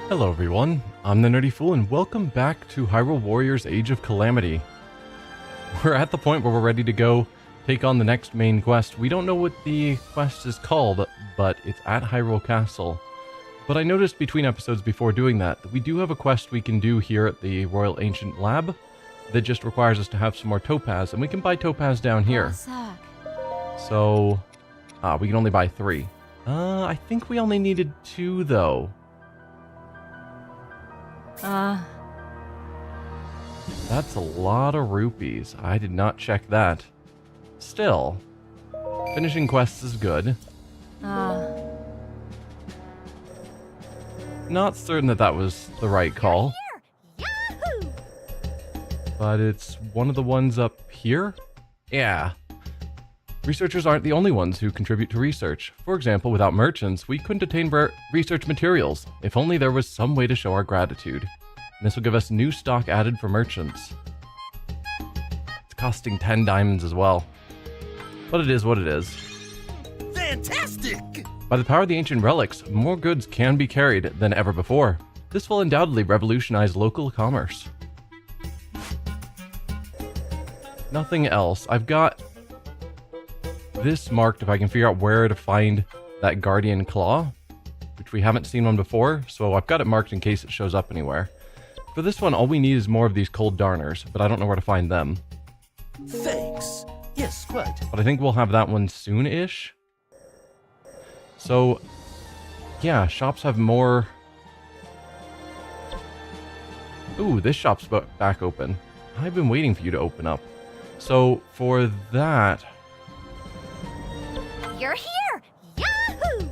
Hello everyone, I'm the Nerdy Fool and welcome back to Hyrule Warriors Age of Calamity. We're at the point where we're ready to go take on the next main quest. We don't know what the quest is called, but it's at Hyrule Castle. But I noticed between episodes before doing that we do have a quest we can do here at the Royal Ancient Lab that just requires us to have some more topaz, and we can buy topaz down here. So, we can only buy 3. I think we only needed 2 though. That's a lot of rupees. I did not check that. Still, finishing quests is good. Not certain that that was the right call. But it's one of the ones up here? Yeah. Researchers aren't the only ones who contribute to research. For example, without merchants, we couldn't attain research materials. If only there was some way to show our gratitude. And this will give us new stock added for merchants. It's costing 10 diamonds as well. But it is what it is. Fantastic! By the power of the ancient relics, more goods can be carried than ever before. This will undoubtedly revolutionize local commerce. Nothing else. I've got this marked if I can figure out where to find that guardian claw, which we haven't seen one before, so I've got it marked in case it shows up anywhere. For this one, all we need is more of these cold darners, but I don't know where to find them. Thanks. Yes, quite. But I think we'll have that one soon-ish. So, yeah, shops have more... Ooh, this shop's back open. I've been waiting for you to open up. So, for that... You're here! Yahoo!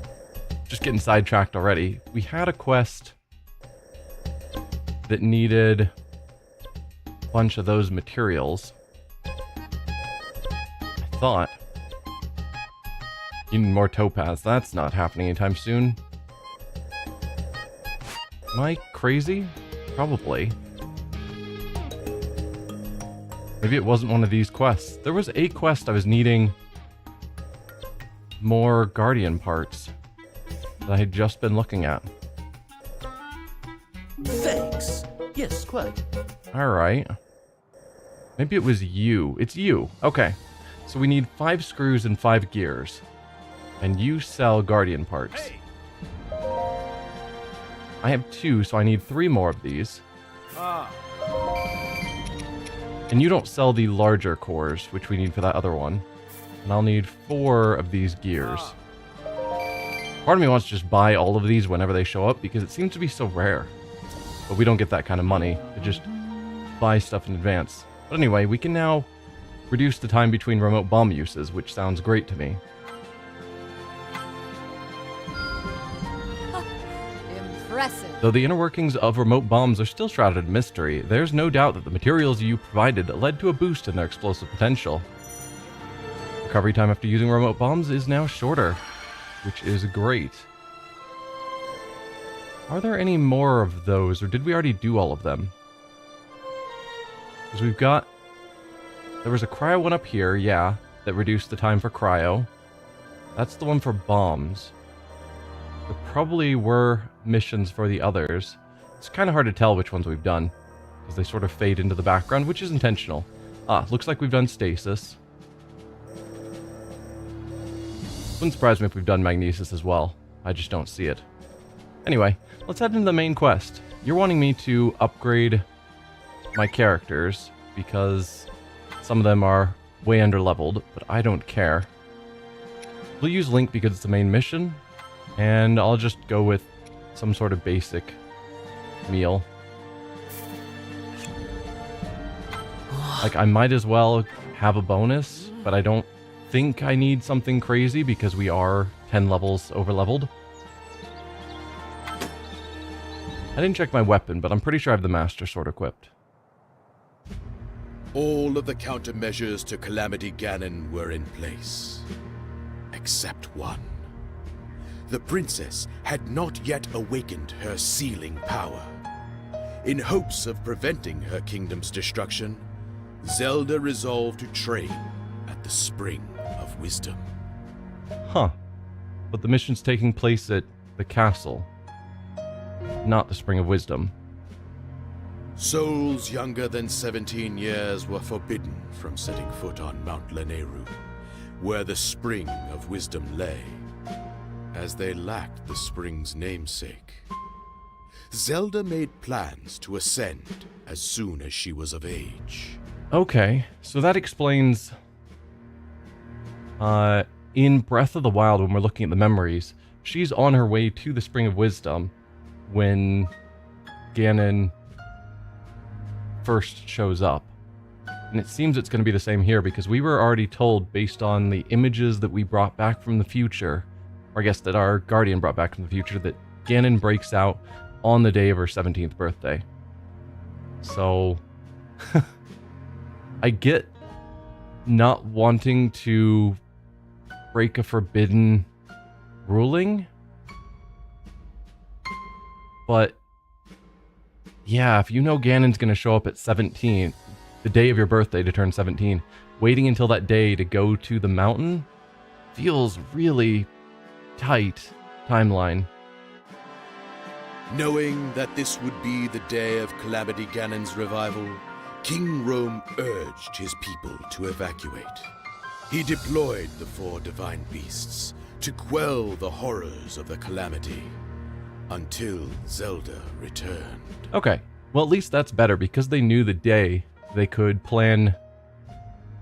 Just getting sidetracked already. We had a quest that needed a bunch of those materials. I thought. You need more topaz. That's not happening anytime soon. Am I crazy? Probably. Maybe it wasn't one of these quests. There was a quest I was needing more guardian parts that I had just been looking at. Thanks. Yes, quite. Alright. Maybe it was you. It's you. Okay. So we need 5 screws and 5 gears. And you sell guardian parts. Hey. I have 2, so I need 3 more of these. And you don't sell the larger cores, which we need for that other one. And I'll need 4 of these gears. Part of me wants to just buy all of these whenever they show up, because it seems to be so rare. But we don't get that kind of money to just buy stuff in advance. But anyway, we can now reduce the time between remote bomb uses, which sounds great to me. Impressive. Though the inner workings of remote bombs are still shrouded in mystery, there's no doubt that the materials you provided led to a boost in their explosive potential. Recovery time after using remote bombs is now shorter, which is great. Are there any more of those, or did we already do all of them? Because we've got... There was a cryo one up here, yeah, that reduced the time for cryo. That's the one for bombs. There probably were missions for the others. It's kind of hard to tell which ones we've done, because they sort of fade into the background, which is intentional. Looks like we've done stasis. Wouldn't surprise me if we've done magnesis as well. I just don't see it. Anyway, let's head into the main quest. You're wanting me to upgrade my characters, because some of them are way under-leveled, but I don't care. We'll use Link because it's the main mission, and I'll just go with some sort of basic meal. Like, I might as well have a bonus, but I don't think I need something crazy because we are 10 levels over-leveled. I didn't check my weapon, but I'm pretty sure I have the Master Sword equipped. All of the countermeasures to Calamity Ganon were in place. Except one. The princess had not yet awakened her sealing power. In hopes of preventing her kingdom's destruction, Zelda resolved to train at the Spring of Wisdom. Huh. But the mission's taking place at the castle. not the Spring of Wisdom. Souls younger than 17 years were forbidden from setting foot on Mount Lanayru, where the Spring of Wisdom lay, as they lacked the spring's namesake. Zelda made plans to ascend as soon as she was of age. Okay, so that explains... in Breath of the Wild, when we're looking at the memories, she's on her way to the Spring of Wisdom when Ganon first shows up. And it seems it's going to be the same here, because we were already told, based on the images that we brought back from the future, or I guess that our Guardian brought back from the future, that Ganon breaks out on the day of her 17th birthday. So, I get not wanting to break a forbidden ruling, but yeah, if you know Ganon's going to show up at 17, the day of your birthday to turn 17, waiting until that day to go to the mountain feels really tight timeline. Knowing that this would be the day of Calamity Ganon's revival, King Rome urged his people to evacuate. He deployed the 4 divine beasts to quell the horrors of the Calamity until Zelda returned. Okay, well at least that's better, because they knew the day they could plan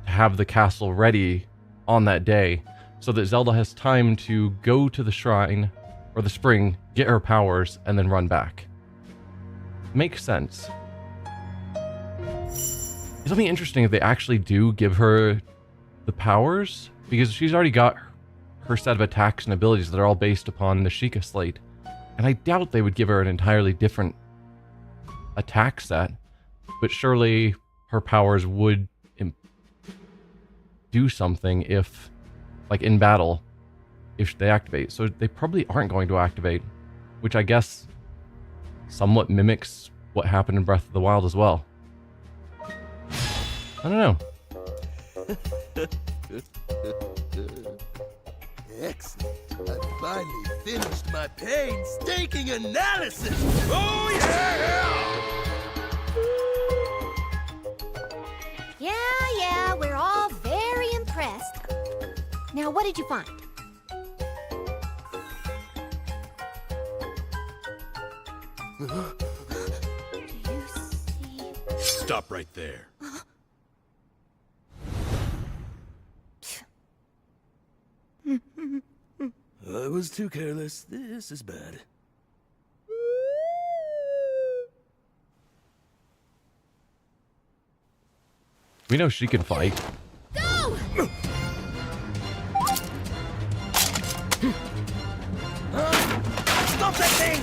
to have the castle ready on that day, so that Zelda has time to go to the shrine, or the spring, get her powers, and then run back. Makes sense. It'll be interesting if they actually do give her the powers, because she's already got her set of attacks and abilities that are all based upon the Sheikah Slate. And I doubt they would give her an entirely different attack set, but surely her powers would do something if, like in battle, if they activate. So they probably aren't going to activate, which I guess somewhat mimics what happened in Breath of the Wild as well. I don't know. Excellent. I finally finished my painstaking analysis. Oh, yeah! Yeah, we're all very impressed. Now, what did you find? Do you see? Stop right there. I was too careless. This is bad. We know she can fight. Go! Stop that thing!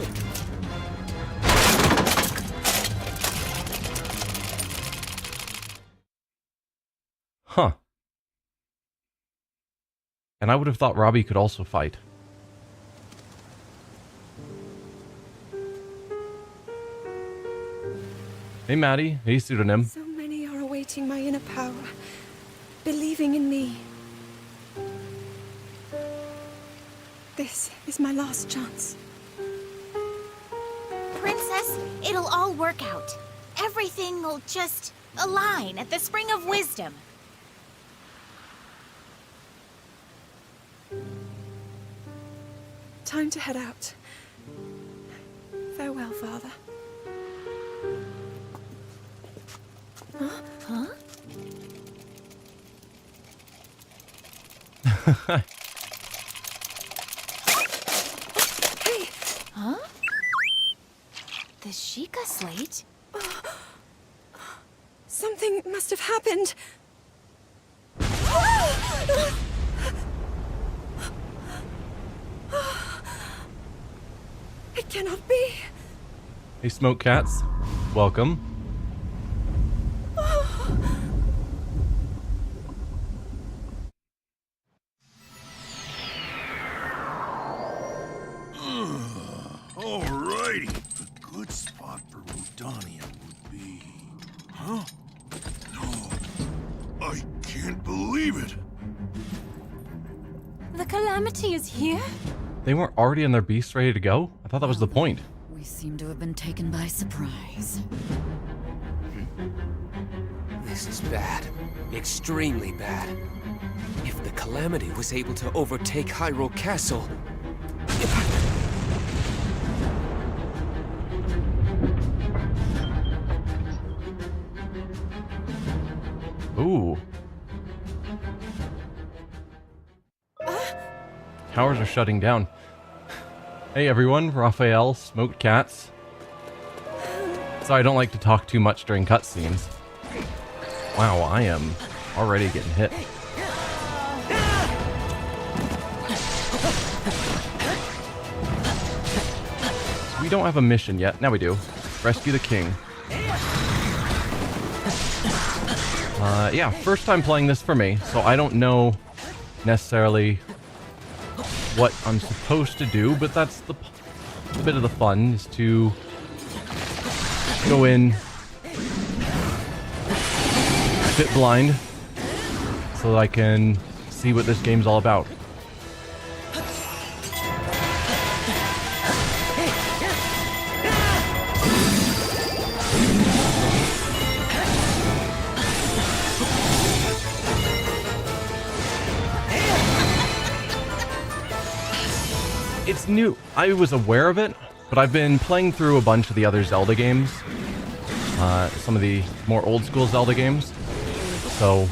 Huh. And I would have thought Robbie could also fight. Hey Maddie, hey pseudonym. So many are awaiting my inner power, believing in me. This is my last chance. Princess, it'll all work out. Everything will just align at the Spring of Wisdom. Time to head out. Farewell, Father. Huh? Hey! Huh? The Sheikah Slate? Something must have happened. It cannot be. Hey Smoke Cats, welcome. Alrighty. A good spot for Rodania would be... Huh? No. I can't believe it. The Calamity is here? They weren't already on their beasts ready to go? I thought that was the point. We We seem to have been taken by surprise. This is bad. Extremely bad. If the Calamity was able to overtake Hyrule Castle... Ooh. Towers are shutting down. Hey everyone, Raphael, Smoked Cats. Sorry, I don't like to talk too much during cutscenes. Wow, I am already getting hit. We don't have a mission yet. Now we do. Rescue the king. Yeah, first time playing this for me, so I don't know necessarily what I'm supposed to do, but that's the bit of the fun, is to go in a bit blind so that I can see what this game's all about. It's new. I was aware of it, but I've been playing through a bunch of the other Zelda games. Some of the more old school Zelda games. So,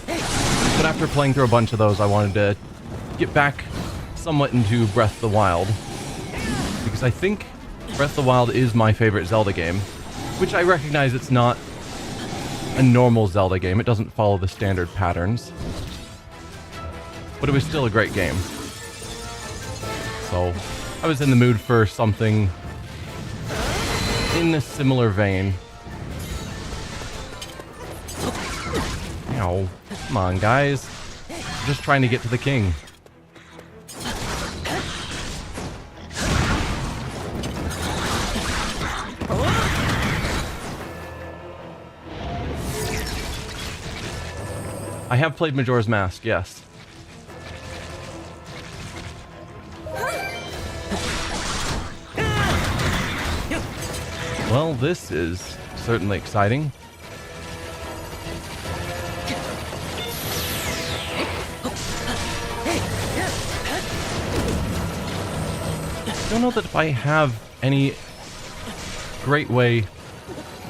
but after playing through a bunch of those, I wanted to get back somewhat into Breath of the Wild. Because I think Breath of the Wild is my favorite Zelda game. Which I recognize it's not a normal Zelda game. It doesn't follow the standard patterns. But it was still a great game. So, I was in the mood for something in a similar vein. Ow. Come on, guys. I'm just trying to get to the king. I have played Majora's Mask, yes. Well, this is certainly exciting. I don't know that if I have any great way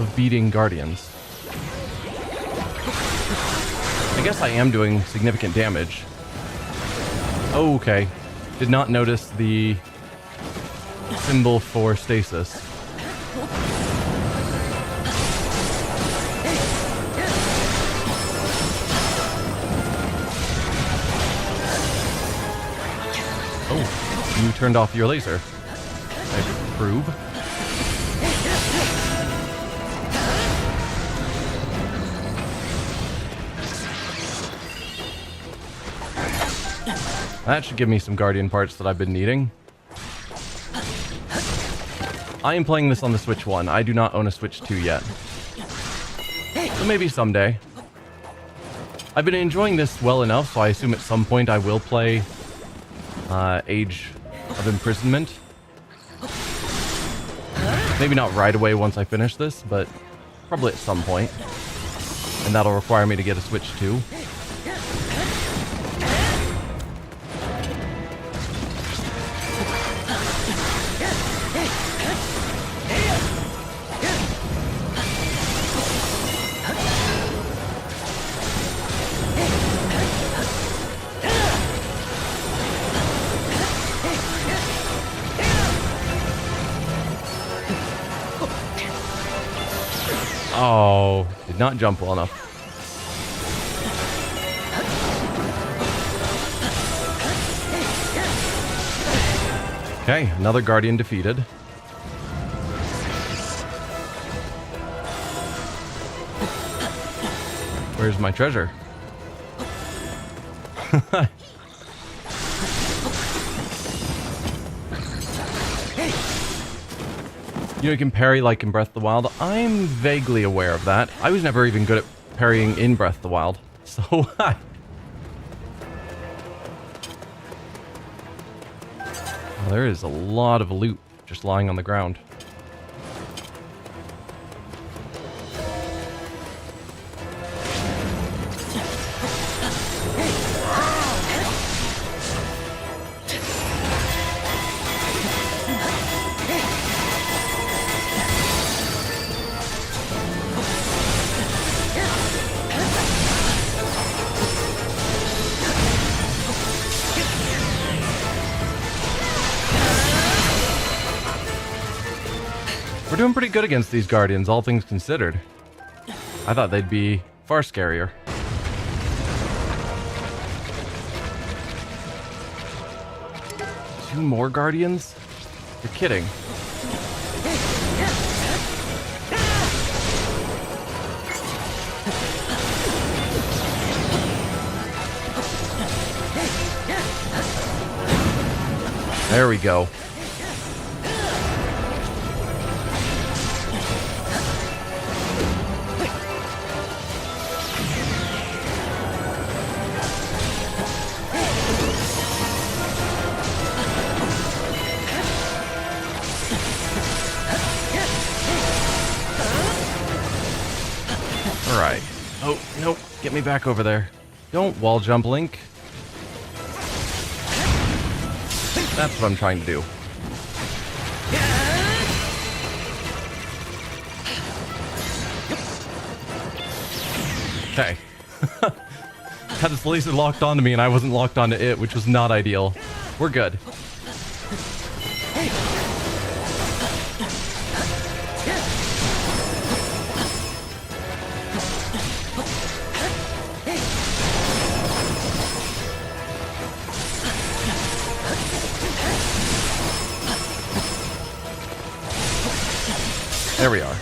of beating Guardians. I guess I am doing significant damage. Oh, okay. Did not notice the symbol for stasis. Oh, you turned off your laser. I approve. That should give me some Guardian parts that I've been needing. I am playing this on the Switch 1. I do not own a Switch 2 yet. So maybe someday. I've been enjoying this well enough, so I assume at some point I will play Age of Imprisonment. Maybe not right away once I finish this, but probably at some point. And that'll require me to get a Switch 2. Oh, did not jump well enough. Okay, another Guardian defeated. Where's my treasure? You know, you can parry like in Breath of the Wild. I'm vaguely aware of that. I was never even good at parrying in Breath of the Wild. So, oh, there is a lot of loot just lying on the ground. We're doing pretty good against these guardians, all things considered. I thought they'd be far scarier. Two more guardians? You're kidding. There we go. Alright. Oh, nope. Get me back over there. Don't wall jump, Link. That's what I'm trying to do. Okay. Had this laser locked onto me and I wasn't locked onto it, which was not ideal. We're good. There we are.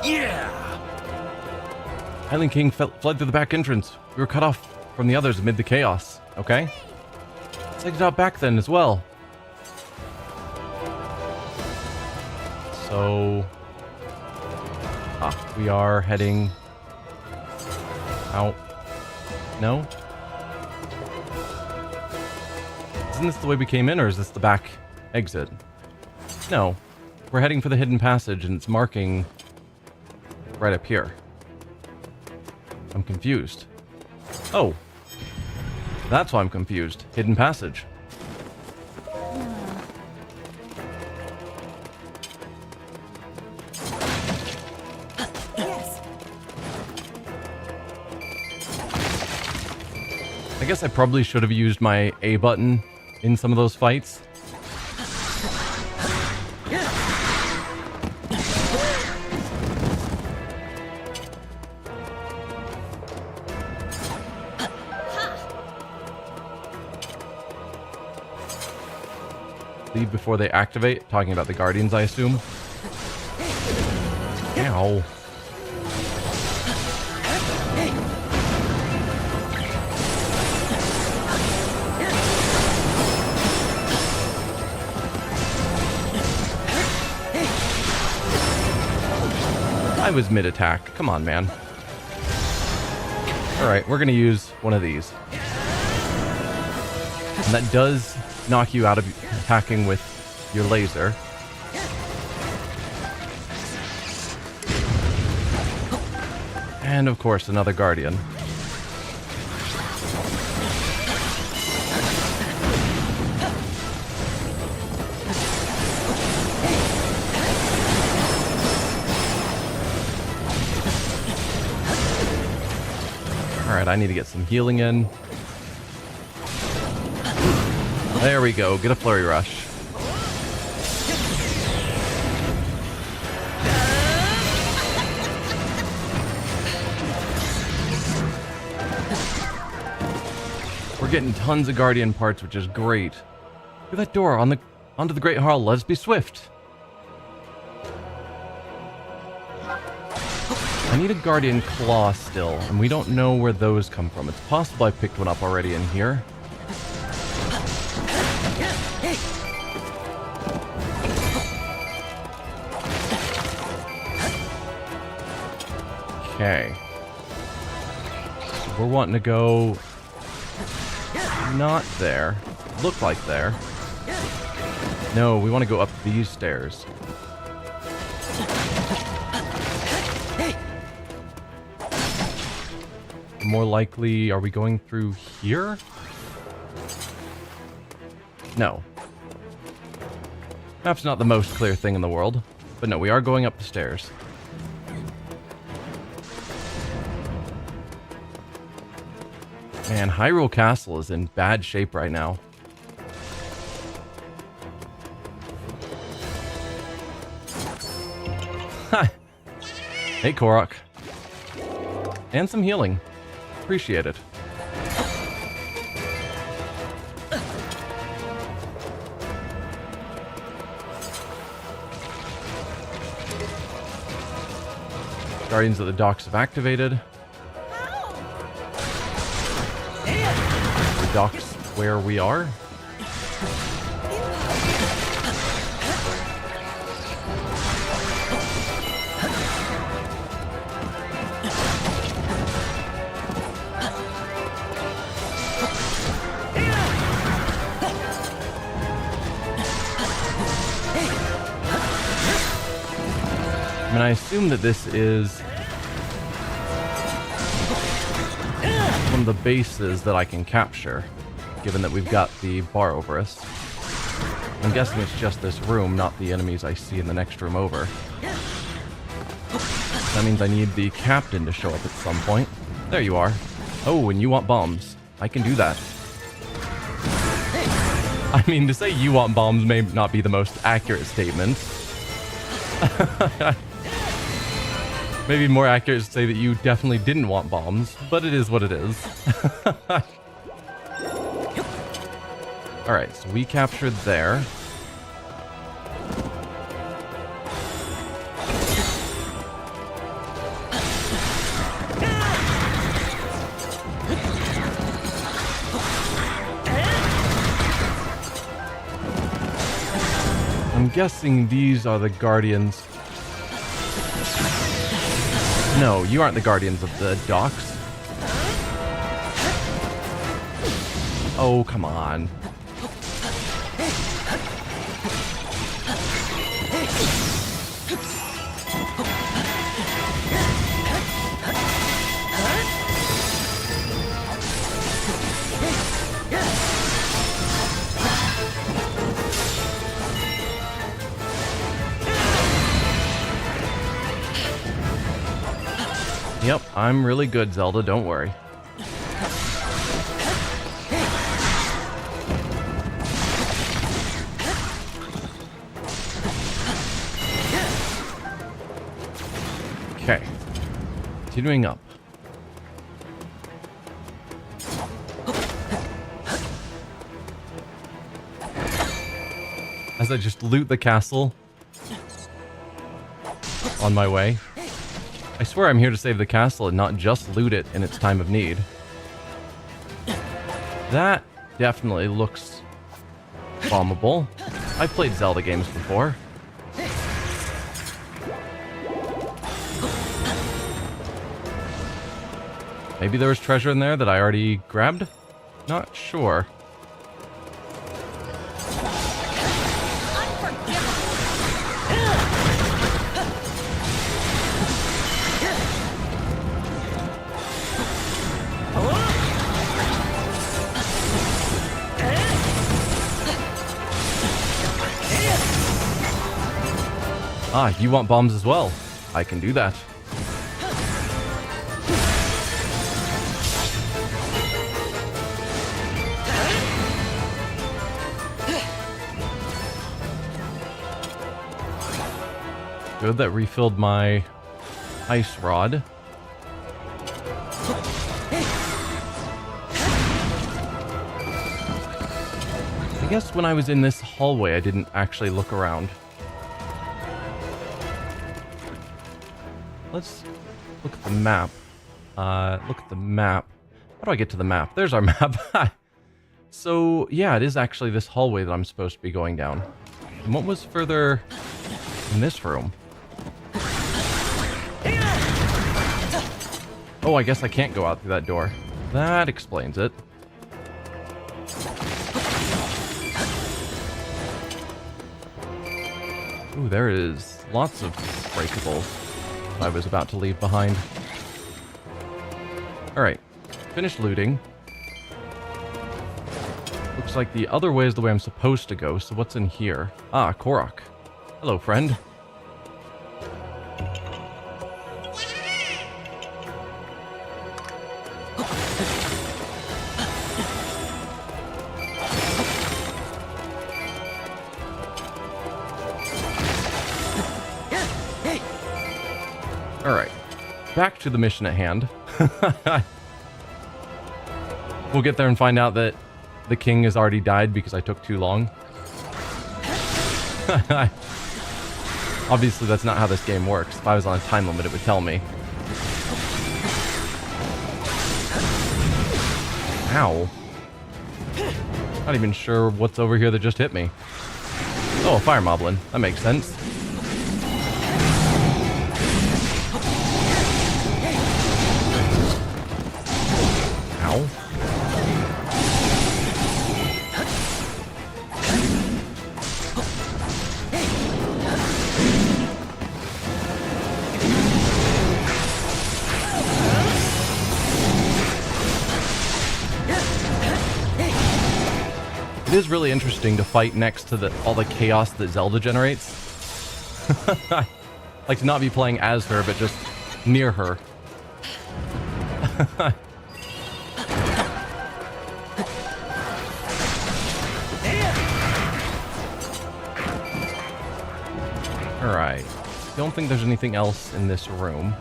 Yeah! Island King fled through the back entrance. We were cut off from the others amid the chaos. Okay? Let's take it out back then as well. So... we are heading... out. No? Isn't this the way we came in, or is this the back exit? No. We're heading for the hidden passage, and it's marking right up here. I'm confused. Oh. That's why I'm confused. Hidden passage. Yes. I guess I probably should have used my A button in some of those fights. Leave before they activate. Talking about the guardians, I assume. Ow. I was mid-attack. Come on, man. Alright, we're gonna use one of these. And that does knock you out of attacking with your laser. And of course, another guardian. Alright, I need to get some healing in. There we go, get a flurry rush. We're getting tons of guardian parts, which is great. Look at that door onto the Great Hall. Let's be swift. I need a guardian claw still, and we don't know where those come from. It's possible I picked one up already in here. Okay. we're wanting to go not there. Look like there. No, we want to go up these stairs. More likely, are we going through here? No. Map's not the most clear thing in the world, but no, we are going up the stairs. Man, Hyrule Castle is in bad shape right now. Hey, Korok. And some healing. Appreciate it. Guardians of the Docks have activated. The docks where we are. I mean, I assume that this is one of the bases that I can capture, given that we've got the bar over us. I'm guessing it's just this room, not the enemies I see in the next room over. That means I need the captain to show up at some point. There you are. Oh, and you want bombs. I can do that. I mean, to say you want bombs may not be the most accurate statement. Maybe more accurate to say that you definitely didn't want bombs, but it is what it is. Alright, so we captured there. I'm guessing these are the guardians. No, you aren't the guardians of the docks. Oh, come on. Yep, I'm really good, Zelda, don't worry. Okay. Continuing up. As I just loot the castle on my way. I swear I'm here to save the castle and not just loot it in its time of need. That definitely looks bombable. I've played Zelda games before. Maybe there was treasure in there that I already grabbed? Not sure. Ah, you want bombs as well? I can do that. Good, that refilled my ice rod. I guess when I was in this hallway, I didn't actually look around. Let's look at the map. Look at the map. How do I get to the map? There's our map. So, yeah, it is actually this hallway that I'm supposed to be going down. And what was further in this room? Oh, I guess I can't go out through that door. That explains it. Ooh, there is lots of breakables I was about to leave behind. Alright, finished looting. Looks like the other way is the way I'm supposed to go, so what's in here? Ah, Korok. Hello, friend. Alright, back to the mission at hand. We'll get there and find out that the king has already died because I took too long. Obviously, that's not how this game works. If I was on a time limit, it would tell me. Ow. Not even sure what's over here that just hit me. Oh, a fire moblin. That makes sense. Ow. It is really interesting to fight next to all the chaos that Zelda generates. Like to not be playing as her, but just near her. Alright. Don't think there's anything else in this room.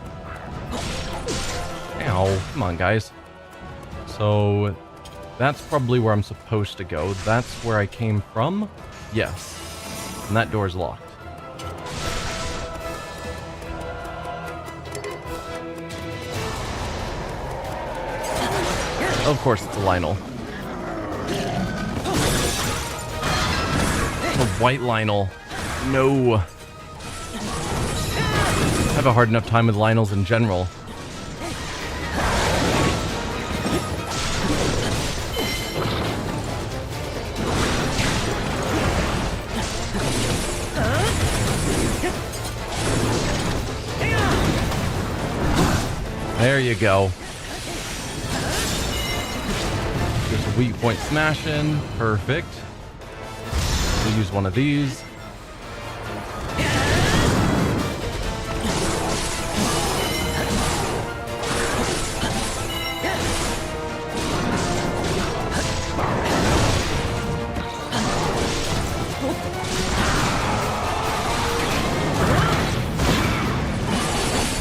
Ow. Come on, guys. So that's probably where I'm supposed to go. That's where I came from? Yes. And that door's locked. Of course it's a Lynel. A white Lynel. No. I have a hard enough time with Lynels in general. There you go. There's a weak point smashing. Perfect. We'll use one of these.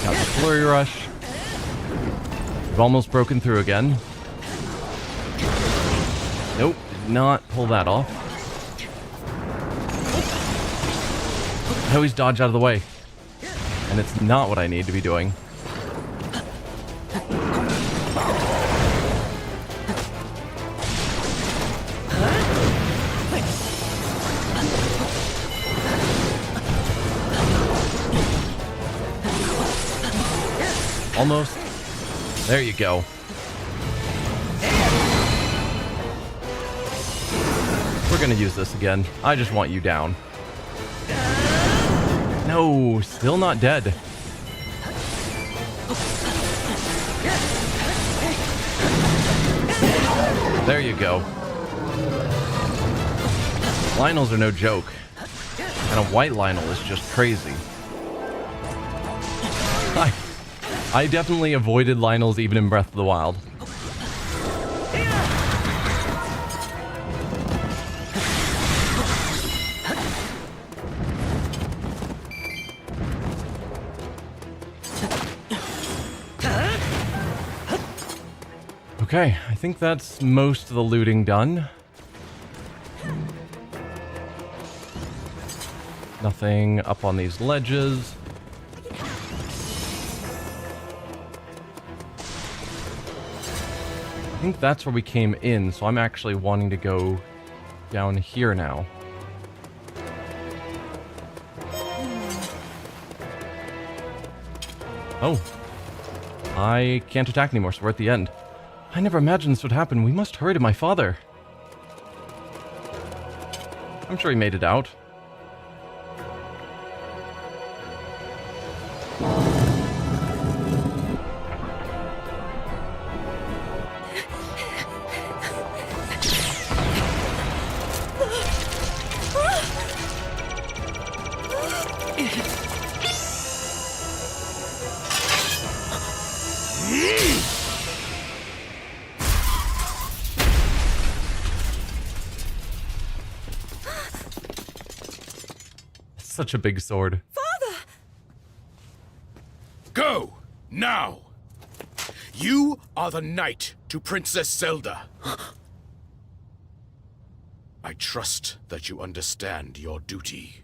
Got the flurry rush. We've almost broken through again. Nope, did not pull that off. I always dodge out of the way. And it's not what I need to be doing. Almost. There you go. We're gonna use this again. I just want you down. No, still not dead. There you go. Lynels are no joke. And a white Lynel is just crazy. I definitely avoided Lynels even in Breath of the Wild. Okay, I think that's most of the looting done. Nothing up on these ledges. I think that's where we came in, so I'm actually wanting to go down here now. Oh. I can't attack anymore, so we're at the end. I never imagined this would happen. We must hurry to my father. I'm sure he made it out. Such a big sword. Father! Go! Now! You are the knight to Princess Zelda. I trust that you understand your duty.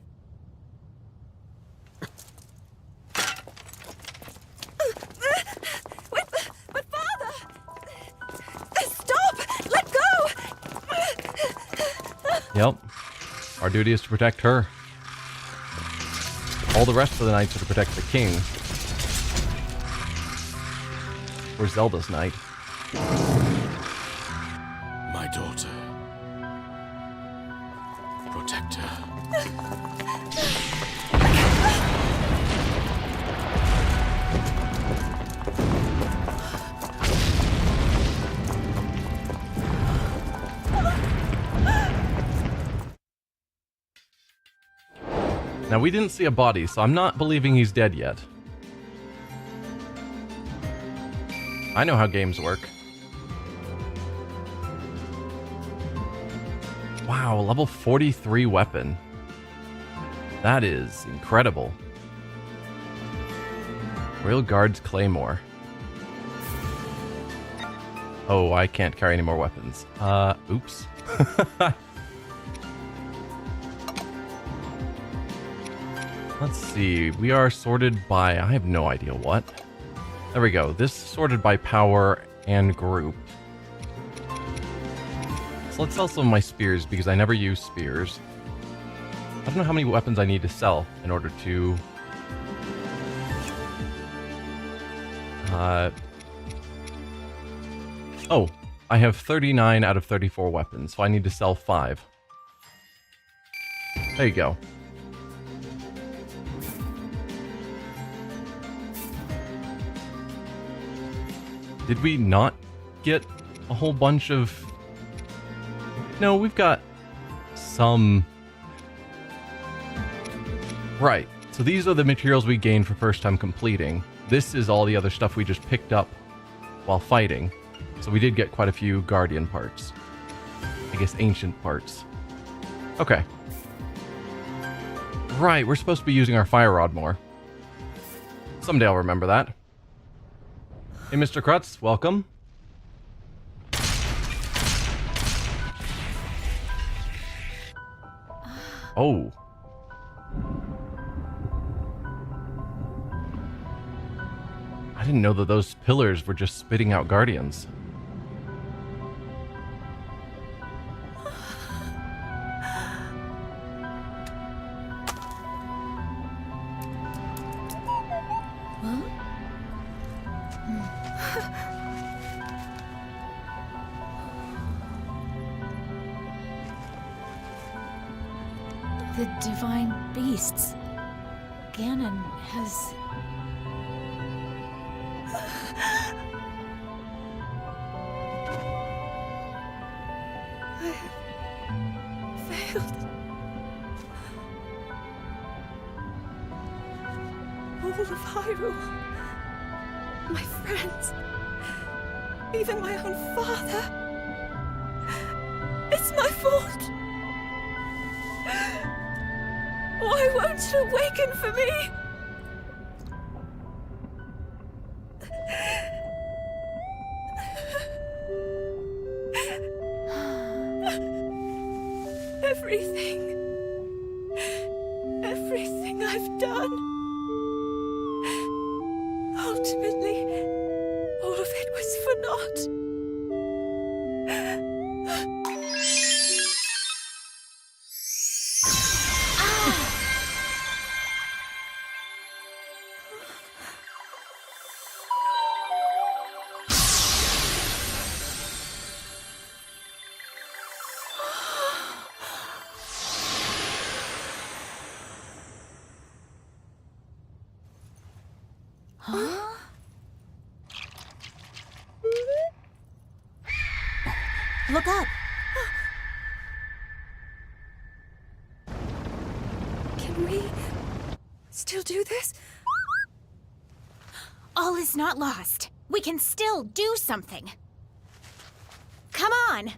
But father! Stop! Let go! Yep. Our duty is to protect her. All the rest of the knights are to protect the king. We're Zelda's knight. My daughter. Protect her. Now, we didn't see a body, so I'm not believing he's dead yet. I know how games work. Wow, level 43 weapon. That is incredible. Royal Guard's Claymore. Oh, I can't carry any more weapons. Oops. Let's see, we are sorted by, I have no idea what. There we go, this is sorted by power and group. So let's sell some of my spears because I never use spears. I don't know how many weapons I need to sell in order to... Oh, I have 39 out of 34 weapons, so I need to sell 5. There you go. Did we not get a whole bunch of... No, we've got some... Right, so these are the materials we gained for first time completing. This is all the other stuff we just picked up while fighting. So we did get quite a few Guardian parts. I guess ancient parts. Okay. Right, we're supposed to be using our fire rod more. Someday I'll remember that. Hey, Mr. Krutz, welcome. Oh. I didn't know that those pillars were just spitting out guardians. The divine beasts. Ganon has... I have failed. All of Hyrule. My friends. Even my own father. It's my fault. Why won't it awaken for me? Everything I've done. Ultimately, all of it was for naught. Look up. Can we still do this? All is not lost. We can still do something. Come on!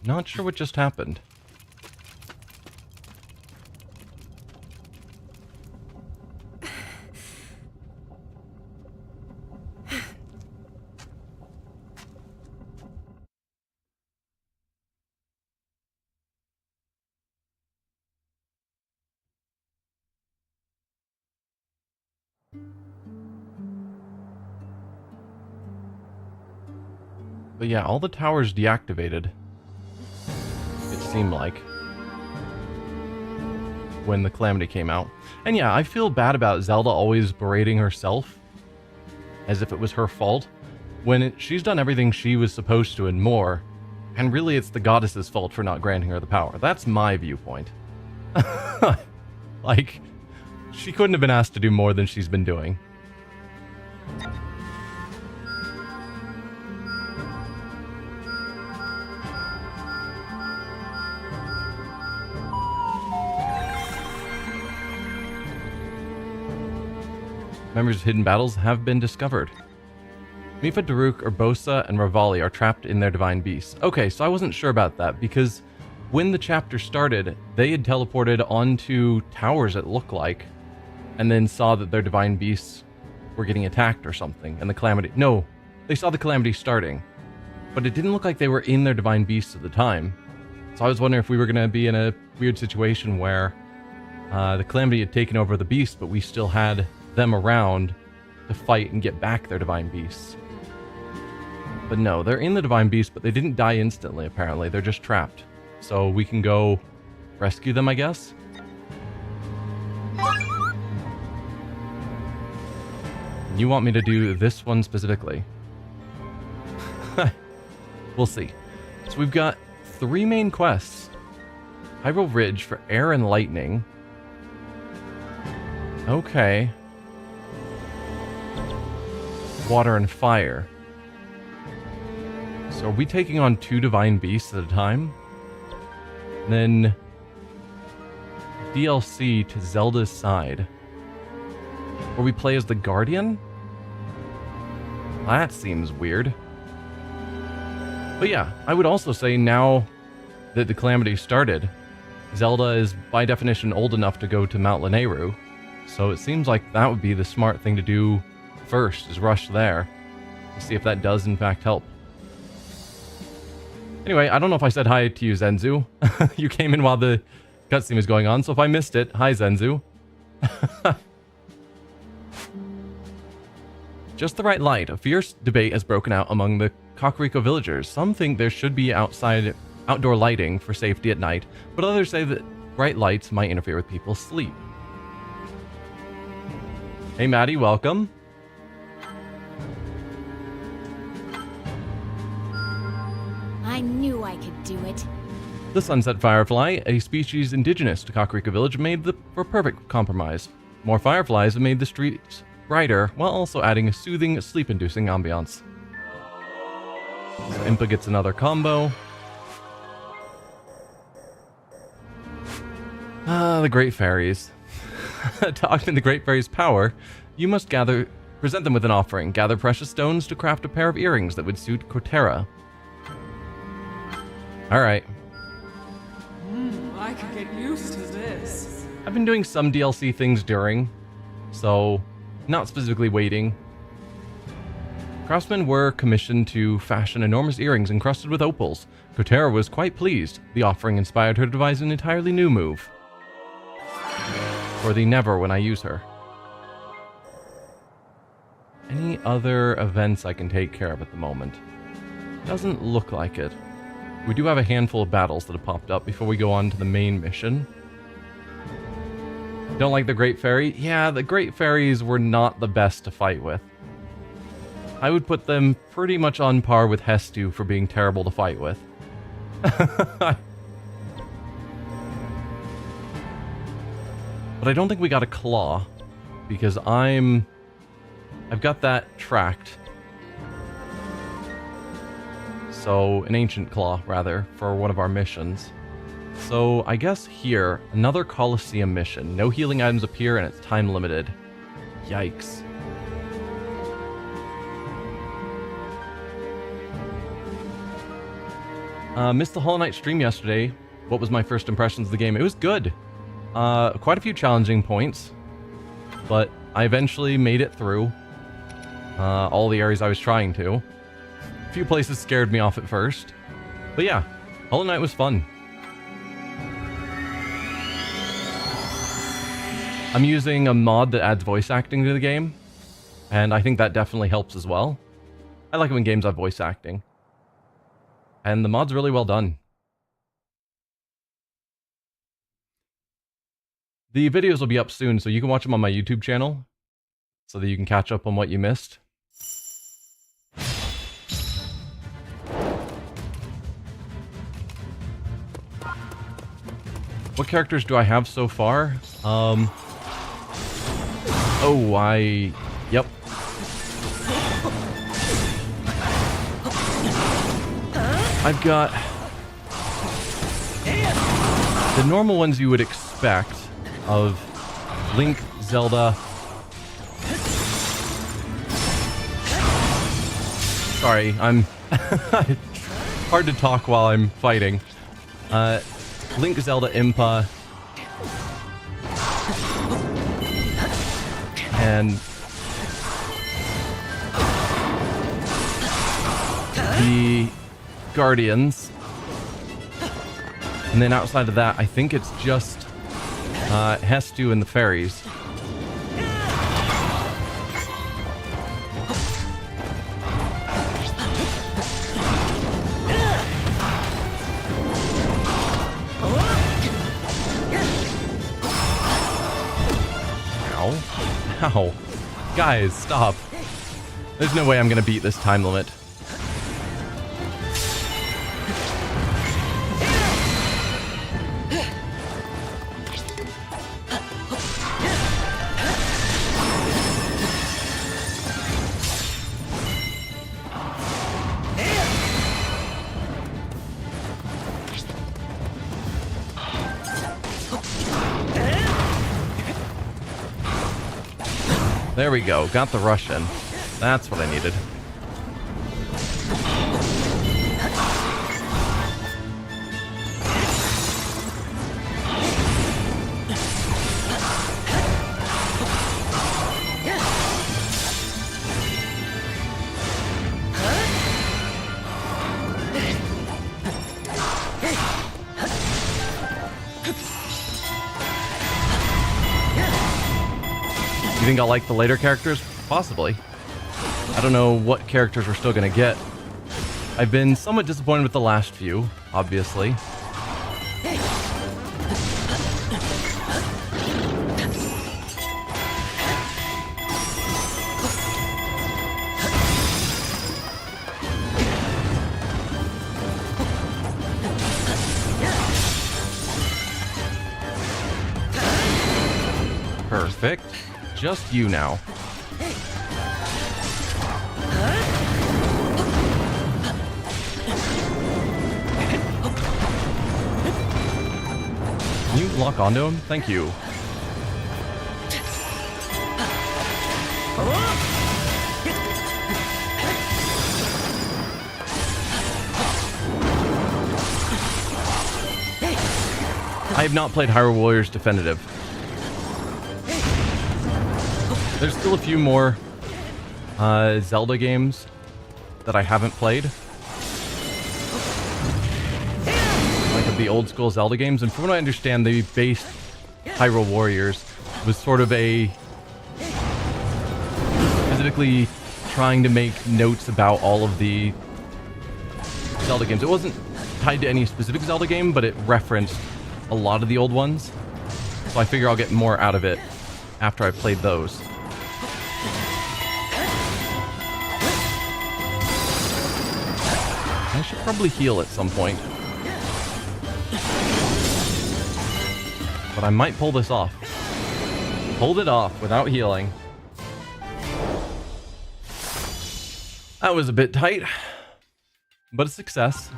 Not sure what just happened. But yeah, all the towers deactivated. It seemed like. When the Calamity came out. And yeah, I feel bad about Zelda always berating herself. As if it was her fault. When she's done everything she was supposed to and more. And really it's the goddess's fault for not granting her the power. That's my viewpoint. Like, she couldn't have been asked to do more than she's been doing. Members of Hidden Battles have been discovered. Mipha, Daruk, Urbosa, and Revali are trapped in their divine beasts. Okay, so I wasn't sure about that, because when the chapter started, they had teleported onto towers, it looked like, and then saw that their divine beasts were getting attacked or something, and the Calamity... No, they saw the Calamity starting, but it didn't look like they were in their divine beasts at the time. So I was wondering if we were going to be in a weird situation where the Calamity had taken over the beasts, but we still had them around to fight and get back their divine beasts. But no, they're in the divine beast, but they didn't die instantly, apparently. They're just trapped. So we can go rescue them, I guess? You want me to do this one specifically? We'll see. So we've got 3 main quests. Hyrule Ridge for air and lightning. Okay. Water and fire. So are we taking on 2 divine beasts at a time? And then DLC to Zelda's side, where we play as the Guardian? That seems weird. But yeah, I would also say now that the Calamity started, Zelda is by definition old enough to go to Mount Lynels, so it seems like that would be the smart thing to do first, is rush there to see if that does in fact help. Anyway, I don't know if I said hi to you, Zenzu. You came in while the cutscene was going on, so if I missed it, hi, Zenzu. Just the right light. A fierce debate has broken out among the Kakariko villagers. Some think there should be outdoor lighting for safety at night, but others say that bright lights might interfere with people's sleep. Hey, Maddie, welcome. I knew I could do it. The sunset firefly, a species indigenous to Kakariko Village, made for perfect compromise. More fireflies have made the streets brighter, while also adding a soothing, sleep-inducing ambiance. So Impa gets another combo. The Great Fairies. To augment the Great Fairies' power, you must present them with an offering. Gather precious stones to craft a pair of earrings that would suit Kotera. Alright. I could get used to this. I've been doing some DLC things during, so not specifically waiting. Craftsmen were commissioned to fashion enormous earrings encrusted with opals. Kotera was quite pleased. The offering inspired her to devise an entirely new move. For the never when I use her. Any other events I can take care of at the moment? Doesn't look like it. We do have a handful of battles that have popped up before we go on to the main mission. Don't like the Great Fairy? Yeah, the Great Fairies were not the best to fight with. I would put them pretty much on par with Hestu for being terrible to fight with. But I don't think we got a claw, because I'm I've got that tracked. So, an ancient claw, rather, for one of our missions. So, I guess here, another Colosseum mission. No healing items appear and it's time limited. Yikes. Missed the Hollow Knight stream yesterday. What was my first impressions of the game? It was good. Quite a few challenging points, but I eventually made it through all the areas I was trying to. A few places scared me off at first, but yeah, Hollow Knight was fun. I'm using a mod that adds voice acting to the game, and I think that definitely helps as well. I like it when games have voice acting. And the mod's really well done. The videos will be up soon, so you can watch them on my YouTube channel, so that you can catch up on what you missed. What characters do I have so far? Yep. I've got the normal ones you would expect of Link, Zelda. Sorry, I'm hard to talk while I'm fighting. Link, Zelda, Impa, and the Guardians. And then outside of that, I think it's just Hestu and the fairies. Ow. Guys, stop. There's no way I'm gonna beat this time limit. There we go, got the rush in. That's what I needed. You think I'll like the later characters? Possibly. I don't know what characters we're still gonna get. I've been somewhat disappointed with the last few, obviously. Perfect. Just you now. Can you lock onto him? Thank you. I have not played Hyrule Warriors Definitive. There's still a few more Zelda games that I haven't played. Like of the old school Zelda games, and from what I understand, they based Hyrule Warriors was sort of a specifically trying to make notes about all of the Zelda games. It wasn't tied to any specific Zelda game, but it referenced a lot of the old ones. So I figure I'll get more out of it after I've played those. I should probably heal at some point. But I might pull this off. Hold it off without healing. That was a bit tight, but a success.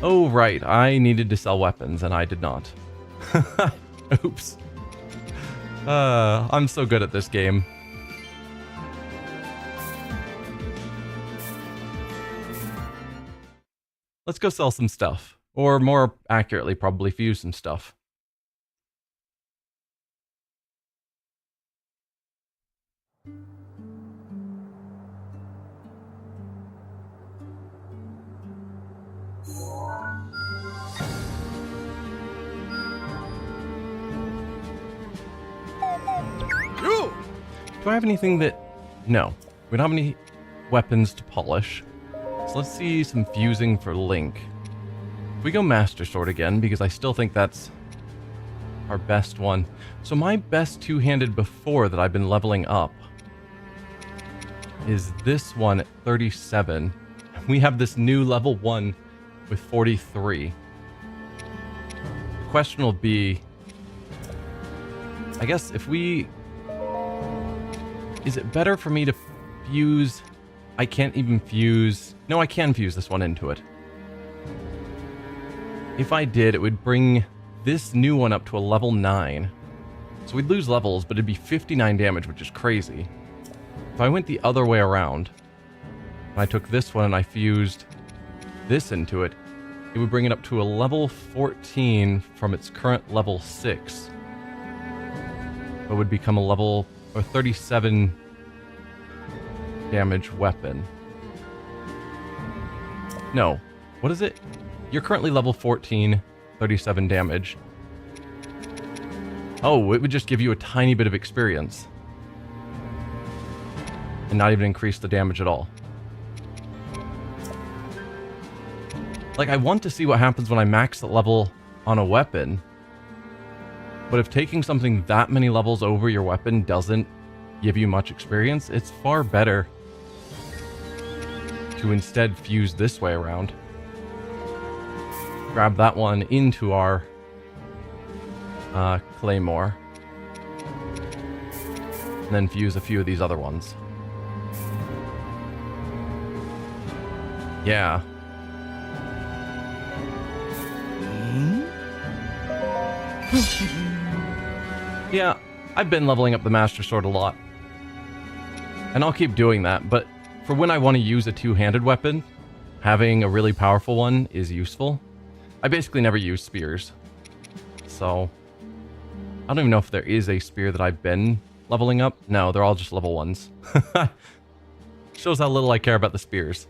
Oh, right. I needed to sell weapons, and I did not. Oops. I'm so good at this game. Let's go sell some stuff. Or more accurately, probably fuse some stuff. Do I have anything that... No. We don't have any weapons to polish. So let's see some fusing for Link. If we go Master Sword again, because I still think that's our best one. So my best two-handed before that I've been leveling up is this one at 37. We have this new level 1 with 43. The question will be... I guess if we... Is it better for me to fuse... I can't even fuse... No, I can fuse this one into it. If I did, it would bring this new one up to a level 9. So we'd lose levels, but it'd be 59 damage, which is crazy. If I went the other way around, and I took this one and I fused this into it, it would bring it up to a level 14 from its current level 6. It would become a level... or 37 damage weapon. No. What is it? You're currently level 14, 37 damage. Oh, it would just give you a tiny bit of experience. And not even increase the damage at all. Like, I want to see what happens when I max the level on a weapon. But if taking something that many levels over your weapon doesn't give you much experience, it's far better to instead fuse this way around. Grab that one into our Claymore. And then fuse a few of these other ones. Yeah. Yeah, I've been leveling up the Master Sword a lot. And I'll keep doing that, but for when I want to use a two-handed weapon, having a really powerful one is useful. I basically never use spears. So, I don't even know if there is a spear that I've been leveling up. No, they're all just level 1s. Shows how little I care about the spears.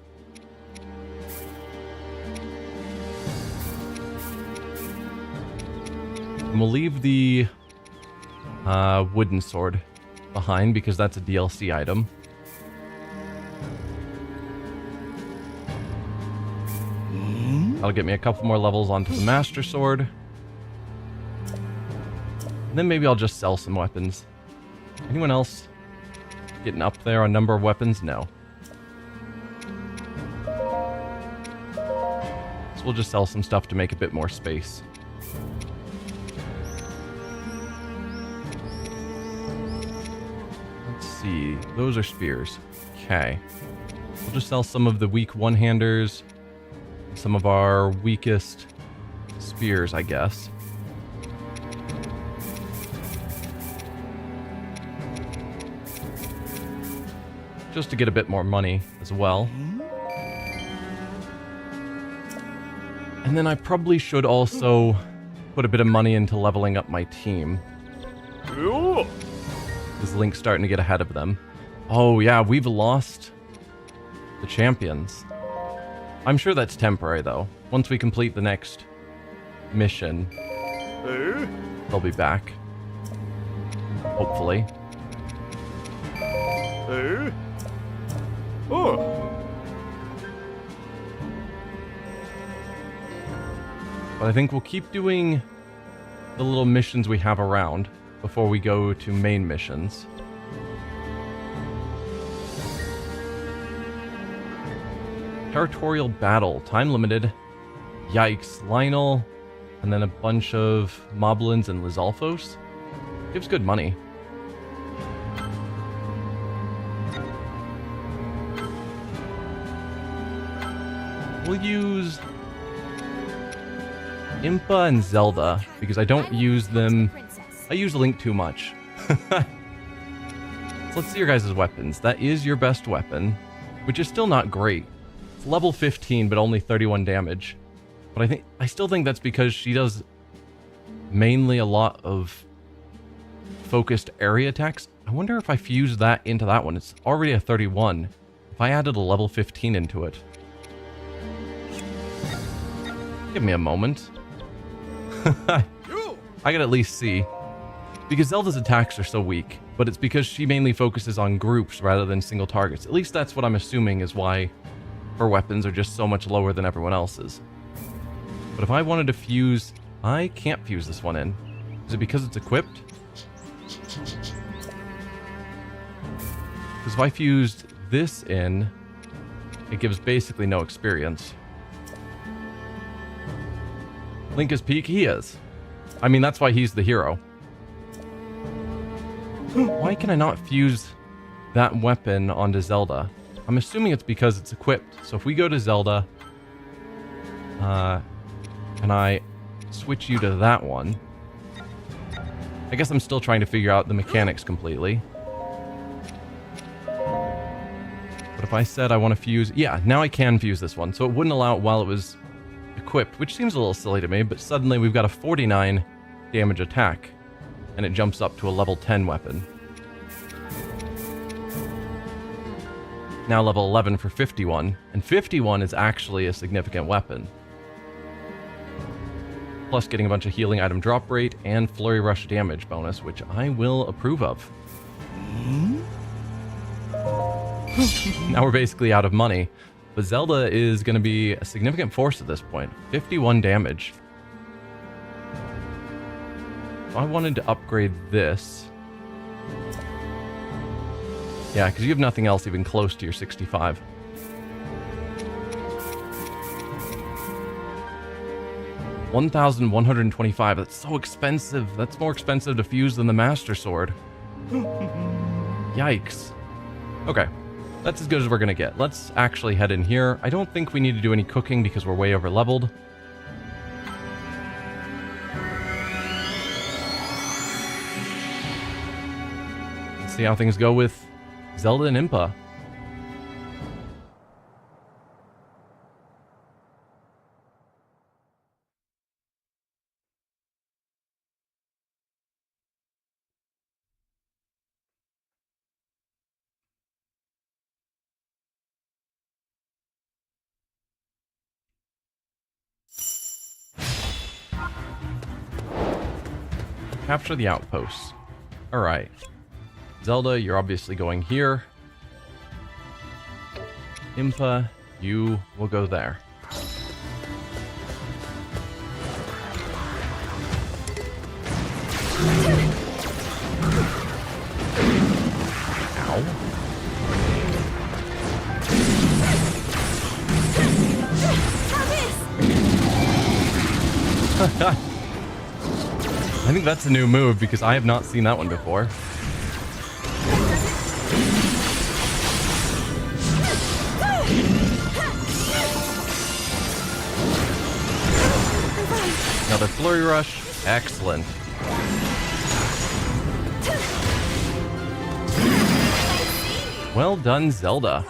And we'll leave the wooden sword behind because that's a DLC item. That'll get me a couple more levels onto the Master Sword. And then maybe I'll just sell some weapons. Anyone else getting up there on number of weapons? No. So we'll just sell some stuff to make a bit more space. Let's see. Those are spears. Okay. We'll just sell some of the weak one-handers. Some of our weakest spears, I guess. Just to get a bit more money as well. And then I probably should also put a bit of money into leveling up my team. Is Link starting to get ahead of them? Oh yeah, we've lost the champions. I'm sure that's temporary, though. Once we complete the next mission, they'll be back. Hopefully. But I think we'll keep doing the little missions we have around before we go to main missions. Territorial battle, time limited. Yikes, Lynel, and then a bunch of moblins and Lizalfos. Gives good money. We'll use Impa and Zelda, because I don't use them. I use Link too much. So let's see your guys' weapons. That is your best weapon, which is still not great. It's level 15, but only 31 damage. But I still think that's because she does mainly a lot of focused area attacks. I wonder if I fuse that into that one. It's already a 31. If I added a level 15 into it. Give me a moment. I could at least see. Because Zelda's attacks are so weak, but it's because she mainly focuses on groups rather than single targets. At least that's what I'm assuming is why her weapons are just so much lower than everyone else's. But if I wanted to fuse... I can't fuse this one in. Is it because it's equipped? Because if I fused this in, it gives basically no experience. Link is peak? He is. I mean, that's why he's the hero. Why can I not fuse that weapon onto Zelda? I'm assuming it's because it's equipped. So if we go to Zelda, can I switch you to that one? I guess I'm still trying to figure out the mechanics completely. But if I said I want to fuse... Yeah, now I can fuse this one. So it wouldn't allow it while it was equipped, which seems a little silly to me, but suddenly we've got a 49 damage attack, and it jumps up to a level 10 weapon. Now level 11 for 51, and 51 is actually a significant weapon. Plus getting a bunch of healing item drop rate and flurry rush damage bonus, which I will approve of. Now we're basically out of money, but Zelda is going to be a significant force at this point. 51 damage. If I wanted to upgrade this... Yeah, because you have nothing else even close to your 65. $1,125. That's so expensive. That's more expensive to fuse than the Master Sword. Yikes. Okay. That's as good as we're going to get. Let's actually head in here. I don't think we need to do any cooking because we're way over leveled. Let's see how things go with Zelda and Impa. Capture the outposts. Alright. Zelda, you're obviously going here. Impa, you will go there. Ow. I think that's a new move because I have not seen that one before. Another flurry rush. Excellent. Well done, Zelda.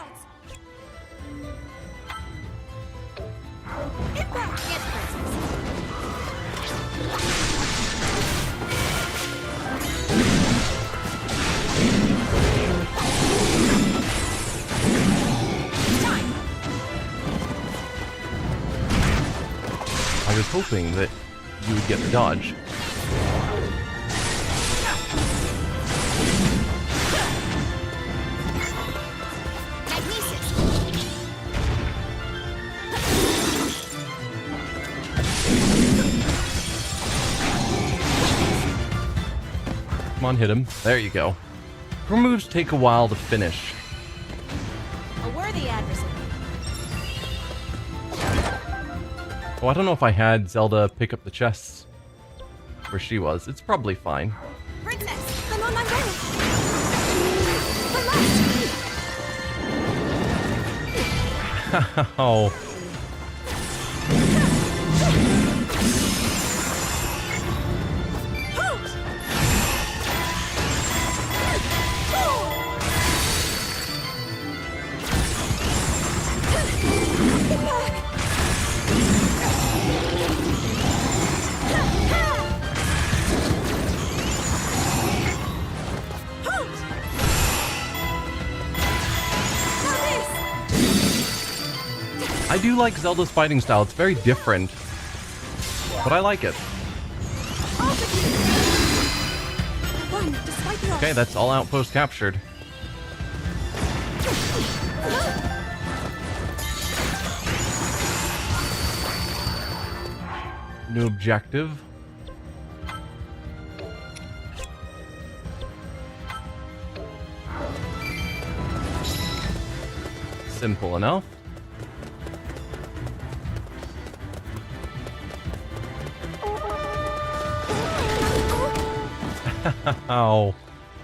I was hoping that you would get the dodge. Come on, hit him. There you go. Her moves take a while to finish. A worthy adversary. Oh, I don't know if I had Zelda pick up the chests where she was. It's probably fine. Princess, I'm on my way. Oh. I do like Zelda's fighting style. It's very different, but I like it. Okay, that's all outposts captured. New objective. Simple enough. Ow.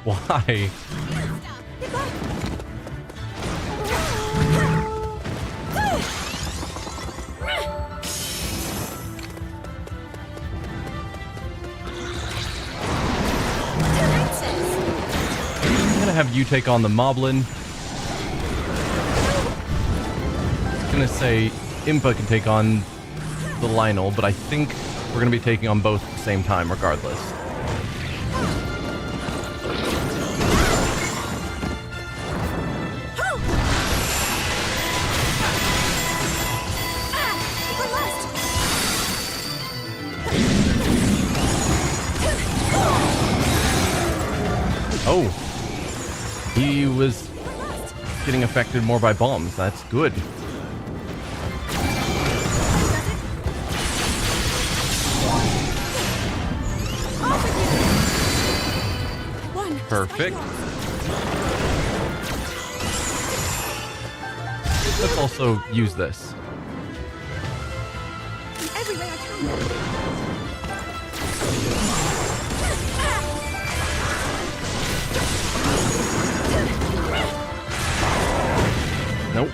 Why? I'm gonna have you take on the Moblin. I'm gonna say Impa can take on the Lynel, but I think we're gonna be taking on both at the same time regardless. Oh, he was getting affected more by bombs. That's good. Perfect. Let's also use this. Nope.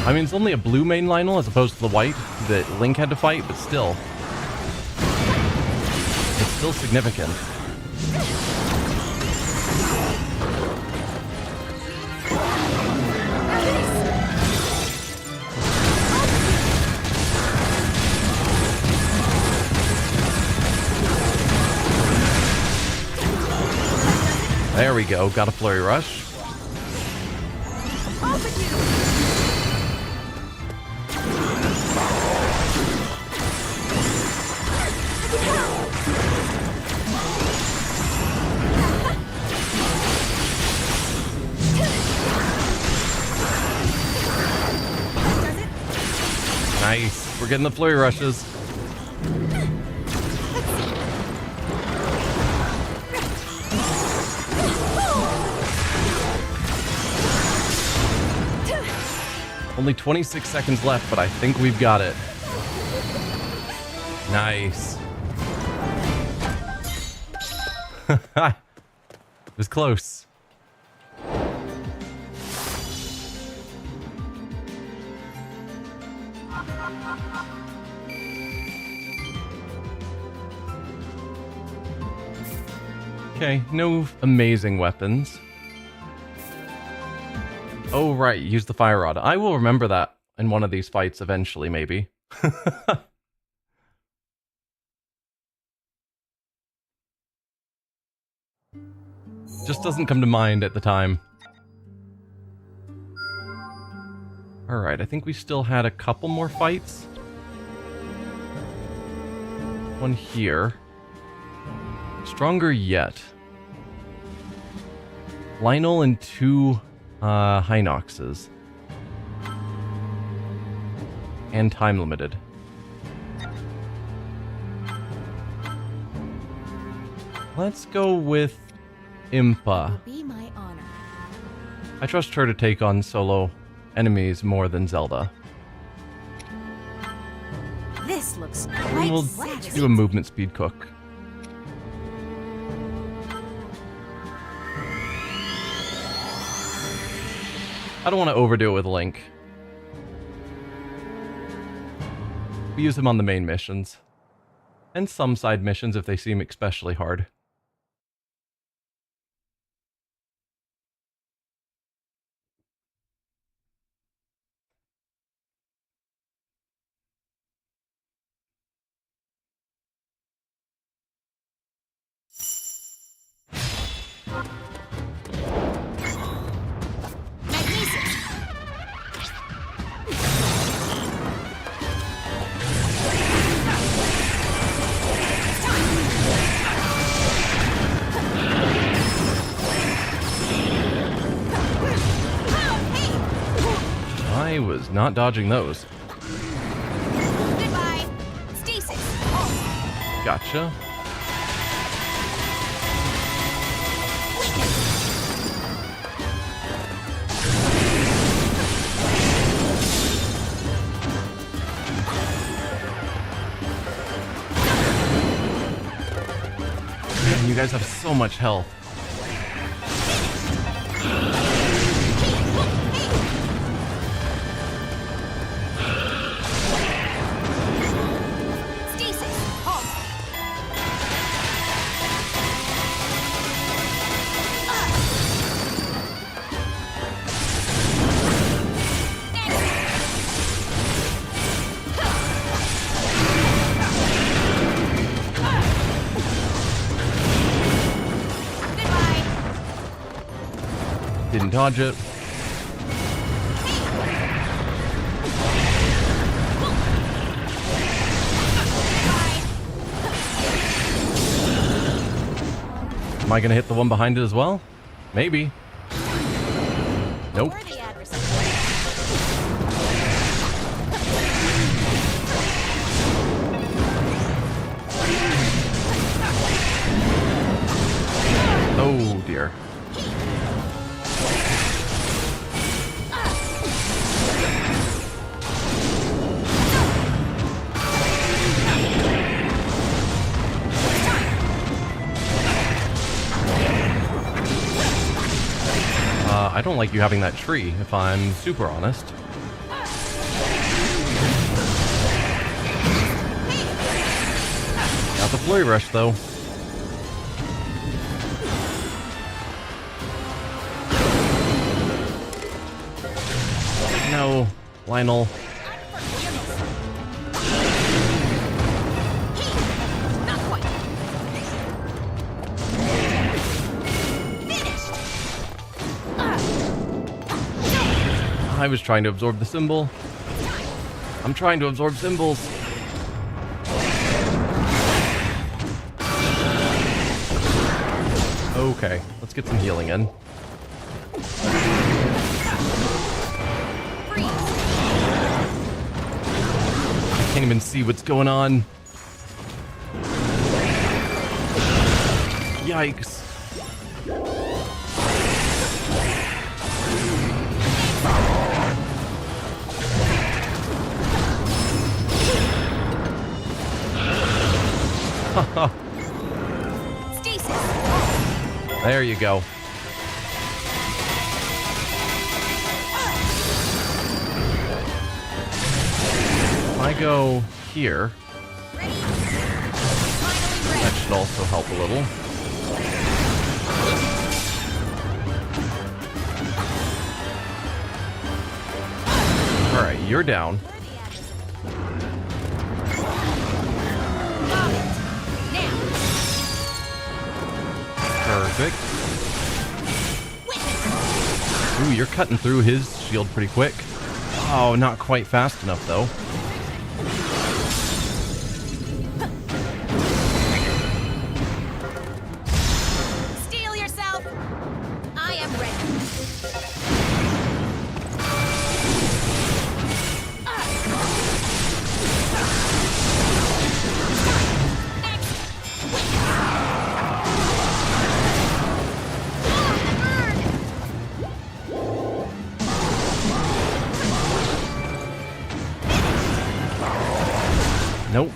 I mean, it's only a blue main Lynel as opposed to the white that Link had to fight, but still. It's still significant. There we go, got a flurry rush. Nice, we're getting the flurry rushes. Only 26 seconds left, but I think we've got it. Nice. It was close. Okay, no amazing weapons. Oh, right, use the fire rod. I will remember that in one of these fights eventually, maybe. Just doesn't come to mind at the time. Alright, I think we still had a couple more fights. One here. Stronger yet. Lynel and two Hinoxes. And time limited. Let's go with Impa. Be my honor. I trust her to take on solo enemies more than Zelda. This looks And quite we'll savage. do a movement speed cook. I don't want to overdo it with Link. We use him on the main missions. And some side missions if they seem especially hard. Magnesis. I was not dodging those. Goodbye. Stasis. Gotcha. Man, you guys have so much health. Stasis. Halt. Goodbye. Didn't dodge it. Am I gonna hit the one behind it as well? Maybe. Nope. Worthy adversary. Oh dear. I don't like you having that tree, if I'm super honest. Got the flurry rush though. No, Lynel. Not quite. Finished. I was trying to absorb the symbol. I'm trying to absorb symbols. Okay, let's get some healing in. I can't even see what's going on. Yikes. Stasis. There you go. If I go here, Ready. Finally that ready. should also help a little. Alright, you're down. Perfect. Ooh, you're cutting through his shield pretty quick. Oh, not quite fast enough though. Steel yourself. I am ready. Nope.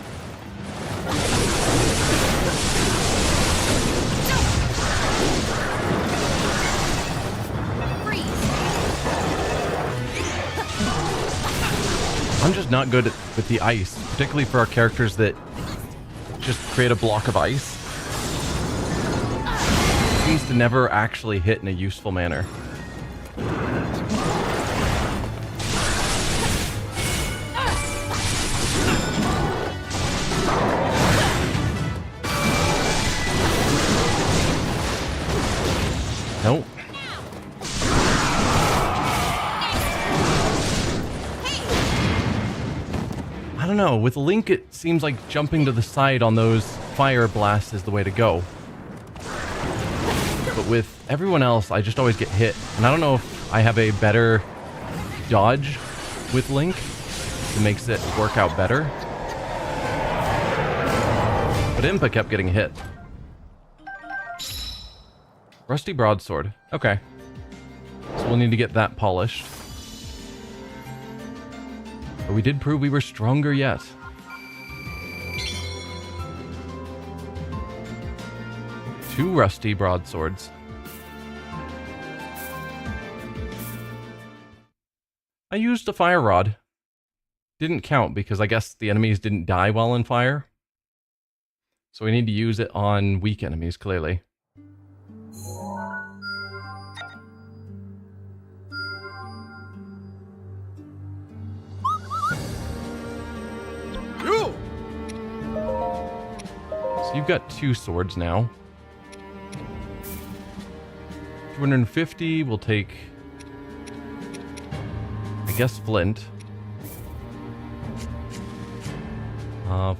I'm just not good with the ice, particularly for our characters that just create a block of ice. It seems to never actually hit in a useful manner. with Link it seems like jumping to the side on those fire blasts is the way to go. But with everyone else, I just always get hit. And I don't know if I have a better dodge with Link that makes it work out better. But Impa kept getting hit. Rusty broadsword. Okay. So we'll need to get that polished. But we did prove we were stronger yet. Two rusty broadswords. I used a fire rod. Didn't count because I guess the enemies didn't die while on fire. So we need to use it on weak enemies, clearly. So you've got two swords now. 250, we'll take, I guess, flint.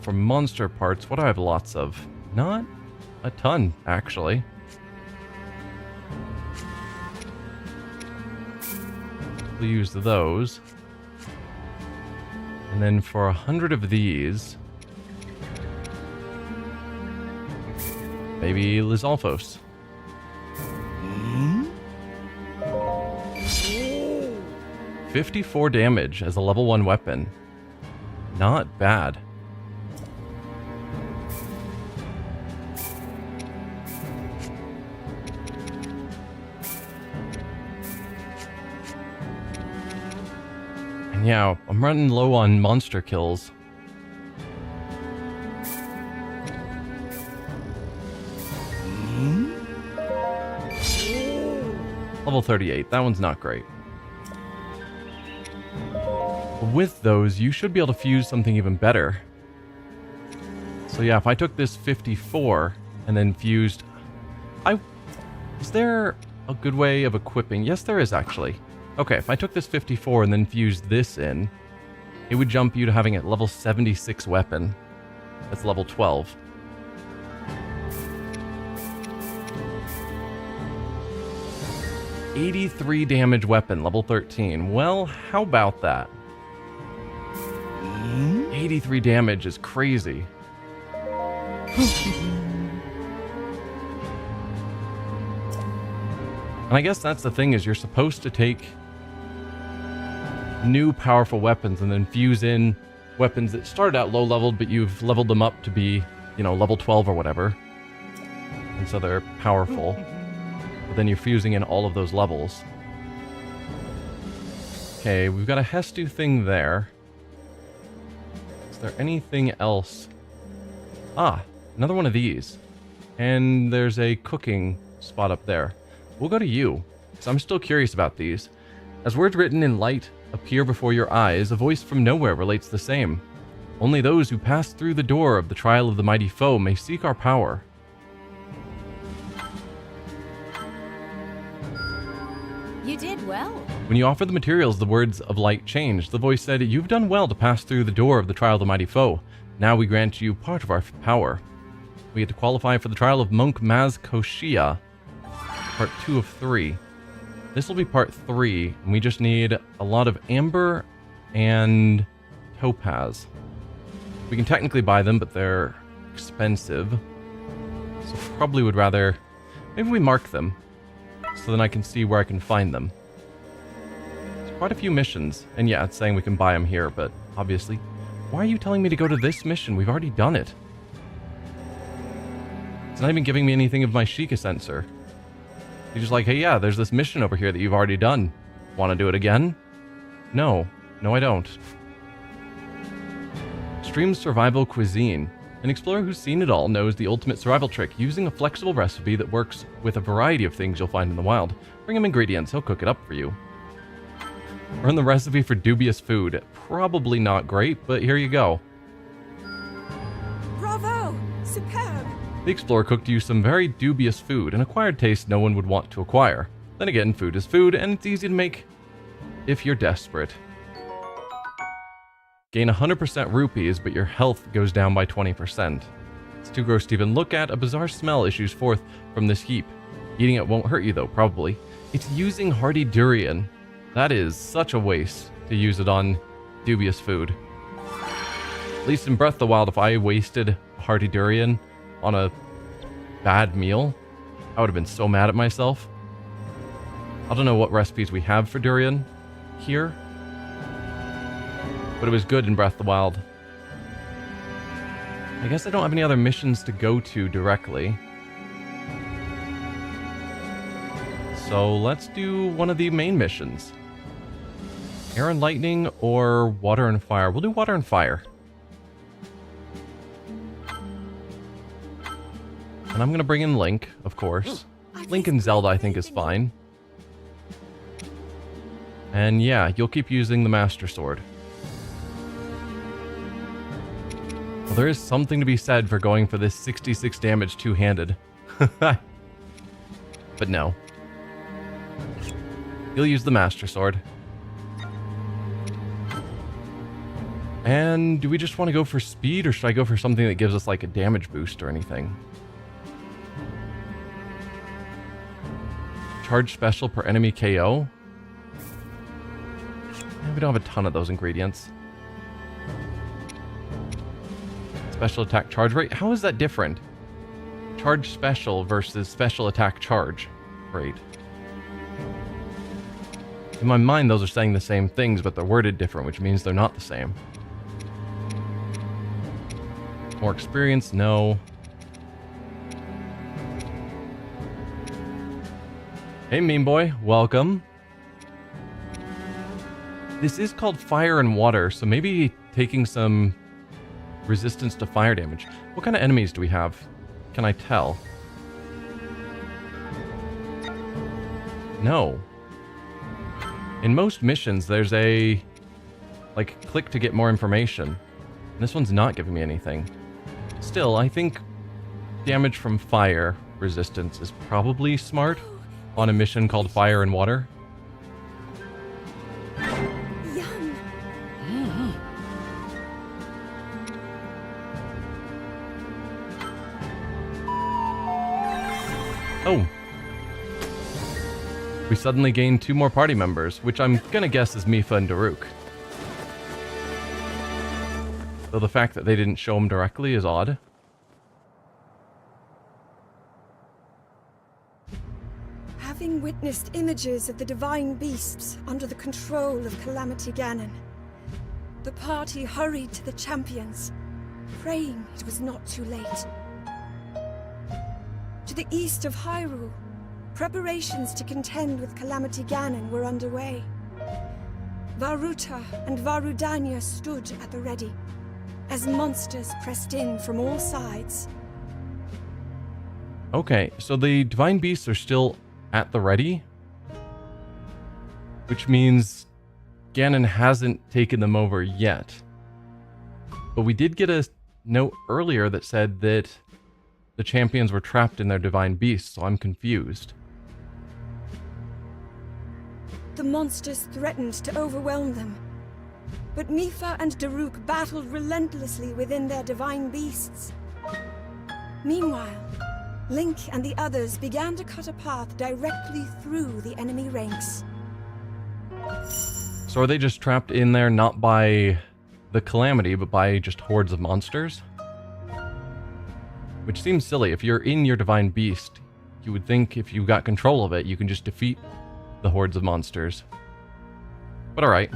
For monster parts, what do I have lots of? Not a ton, actually. We'll use those. And then for 100 of these, maybe Lizalfos. 54 damage as a level 1 weapon. Not bad. And yeah, I'm running low on monster kills. Level 38, that one's not great. With those, you should be able to fuse something even better. So yeah, if I took this 54 and then fused... Is there a good way of equipping? Yes, there is actually. Okay, if I took this 54 and then fused this in, it would jump you to having a level 76 weapon. That's level 12. $83 damage weapon, level 13. Well, how about that? 83 damage is crazy. And I guess that's the thing, is you're supposed to take new powerful weapons and then fuse in weapons that started out low leveled, but you've leveled them up to be, you know, level 12 or whatever. And so they're powerful. But then you're fusing in all of those levels. Okay, we've got a Hestu thing there. Is there anything else? Ah, another one of these. And there's a cooking spot up there. We'll go to you, because I'm still curious about these. As words written in light appear before your eyes, a voice from nowhere relates the same. Only those who pass through the door of the trial of the mighty foe may seek our power. You did well. When you offered the materials, the words of light changed. The voice said, "You've done well to pass through the door of the trial of the mighty foe. Now we grant you part of our power. We had to qualify for the trial of Monk Maz Koshia, part 2 of 3. This will be part 3, and we just need a lot of amber and topaz. We can technically buy them, but they're expensive. So probably would rather... Maybe we mark them, so then I can see where I can find them. There's quite a few missions, and yeah, it's saying we can buy them here, but obviously... Why are you telling me to go to this mission? We've already done it. It's not even giving me anything of my Sheikah sensor. He's just like, hey, yeah, there's this mission over here that you've already done. Want to do it again? No. No, I don't. Extreme survival cuisine. An explorer who's seen it all knows the ultimate survival trick, using a flexible recipe that works with a variety of things you'll find in the wild. Bring him ingredients, he'll cook it up for you. Learn the recipe for dubious food. Probably not great, but here you go. Bravo! Superb! The explorer cooked you some very dubious food, an acquired taste no one would want to acquire. Then again, food is food, and it's easy to make if you're desperate. Gain 100% rupees, but your health goes down by 20%. It's too gross to even look at. A bizarre smell issues forth from this heap. Eating it won't hurt you though, probably. It's using hardy durian. That is such a waste to use it on dubious food. At least in Breath of the Wild, if I wasted hardy durian on a bad meal, I would have been so mad at myself. I don't know what recipes we have for durian here, but it was good in Breath of the Wild. I guess I don't have any other missions to go to directly. So let's do one of the main missions. Air and lightning or water and fire? We'll do water and fire. And I'm going to bring in Link, of course. Link and Zelda I think is fine. And yeah, you'll keep using the Master Sword. Well, there is something to be said for going for this 66 damage two-handed. But no. You'll use the Master Sword. And do we just want to go for speed, or should I go for something that gives us like a damage boost or anything? Charge special per enemy KO? We don't have a ton of those ingredients. Special attack charge rate? How is that different? Charge special versus special attack charge rate. In my mind, those are saying the same things, but they're worded different, which means they're not the same. More experience? No. Hey, Mean Boy. Welcome. This is called Fire and Water, so maybe taking some resistance to fire damage. What kind of enemies do we have? Can I tell? No. In most missions, there's a, like, click to get more information. And this one's not giving me anything. Still, I think damage from fire resistance is probably smart on a mission called Fire and Water. Yum. Oh. We suddenly gained 2 more party members, which I'm gonna guess is Mipha and Daruk. Though the fact that they didn't show them directly is odd. Having witnessed images of the divine beasts under the control of Calamity Ganon, the party hurried to the champions, praying it was not too late. To the east of Hyrule, preparations to contend with Calamity Ganon were underway. Varuta and Varudania stood at the ready, as monsters pressed in from all sides. Okay, so the divine beasts are still at the ready, which means Ganon hasn't taken them over yet. But we did get a note earlier that said that the champions were trapped in their divine beasts, so I'm confused. The monsters threatened to overwhelm them, but Mipha and Daruk battled relentlessly within their divine beasts. Meanwhile, Link and the others began to cut a path directly through the enemy ranks. So are they just trapped in there not by the Calamity, but by just hordes of monsters? Which seems silly. If you're in your divine beast, you would think if you got control of it, you can just defeat the hordes of monsters. But alright.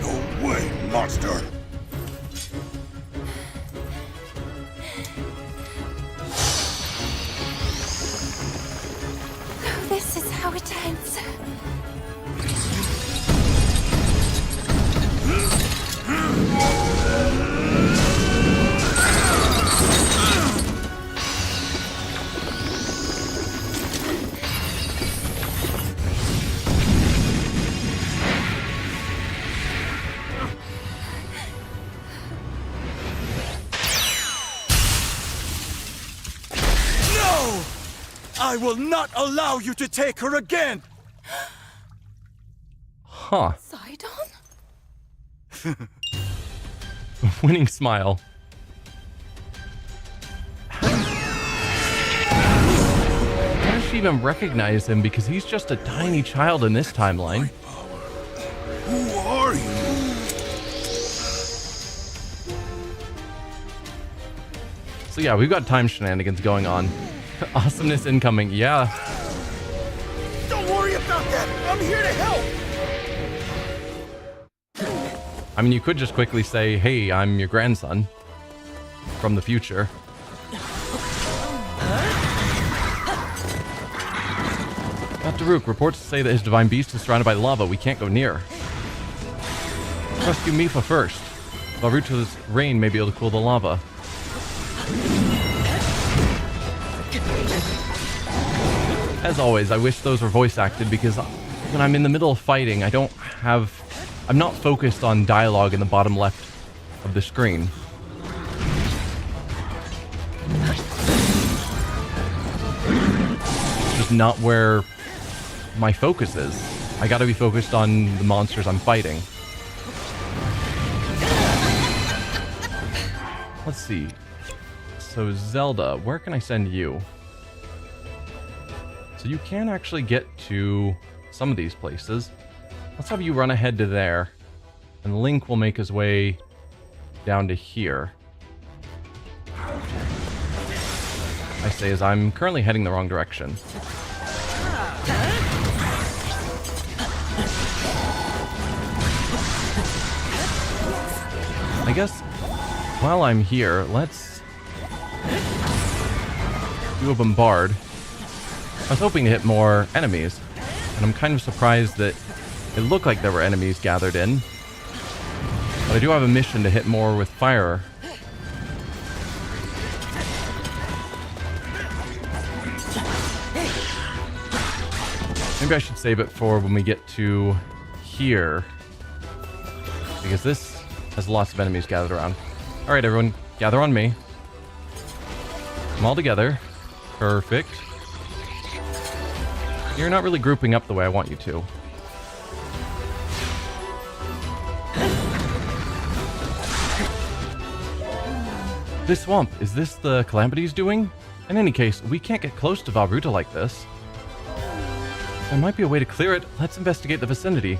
No way, monster! This is how it ends. I will not allow you to take her again! Huh. Sidon? Winning smile. How does she even recognize him? Because he's just a tiny child in this timeline. Who are you? So yeah, we've got time shenanigans going on. Awesomeness incoming, yeah. Don't worry about that! I'm here to help! I mean, you could just quickly say, hey, I'm your grandson from the future. Daruk, reports say that his divine beast is surrounded by lava. We can't go near. Rescue Mifa first. Baruto's rain may be able to cool the lava. As always, I wish those were voice acted because when I'm in the middle of fighting, I'm not focused on dialogue in the bottom left of the screen. It's just not where my focus is. I gotta be focused on the monsters I'm fighting. Let's see. So Zelda, where can I send you? So you can actually get to some of these places. Let's have you run ahead to there. And Link will make his way down to here. I say as I'm currently heading the wrong direction. I guess while I'm here, let's do a bombard. I was hoping to hit more enemies, and I'm kind of surprised that it looked like there were enemies gathered in. But I do have a mission to hit more with fire. Maybe I should save it for when we get to here, because this has lots of enemies gathered around. Alright everyone, gather on me. Come all together. Perfect. You're not really grouping up the way I want you to. This swamp, is this the Calamity's doing? In any case, we can't get close to Baruto like this. There might be a way to clear it. Let's investigate the vicinity.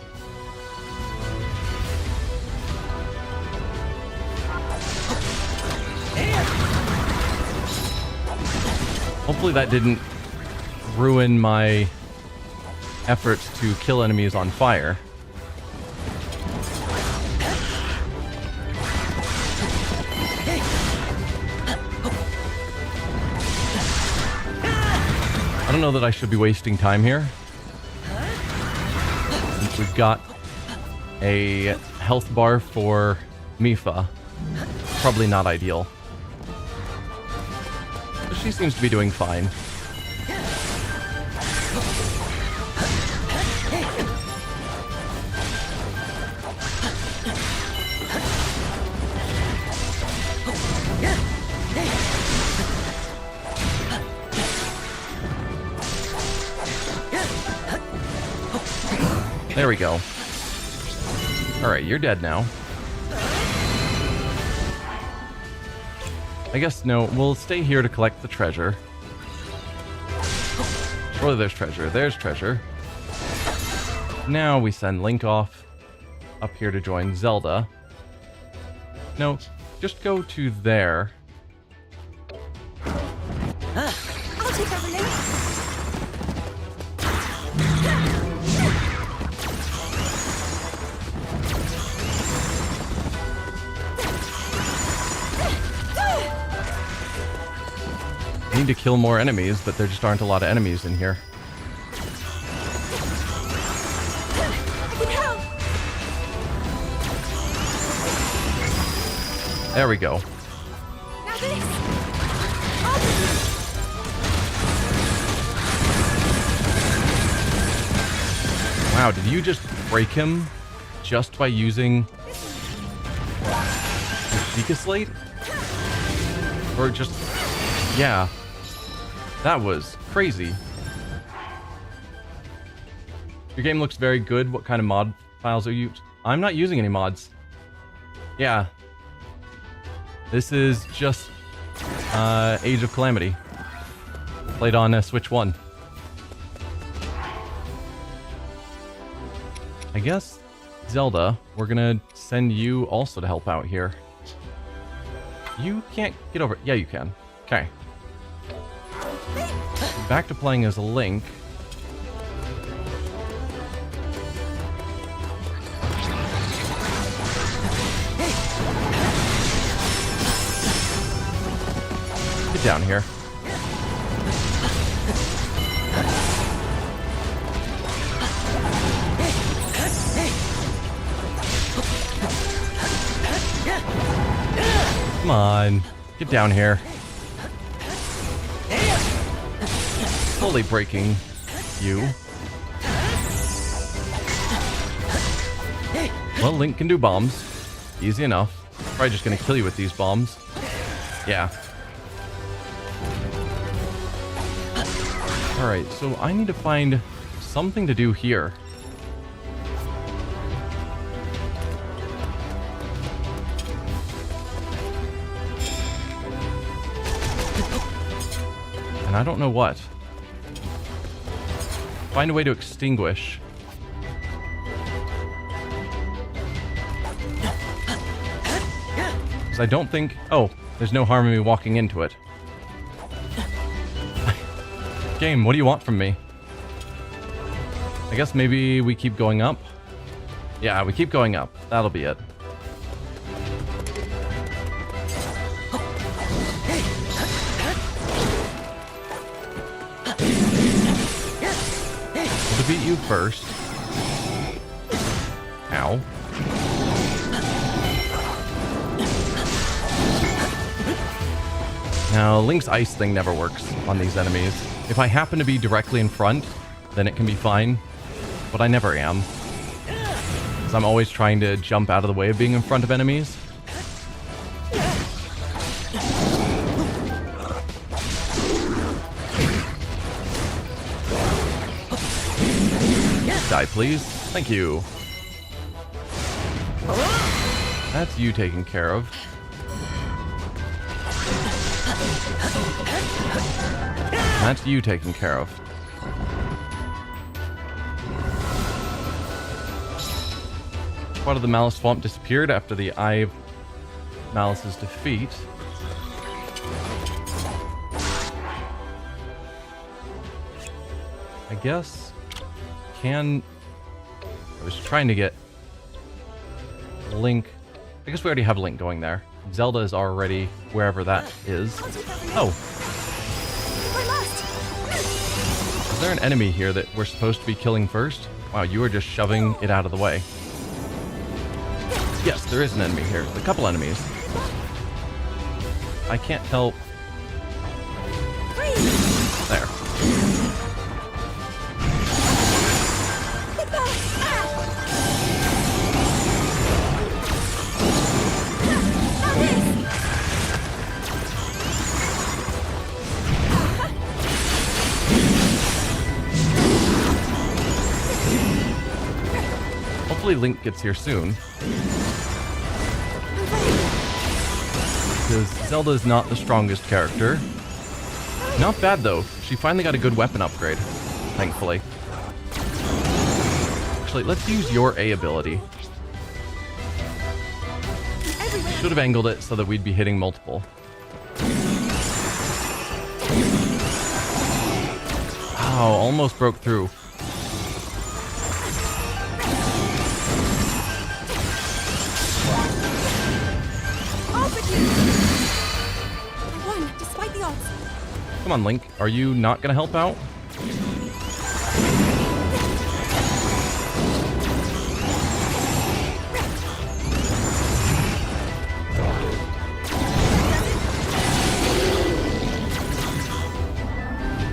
Hopefully that didn't ruin my efforts to kill enemies on fire. I don't know that I should be wasting time here, since we've got a health bar for Mifa. Probably not ideal. But she seems to be doing fine. There we go. Alright, you're dead now. I guess no, we'll stay here to collect the treasure. Surely there's treasure. There's treasure. Now we send Link off up here to join Zelda. No, just go to there. I'll take over, Link. I need to kill more enemies, but there just aren't a lot of enemies in here. I can help. There we go. Now this. Wow, did you just break him just by using Sheikah Slate? Or just... yeah. That was crazy. Your game looks very good. What kind of mod files are you... I'm not using any mods. Yeah. This is just Age of Calamity. Played on Switch 1. I guess, Zelda, we're gonna send you also to help out here. You can't get over... Yeah, you can. Okay. Back to playing as a Link. Get down here. Come on, get down here. Slowly breaking you. Well, Link can do bombs. Easy enough. Probably just gonna kill you with these bombs. Yeah. Alright, so I need to find something to do here. And I don't know what. Find a way to extinguish. Because I don't think... Oh, there's no harm in me walking into it. Game, what do you want from me? I guess maybe we keep going up? Yeah, we keep going up. That'll be it. We'll defeat you first. Ow. Now, Link's ice thing never works on these enemies. If I happen to be directly in front, then it can be fine. But I never am. Because I'm always trying to jump out of the way of being in front of enemies. Die, please. Thank you. That's you taken care of. That's you taken care of. Part of the Malice Swamp disappeared after the Eye of Malice's defeat. I guess... I was trying to get Link... I guess we already have Link going there. Zelda is already wherever that is. Oh. Is there an enemy here that we're supposed to be killing first? Wow, you are just shoving it out of the way. Yes, there is an enemy here. A couple enemies. I can't tell... There. Hopefully Link gets here soon. Because Zelda is not the strongest character. Not bad though. She finally got a good weapon upgrade. Thankfully. Actually, let's use your A ability. Should have angled it so that we'd be hitting multiple. Wow, almost broke through. Come on, Link. Are you not going to help out?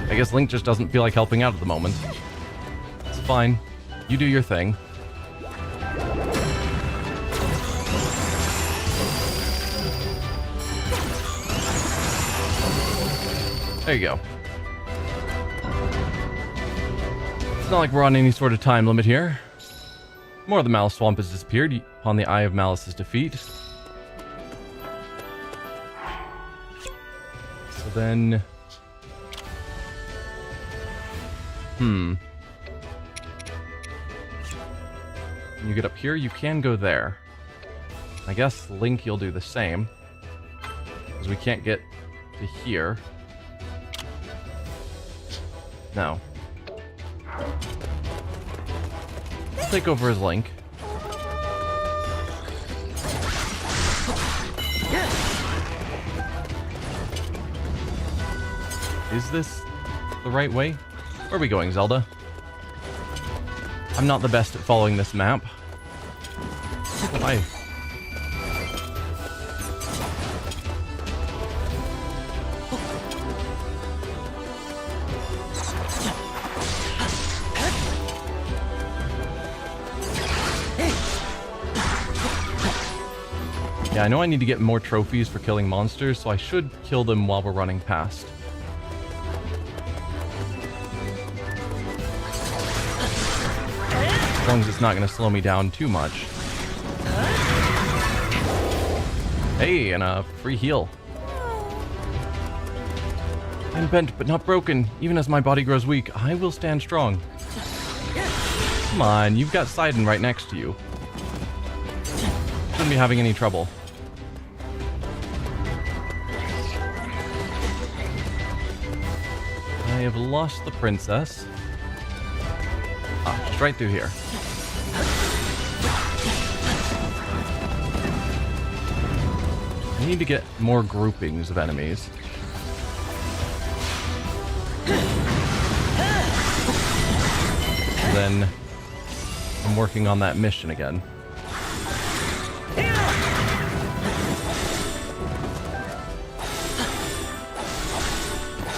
I guess Link just doesn't feel like helping out at the moment. It's fine. You do your thing. There you go. not like we're on any sort of time limit here. More of the Malice Swamp has disappeared upon the Eye of Malice's defeat. So then... When you get up here, you can go there. I guess Link, you'll do the same. Because we can't get to here. No. I'll take over as Link. Is this the right way? Where are we going, Zelda? I'm not the best at following this map. Why? Yeah, I know I need to get more trophies for killing monsters, so I should kill them while we're running past. As long as it's not going to slow me down too much. Hey, and a free heal. I'm bent but not broken. Even as my body grows weak, I will stand strong. Come on, you've got Sidon right next to you. Shouldn't be having any trouble. I have lost the princess. Ah, just right through here. I need to get more groupings of enemies. And then I'm working on that mission again.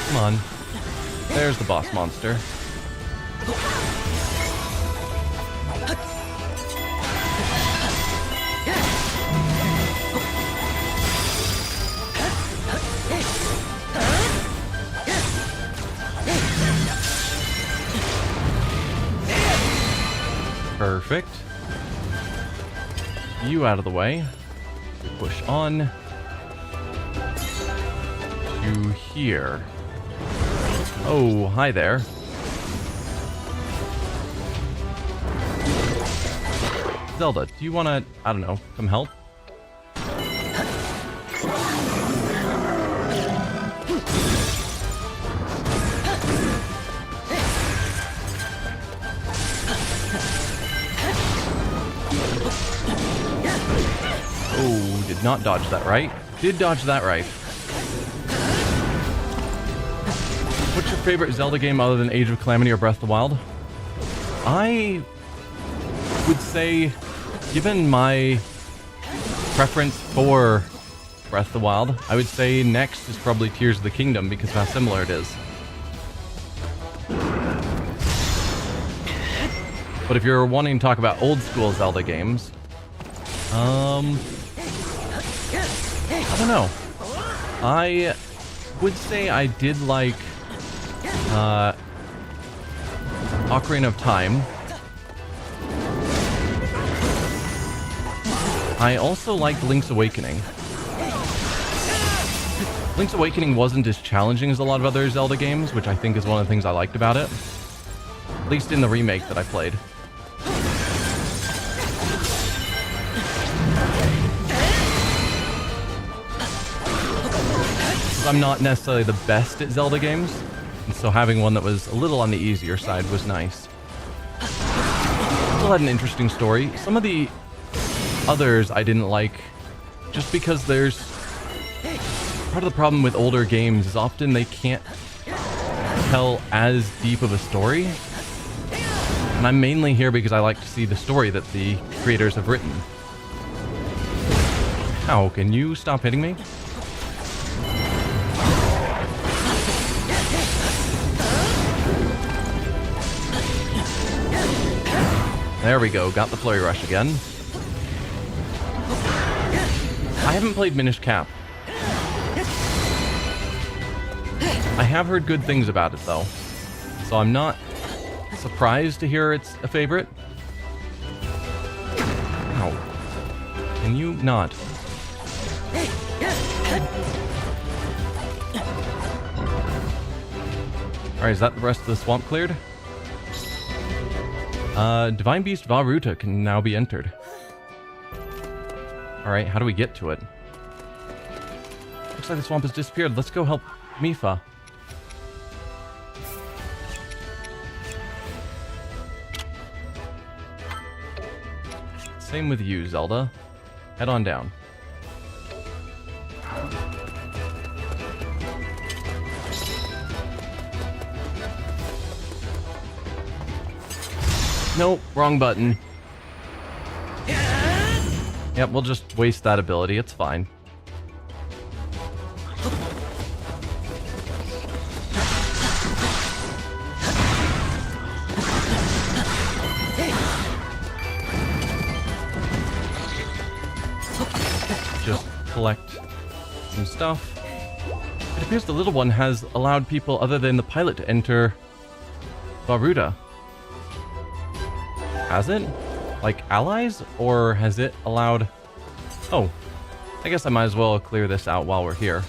Come on. There's the boss monster. Perfect. You out of the way. Push on to here. Oh, hi there. Zelda, do you want to, I don't know, come help? Oh, did not dodge that right. Did dodge that right. What's your favorite Zelda game other than Age of Calamity or Breath of the Wild? I would say, given my preference for Breath of the Wild, I would say next is probably Tears of the Kingdom because of how similar it is. But if you're wanting to talk about old school Zelda games, I don't know. I would say I did like Ocarina of Time. I also liked Link's Awakening. Link's Awakening wasn't as challenging as a lot of other Zelda games, which I think is one of the things I liked about it. At least in the remake that I played. I'm not necessarily the best at Zelda games, and so having one that was a little on the easier side was nice. Still had an interesting story. Some of the others I didn't like, just because there's... Part of the problem with older games is often they can't tell as deep of a story. And I'm mainly here because I like to see the story that the creators have written. How can you stop hitting me? There we go, got the Flurry Rush again. I haven't played Minish Cap. I have heard good things about it though, so I'm not surprised to hear it's a favorite. Ow. Can you not? Alright, is that the rest of the swamp cleared? Divine Beast Varuta can now be entered. Alright, how do we get to it? Looks like the swamp has disappeared. Let's go help Mifa. Same with you, Zelda. Head on down. Nope, wrong button. Yep, we'll just waste that ability. It's fine. Just collect some stuff. It appears the little one has allowed people other than the pilot to enter Varuta. Has it? Like allies? Or has it allowed... Oh, I guess I might as well clear this out while we're here.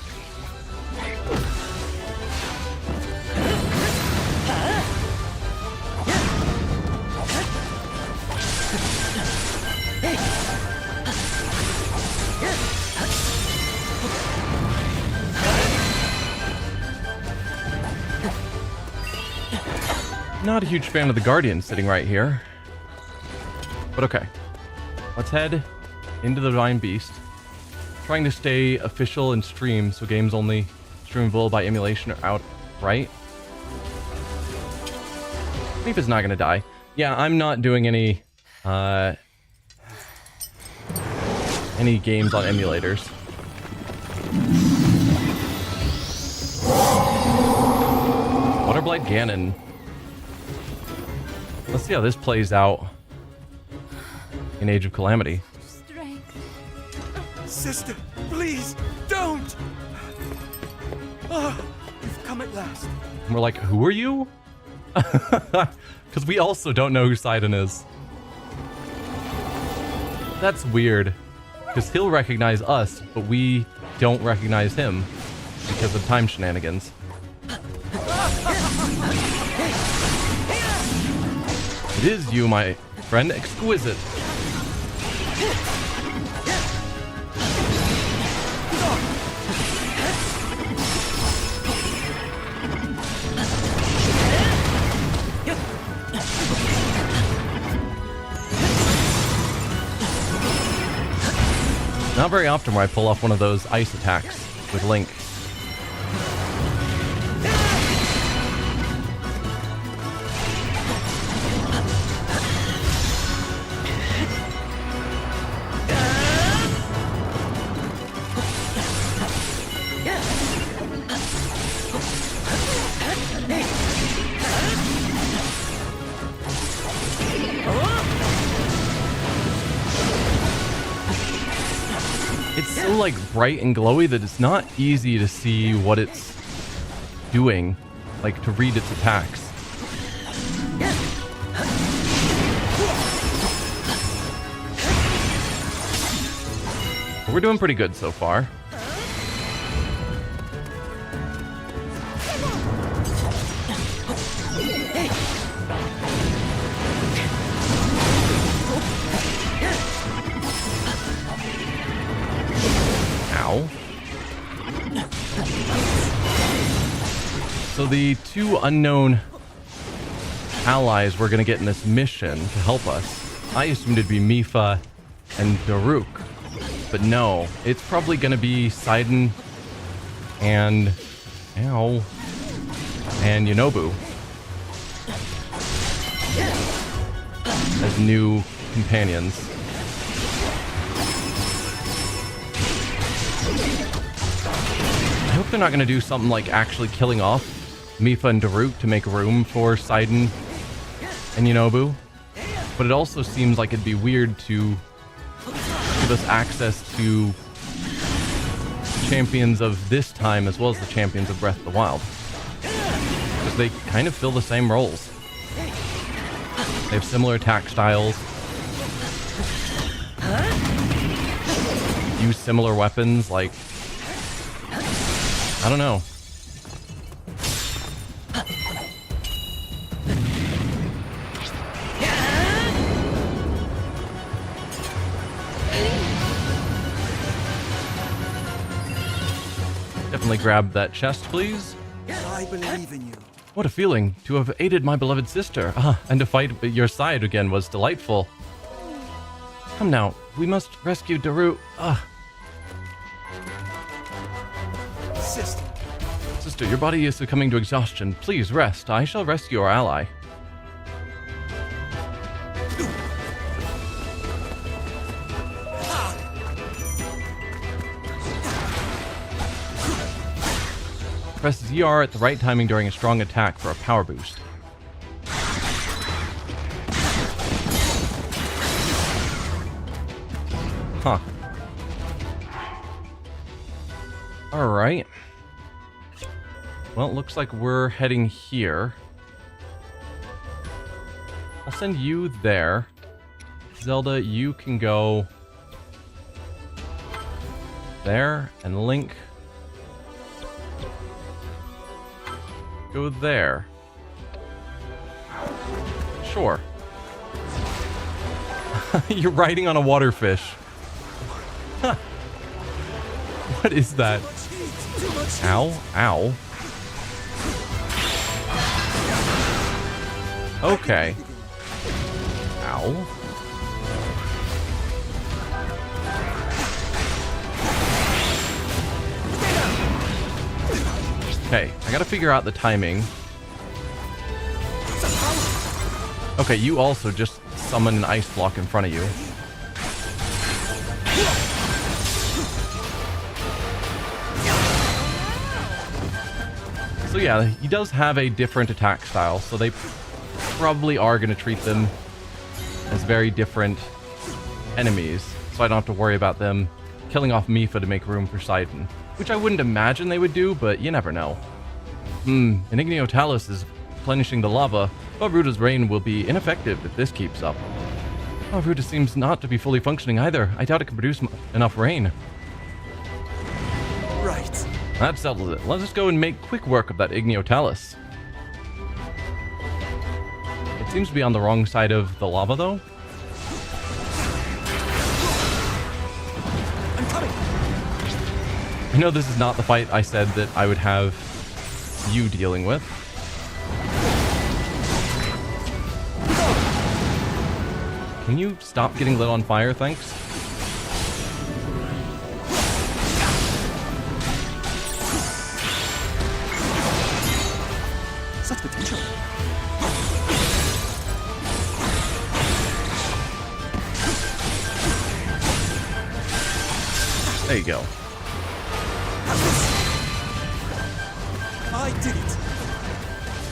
Not a huge fan of the Guardian sitting right here. But okay. Let's head into the Divine Beast. Trying to stay official and stream, so games only streamable by emulation or outright. Mifa's not gonna die. Yeah, I'm not doing any games on emulators. Waterblight Ganon. Let's see how this plays out in Age of Calamity. Sister, please, don't! Oh, you've come at last. And we're like, who are you? Because we also don't know who Sidon is. That's weird. Because he'll recognize us, but we don't recognize him because of time shenanigans. It is you, my friend. Exquisite. Not very often where I pull off one of those ice attacks with Link. It's so like bright and glowy that it's not easy to see what it's doing, like to read its attacks. We're doing pretty good so far. So the two unknown allies we're going to get in this mission to help us, I assumed it'd be Mifa and Daruk. But no, it's probably going to be Sidon and... Ow. And Yunobu. As new companions. I hope they're not going to do something like actually killing off Mifa and Daruk to make room for Sidon and Yunobu. But it also seems like it'd be weird to give us access to champions of this time as well as the champions of Breath of the Wild. Because they kind of fill the same roles. They have similar attack styles. Use similar weapons, like... I don't know. Definitely grab that chest, please. I believe in you. What a feeling to have aided my beloved sister. And to fight at your side again was delightful. Come now, we must rescue Daruk. Sister, your body is succumbing to exhaustion. Please rest. I shall rescue our ally. Press ZR at the right timing during a strong attack for a power boost. Huh. Alright. Well, it looks like we're heading here. I'll send you there. Zelda, you can go there, and Link, go there. Sure. You're riding on a waterfish. What is that? Ow, ow. Okay. Ow. Okay, I gotta figure out the timing. Okay, you also just summon an ice block in front of you. So yeah, he does have a different attack style, so they probably are going to treat them as very different enemies, so I don't have to worry about them killing off Mipha to make room for Sidon, which I wouldn't imagine they would do, but you never know. Inignio Talus is replenishing the lava. Vavruda's rain will be ineffective if this keeps up. Vavruda seems not to be fully functioning either. I doubt it can produce enough rain. Right. That settles it. Let's just go and make quick work of that Igneo Talus. It seems to be on the wrong side of the lava, though. I'm coming. I know this is not the fight I said that I would have you dealing with. Can you stop getting lit on fire, thanks? Such potential. There you go. I did it.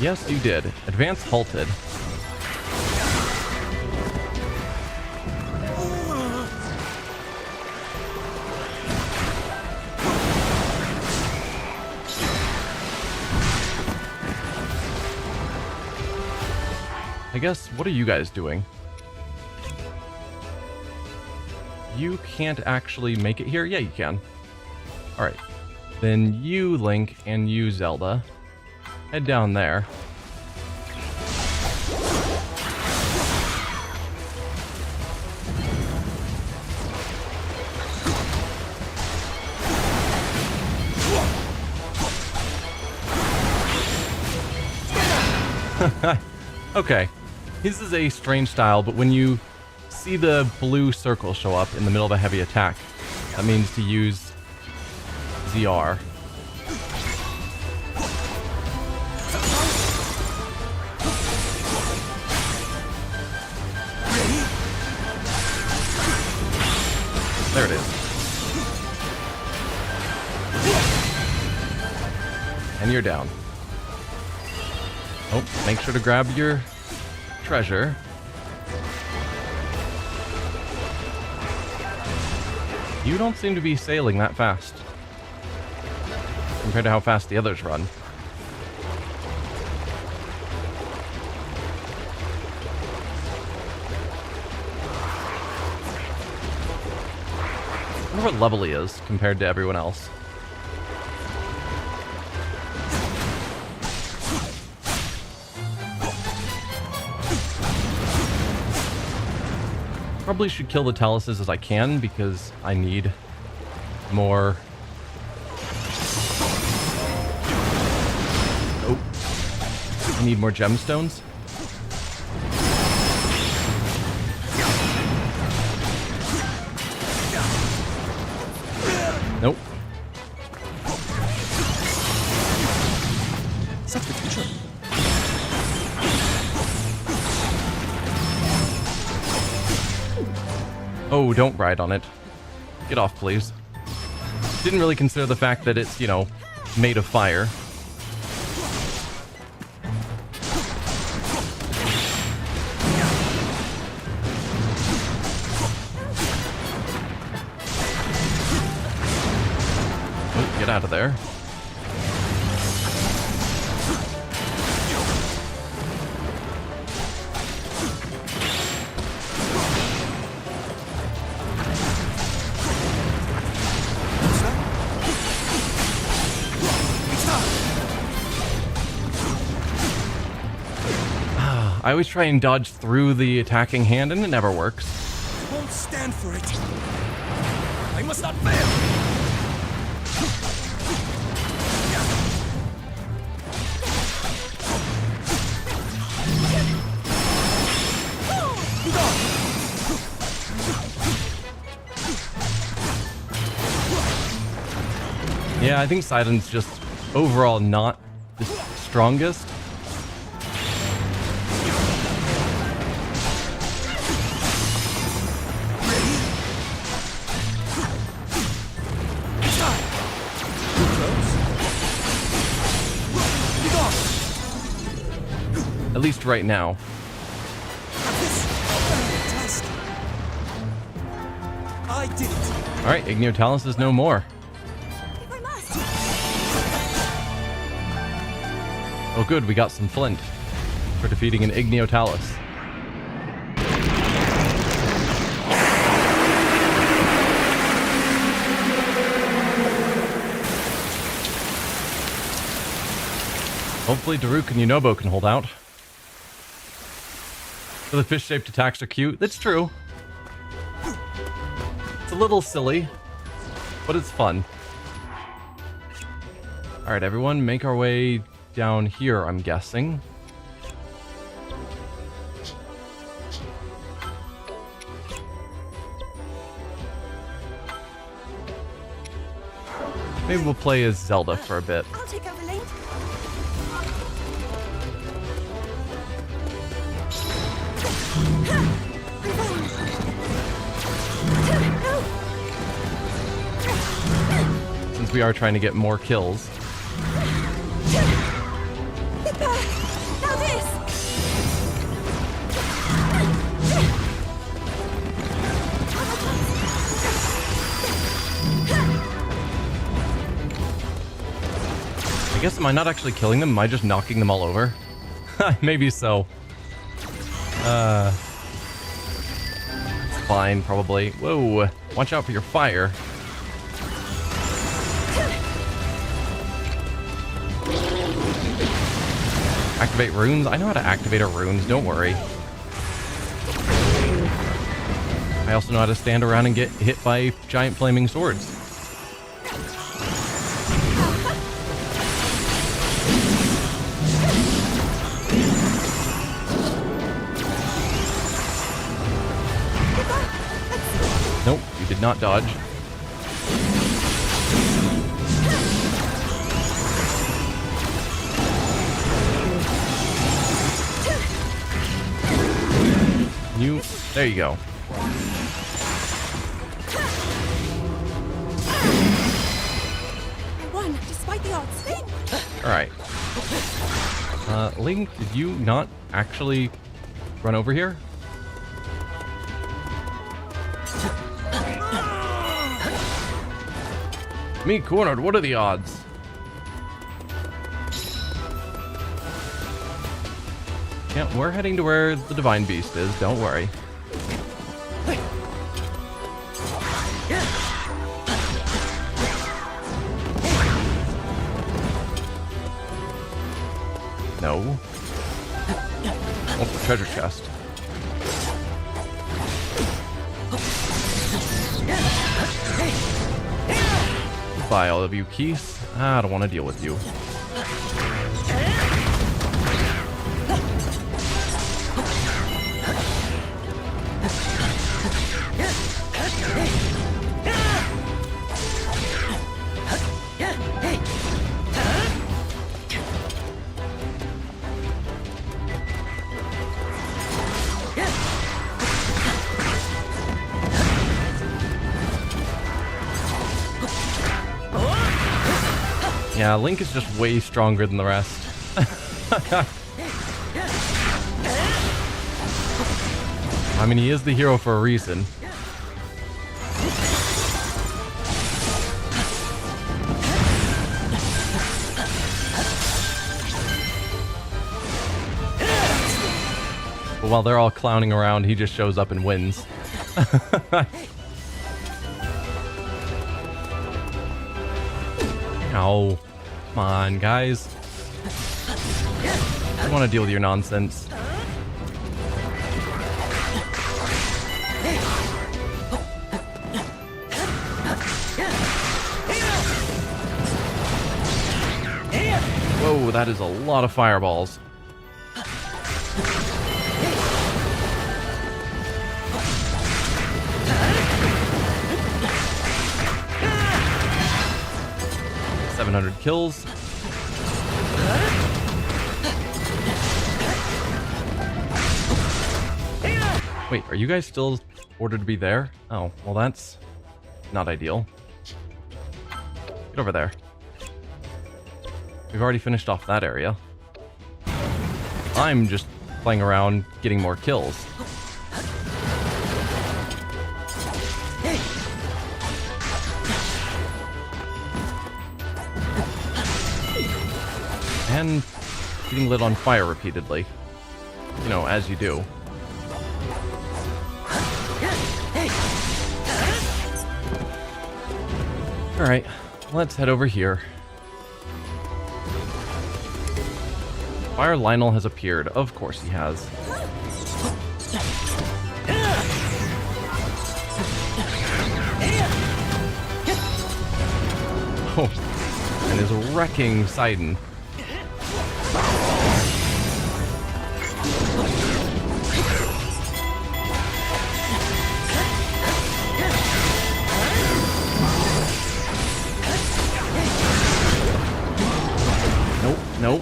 Yes, you did. Advance halted. I guess, what are you guys doing? You can't actually make it here? Yeah, you can. Alright. Then you, Link, and you, Zelda, head down there. Okay. This is a strange style, but when you see the blue circle show up in the middle of a heavy attack, that means to use ZR. There it is. And you're down. Oh, make sure to grab your treasure. You don't seem to be sailing that fast compared to how fast the others run. wonder what level he is compared to everyone else. Probably should kill the Taluses as I can because I need more. Oh, I need more gemstones. Nope. Such potential. Oh, don't ride on it. Get off, please. Didn't really consider the fact that it's, you know, made of fire. Oh, get out of there. I always try and dodge through the attacking hand, and it never works. I won't stand for it. I must not fail. Yeah, I think Sidon's just overall not the strongest. At least right now. I did it. Alright, Igneo is no more. If I must. Oh good, we got some flint for defeating an Igneo Talus. Hopefully Daruk and Yunobo can hold out. So the fish-shaped attacks are cute. That's true. It's a little silly, but it's fun. Alright, everyone, make our way down here, I'm guessing. Maybe we'll play as Zelda for a bit. I'll take over Link. Since we are trying to get more kills. Now this. I guess, am I not actually killing them? Am I just knocking them all over? Maybe so. It's fine, probably. Whoa, watch out for your fire. Activate runes? I know how to activate our runes, don't worry. I also know how to stand around and get hit by giant flaming swords. Nope, you did not dodge. There you go. I won, despite the odds. Alright. Link, did you not actually run over here? Me cornered, what are the odds? Yeah, we're heading to where the Divine Beast is, don't worry. No. Oh, the treasure chest. Bye, all of you, Keith. I don't want to deal with you. Yeah, Link is just way stronger than the rest. I mean, he is the hero for a reason. But while they're all clowning around, he just shows up and wins. Ow. Come on, guys. I don't want to deal with your nonsense. Whoa, that is a lot of fireballs. Kills. Wait, are you guys still ordered to be there? Oh, well that's not ideal. Get over there. We've already finished off that area. I'm just playing around getting more kills. And getting lit on fire repeatedly. You know, as you do. Alright, let's head over here. Fire Lynel has appeared. Of course he has. Oh, and is wrecking Sidon. Nope.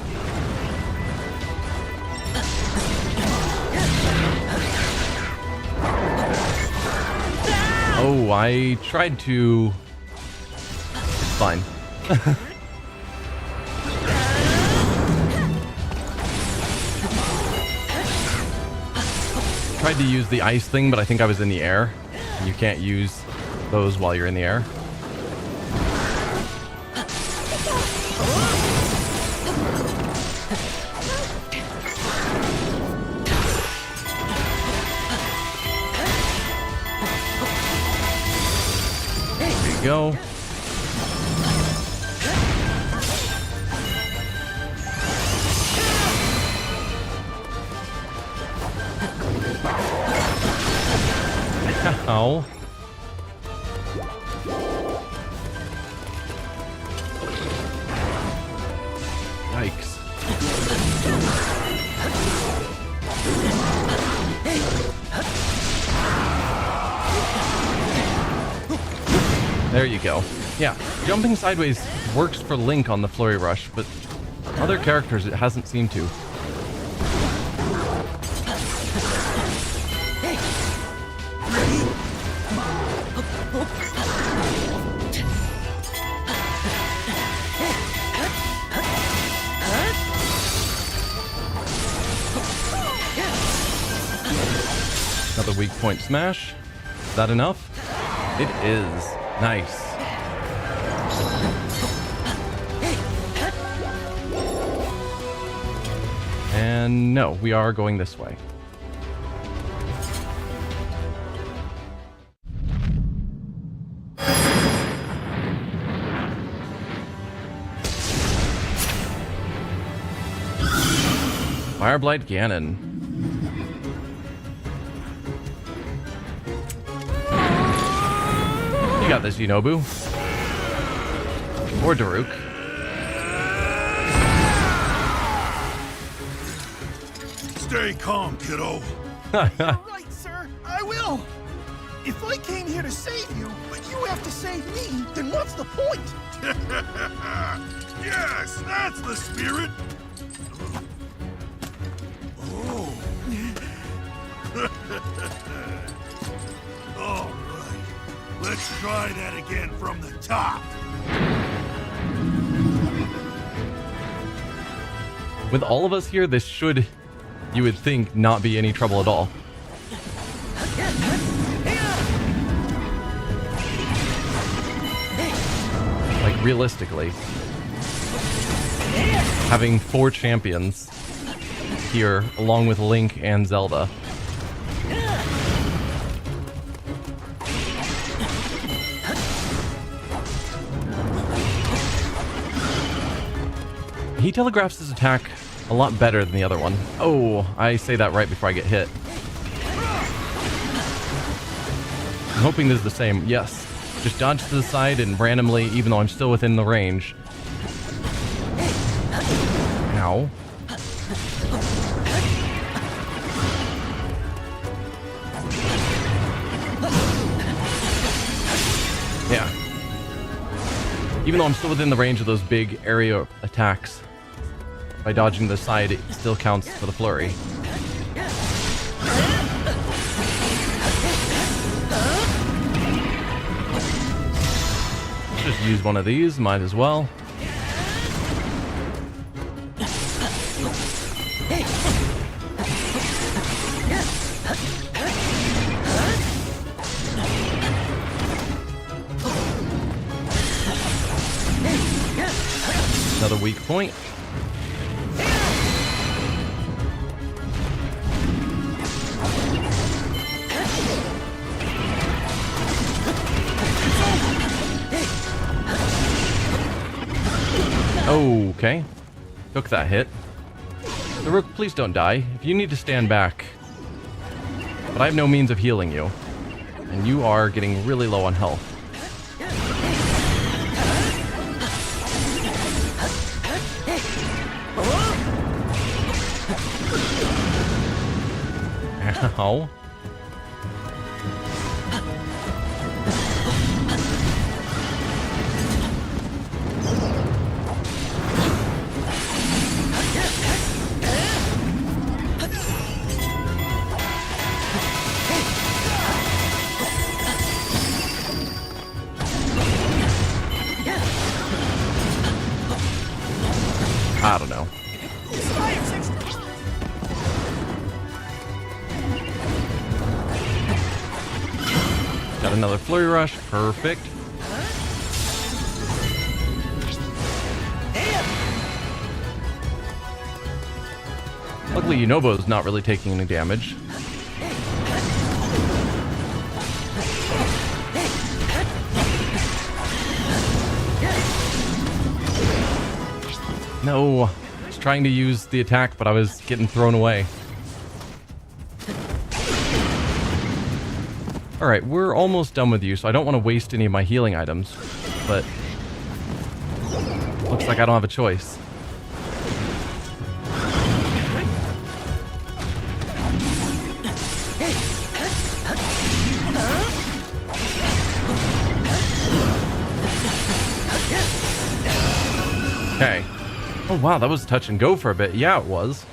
Oh, I tried to... It's fine. Tried to use the ice thing, but I think I was in the air. You can't use those while you're in the air. Go. Ow. Yikes. There you go. Yeah, jumping sideways works for Link on the Flurry Rush, but other characters it hasn't seemed to. Another weak point smash. Is that enough? It is. Nice. And no, we are going this way. Fireblight Ganon. You got this, Yunobu. Or Daruk. Stay calm, kiddo. Right, sir. I will. If I came here to save you, but you have to save me, then what's the point? Yes, that's the spirit. Oh. All right. Let's try that again from the top. With all of us here, this should, you would think, not be any trouble at all. Like, realistically. Having 4 champions here, along with Link and Zelda. He telegraphs his attack a lot better than the other one. Oh, I say that right before I get hit. I'm hoping this is the same. Yes. Just dodge to the side and randomly, even though I'm still within the range. Ow. Yeah. Even though I'm still within the range of those big area attacks, by dodging the side, it still counts for the flurry. Let's just use one of these, might as well. Another weak point. Okay. Took that hit. The Rook, please don't die. If you need to stand back. But I have no means of healing you. And you are getting really low on health. Ow. I don't know. Got another flurry rush. Perfect. Luckily, Yunobo's not really taking any damage. No, I was trying to use the attack, but I was getting thrown away. Alright, we're almost done with you, so I don't want to waste any of my healing items, but looks like I don't have a choice. Okay. Oh wow, that was touch and go for a bit. Yeah, it was.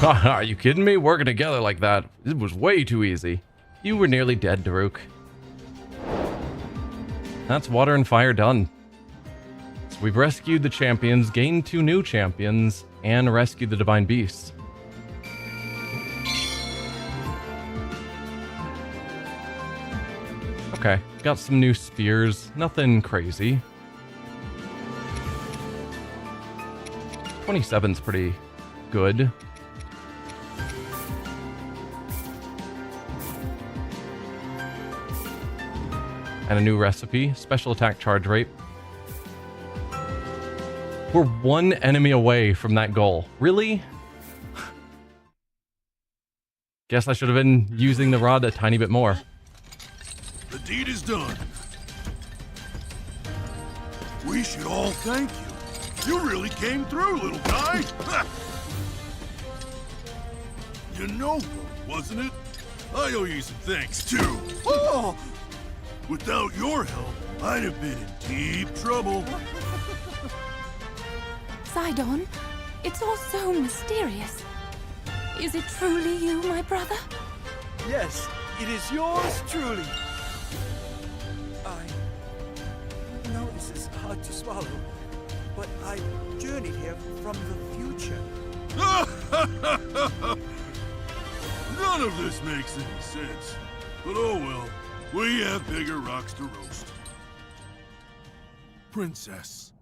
Are you kidding me? Working together like that. It was way too easy. You were nearly dead, Daruk. That's water and fire done. So we've rescued the champions, gained 2 new champions, and rescued the divine beasts. Okay, got some new spears. Nothing crazy. 27's pretty good. And a new recipe, special attack charge rate. We're 1 enemy away from that goal. Really? Guess I should have been using the rod a tiny bit more. The deed is done. We should all thank you. You really came through, little guy. You know, wasn't it? I owe you some thanks, too. Oh! Without your help, I'd have been in deep trouble. Sidon, it's all so mysterious. Is it truly you, my brother? Yes, it is yours truly. I know this is hard to swallow, but I journeyed here from the future. None of this makes any sense. But oh well, we have bigger rocks to roast. Princess,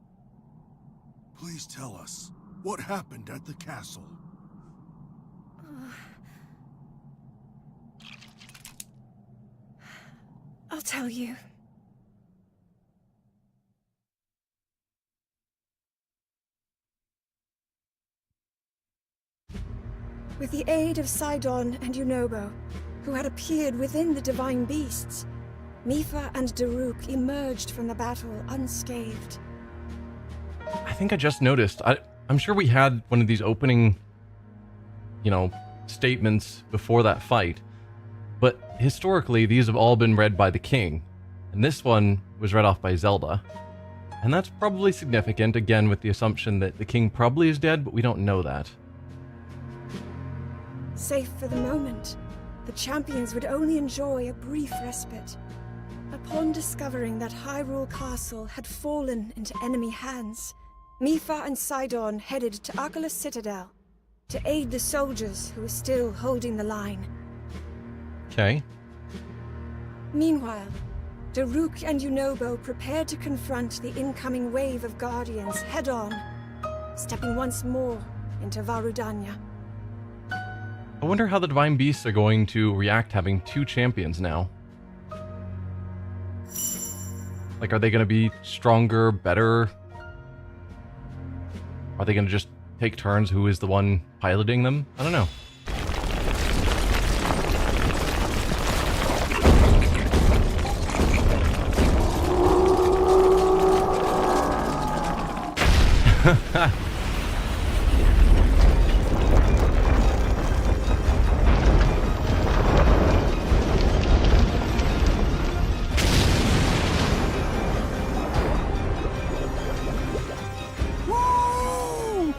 please tell us what happened at the castle. I'll tell you. With the aid of Sidon and Yunobo, who had appeared within the divine beasts, Mipha and Daruk emerged from the battle unscathed. I think I just noticed. I'm sure we had one of these opening, statements before that fight. But historically, these have all been read by the king. And this one was read off by Zelda. And that's probably significant, again, with the assumption that the king probably is dead, but we don't know that. Safe for the moment, the champions would only enjoy a brief respite. Upon discovering that Hyrule Castle had fallen into enemy hands, Mipha and Sidon headed to Arkelus Citadel to aid the soldiers who were still holding the line. Okay. Meanwhile, Daruk and Yunobo prepared to confront the incoming wave of Guardians head-on, stepping once more into Varudanya. I wonder how the Divine Beasts are going to react having two champions now. Like, are they going to be stronger, better? Are they going to just take turns who is the one piloting them? I don't know. Woo!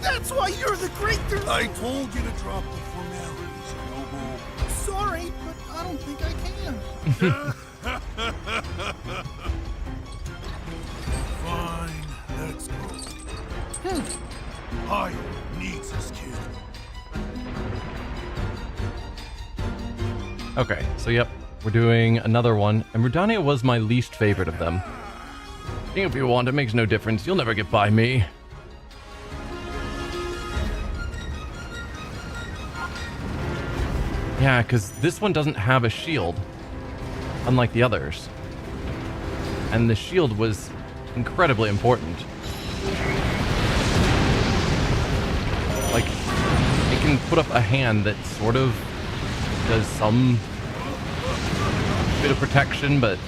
That's why you're the great... I told you to drop the formalities, Noble. Sorry, but I don't think I can. Fine, let's go. Hyrule needs his kid. Okay, so yep, we're doing another one, and Rudania was my least favorite of them. Think if you want, it makes no difference. You'll never get by me. Yeah, because this one doesn't have a shield, unlike the others. And the shield was incredibly important. Like, it can put up a hand that sort of does some bit of protection, but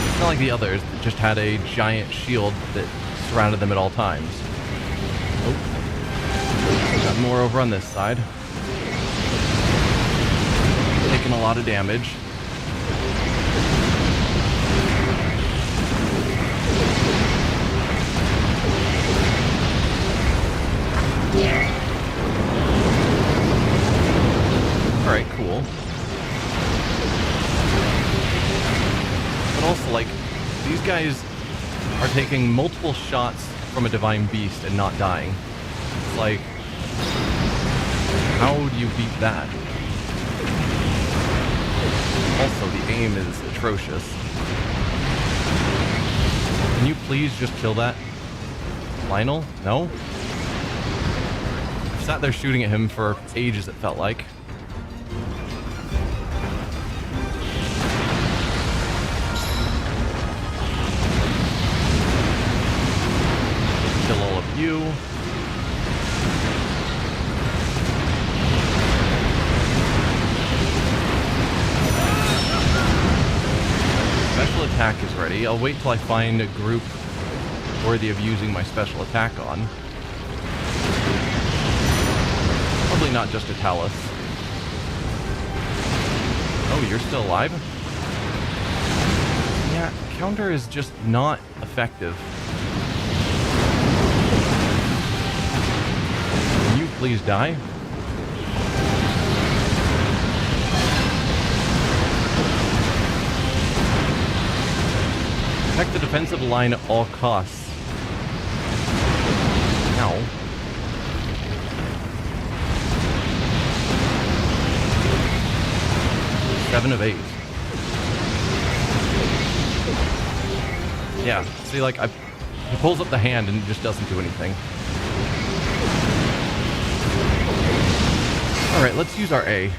it's not like the others that just had a giant shield that surrounded them at all times. Oh. Got more over on this side. Taking a lot of damage. Alright, cool. But also, like, these guys are taking multiple shots from a divine beast and not dying. It's like, how do you beat that? Also, the aim is atrocious. Can you please just kill that? Lynel? No? I sat there shooting at him for ages, it felt like. Kill all of you. Actually, I'll wait till I find a group worthy of using my special attack on. Probably not just a Talus. Oh, you're still alive? Yeah, counter is just not effective. Can you please die? Protect the defensive line at all costs. Ow. Seven of 8. Yeah, see, like, he pulls up the hand and it just doesn't do anything. Alright, let's use our A.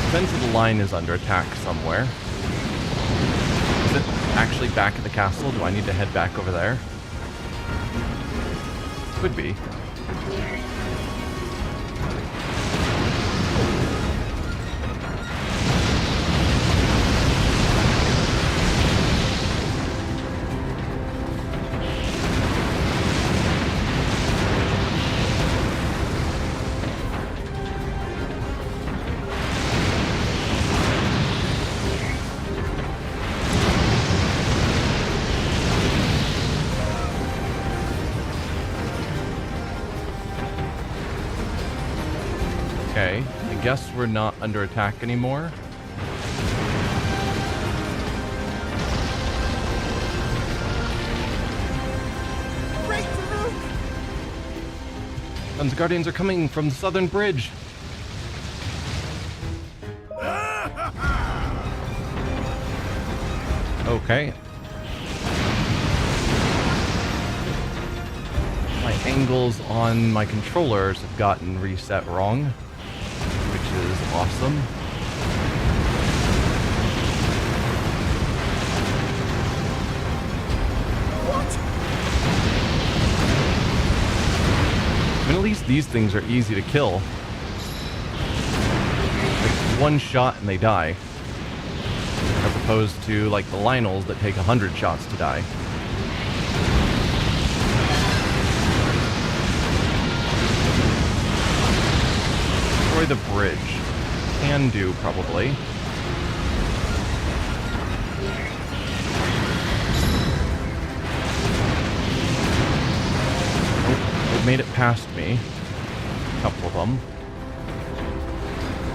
Defensive line is under attack somewhere. Is it actually back at the castle? Do I need to head back over there? Could be. Okay, I guess we're not under attack anymore. Guns Guardians are coming from the southern bridge. Okay. My angles on my controllers have gotten reset wrong, which is awesome. I mean, at least these things are easy to kill. Like, one shot and they die. As opposed to, like, the Lynels that take 100 shots to die. Destroy the bridge. Can do, probably. Made it past me. A couple of them.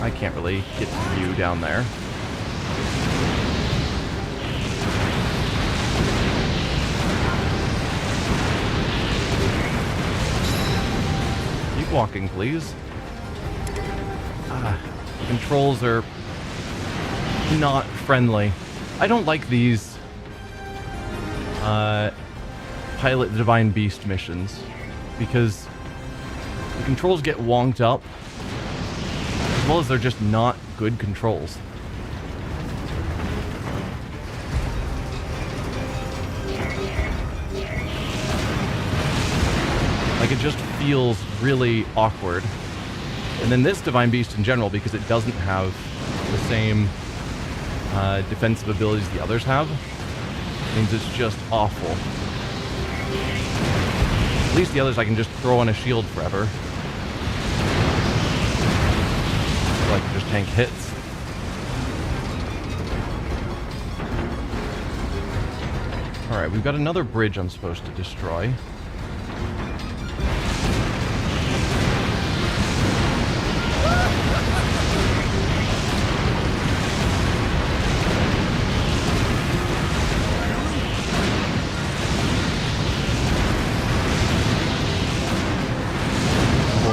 I can't really get to view down there. Keep walking, please. The controls are not friendly. I don't like these Pilot the Divine Beast missions, because the controls get wonked up, as well as they're just not good controls. Like, it just feels really awkward. And then this Divine Beast in general, because it doesn't have the same defensive abilities the others have, means it's just awful. At least the others I can just throw on a shield forever. So I can just tank hits. Alright, we've got another bridge I'm supposed to destroy.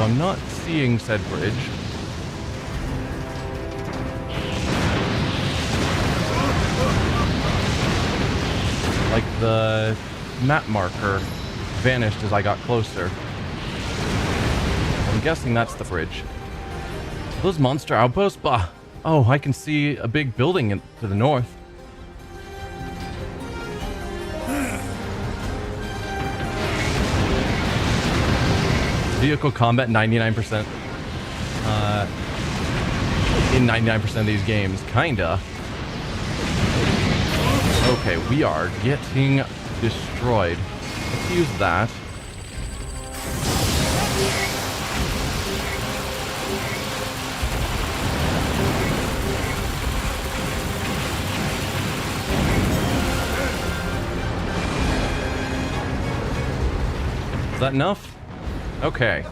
I'm not seeing said bridge. Like, the map marker vanished as I got closer. I'm guessing that's the bridge. Are those monster outposts? Bah! Oh, I can see a big building to the north. vehicle combat 99%. In 99% of these games, kinda. Okay, we are getting destroyed. Let's use that. Is that enough? Okay.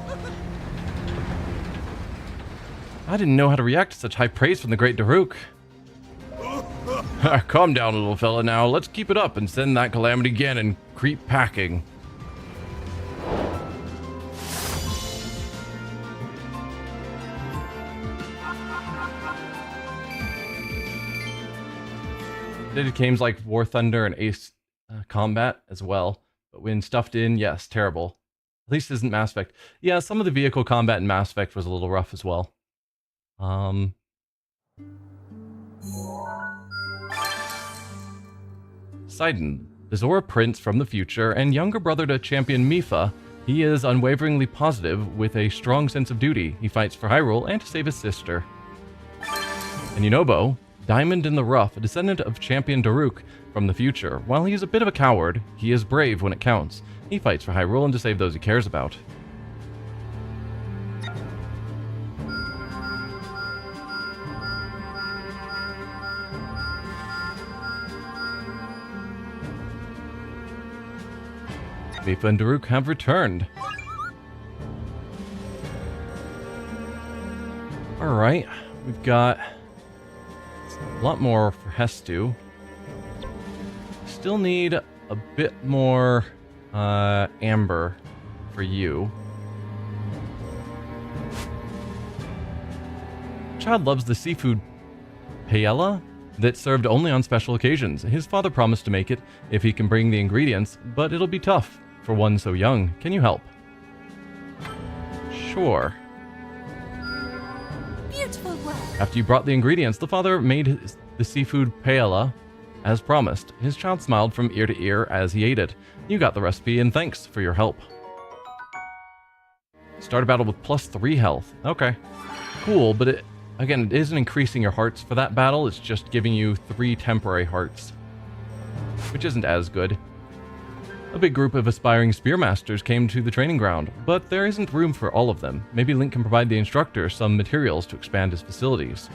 I didn't know how to react to such high praise from the great Daruk. Calm down, little fella, now. Let's keep it up and send that Calamity Ganon creep packing. Did games like War Thunder and Ace Combat as well. But when stuffed in, yes, terrible. At least it isn't Mass Effect. Yeah, some of the vehicle combat in Mass Effect was a little rough as well. Sidon, the Zora Prince from the future and younger brother to champion Mipha, he is unwaveringly positive with a strong sense of duty. He fights for Hyrule and to save his sister. And Yunobo, Diamond in the Rough, a descendant of champion Daruk from the future. While he is a bit of a coward, he is brave when it counts. He fights for Hyrule and to save those he cares about. Mipha and Daruk have returned. Alright, we've got a lot more for Hestu. Still need a bit more amber for you. Child loves the seafood paella that's served only on special occasions. His father promised to make it if he can bring the ingredients, but it'll be tough for one so young. Can you help? Sure. Beautiful work. After you brought the ingredients, the father made the seafood paella as promised. His child smiled from ear to ear as he ate it. You got the recipe, and thanks for your help. Start a battle with +3 health. Okay. Cool, but it isn't increasing your hearts for that battle. It's just giving you 3 temporary hearts, which isn't as good. A big group of aspiring spearmasters came to the training ground, but there isn't room for all of them. Maybe Link can provide the instructor some materials to expand his facilities.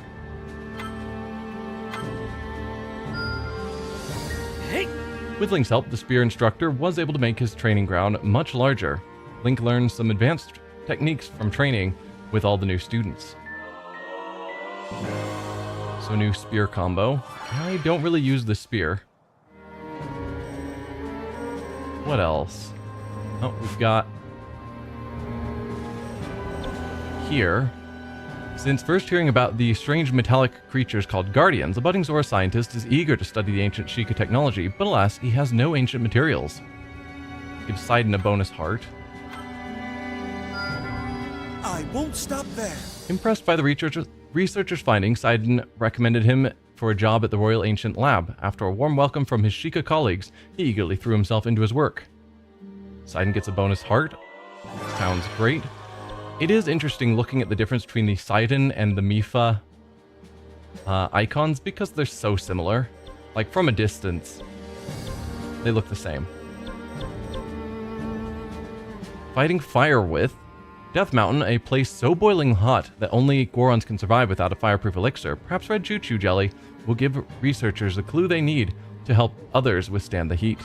With Link's help, the spear instructor was able to make his training ground much larger. Link learned some advanced techniques from training with all the new students. So new spear combo. I don't really use the spear. What else? Oh, we've got here. Since first hearing about the strange metallic creatures called Guardians, a budding Zora scientist is eager to study the ancient Sheikah technology, but alas, he has no ancient materials. Give Sidon a bonus heart. I won't stop there. Impressed by the researchers' findings, Sidon recommended him for a job at the Royal Ancient Lab. After a warm welcome from his Sheikah colleagues, he eagerly threw himself into his work. Sidon gets a bonus heart. Sounds great. It is interesting looking at the difference between the Sidon and the Mipha icons because they're so similar. Like, from a distance, they look the same. Fighting fire with Death Mountain, a place so boiling hot that only Gorons can survive without a fireproof elixir. Perhaps red choo-choo jelly will give researchers a clue they need to help others withstand the heat.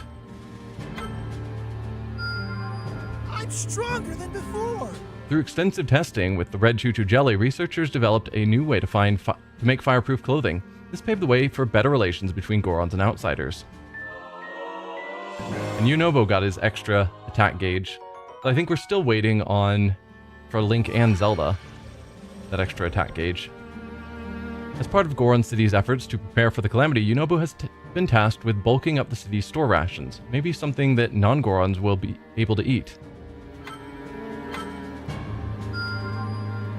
I'm stronger than before. Through extensive testing with the red choo-choo jelly, researchers developed a new way to make fireproof clothing. This paved the way for better relations between Gorons and outsiders. And Yunobo got his extra attack gauge. But I think we're still waiting for Link and Zelda, that extra attack gauge. As part of Goron City's efforts to prepare for the Calamity, Yunobo has been tasked with bulking up the city's store rations. Maybe something that non-Gorons will be able to eat.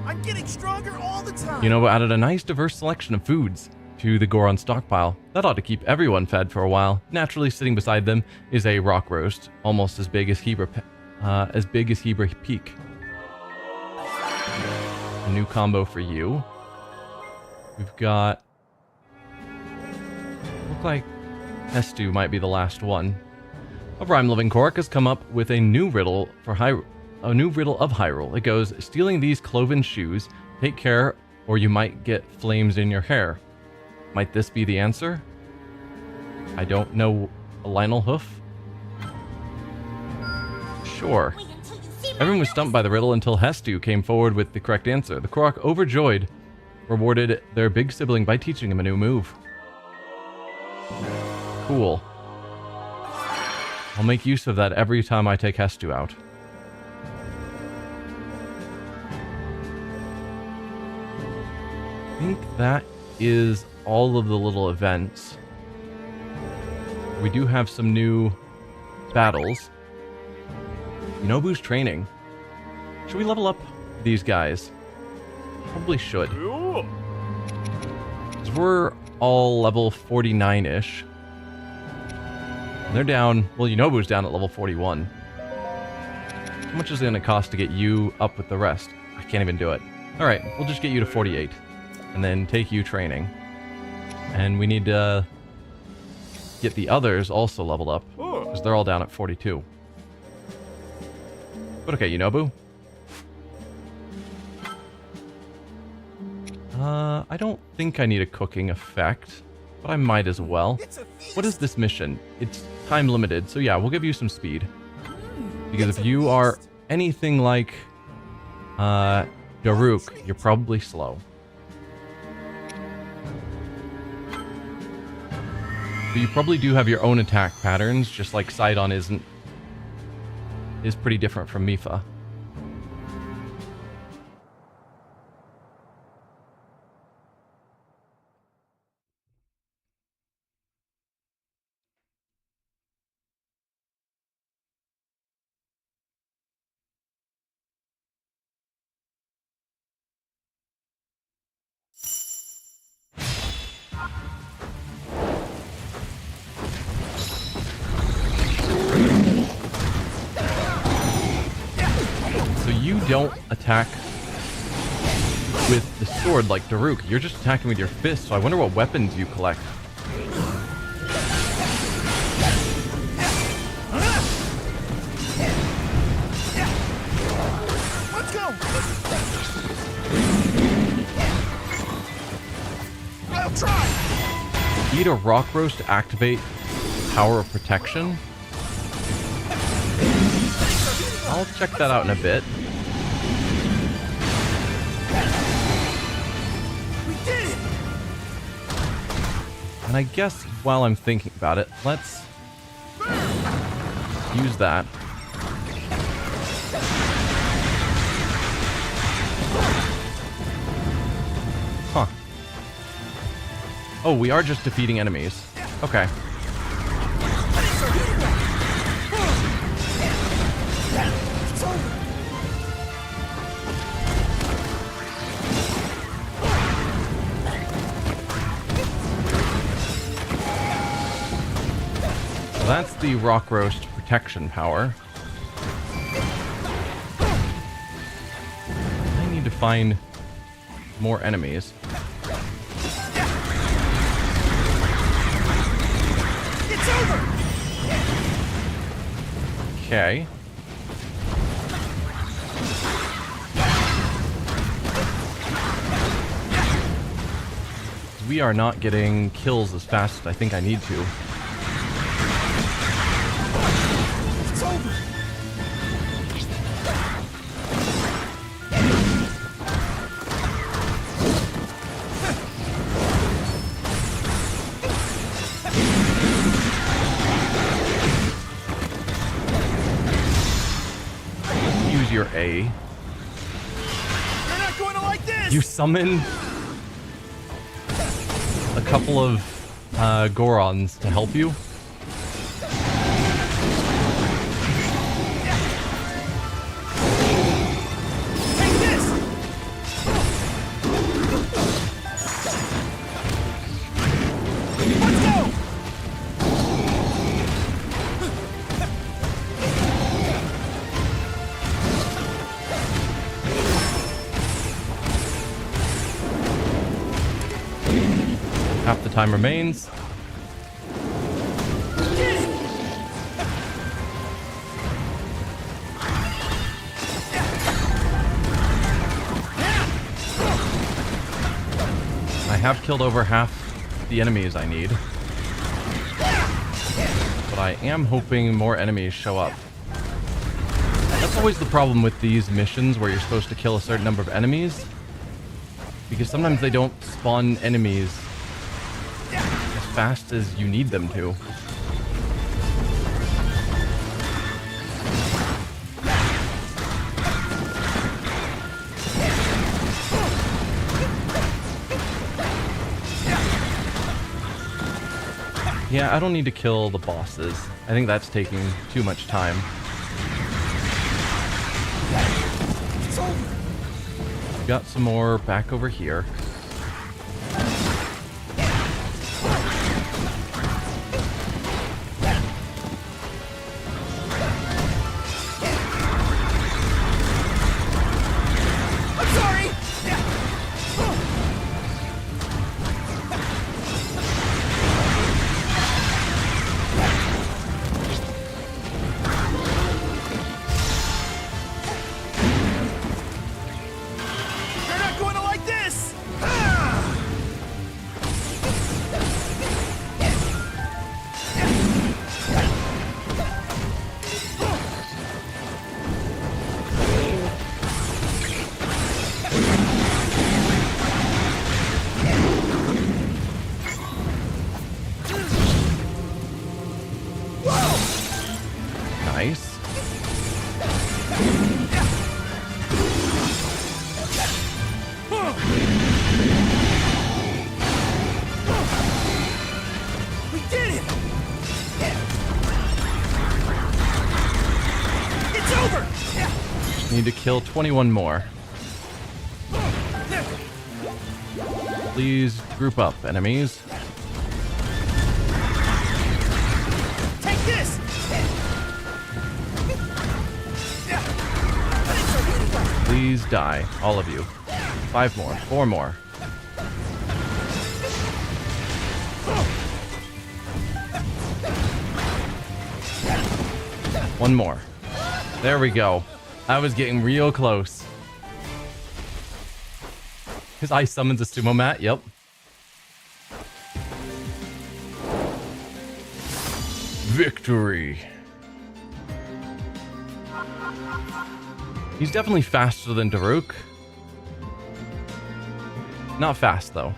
I'm getting stronger all the time. Yunobo added a nice diverse selection of foods to the Goron stockpile. That ought to keep everyone fed for a while. Naturally, sitting beside them is a rock roast, almost as big as Hebra Peak. a new combo for you. We've got... Look like Hestu might be the last one. A rhyme-loving Korok has come up with a new riddle for a new riddle of Hyrule. It goes, stealing these cloven shoes, take care or you might get flames in your hair. Might this be the answer? I don't know. A Lynel hoof? Sure. Everyone was stumped by the riddle until Hestu came forward with the correct answer. The Korok, overjoyed, rewarded their big sibling by teaching him a new move. Cool. I'll make use of that every time I take Hestu out. I think that is all of the little events. We do have some new battles. Nobu's training. Should we level up these guys? Probably should. 'Cause we're all level 49-ish. And they're down... Well, Nobu's down at level 41. How much is it going to cost to get you up with the rest? I can't even do it. Alright, we'll just get you to 48. And then take you training. And we need to get the others also leveled up. Because they're all down at 42. But okay, Nobu. I don't think I need a cooking effect, but I might as well. What is this mission? It's time limited, so yeah, we'll give you some speed. Because if you are anything like Daruk, you're probably slow. But you probably do have your own attack patterns, just like Sidon is pretty different from Mipha. Don't attack with the sword like Daruk. You're just attacking with your fist, so I wonder what weapons you collect. Let's go. I'll try. Eat a rock roast to activate power of protection. I'll check that out in a bit. And I guess while I'm thinking about it, let's use that. Huh. Oh, we are just defeating enemies. Okay. That's the rock roast protection power. I need to find more enemies. It's over. Okay. We are not getting kills as fast as I think I need to. Your A. You're not going to like this. You summon a couple of Gorons to help you. Take this. Let's go. Half the time remains. I have killed over half the enemies I need. But I am hoping more enemies show up. That's always the problem with these missions where you're supposed to kill a certain number of enemies. Because sometimes they don't spawn enemies as fast as you need them to. Yeah, I don't need to kill the bosses. I think that's taking too much time. Got some more back over here. Nice. We did it! It's over! Need to kill 21 more. Please group up, enemies. Take this! Please die, all of you. 5 more, 4 more. One more. There we go. I was getting real close. His eye summons a sumo mat, yep. Victory. He's definitely faster than Daruk. Not fast, though.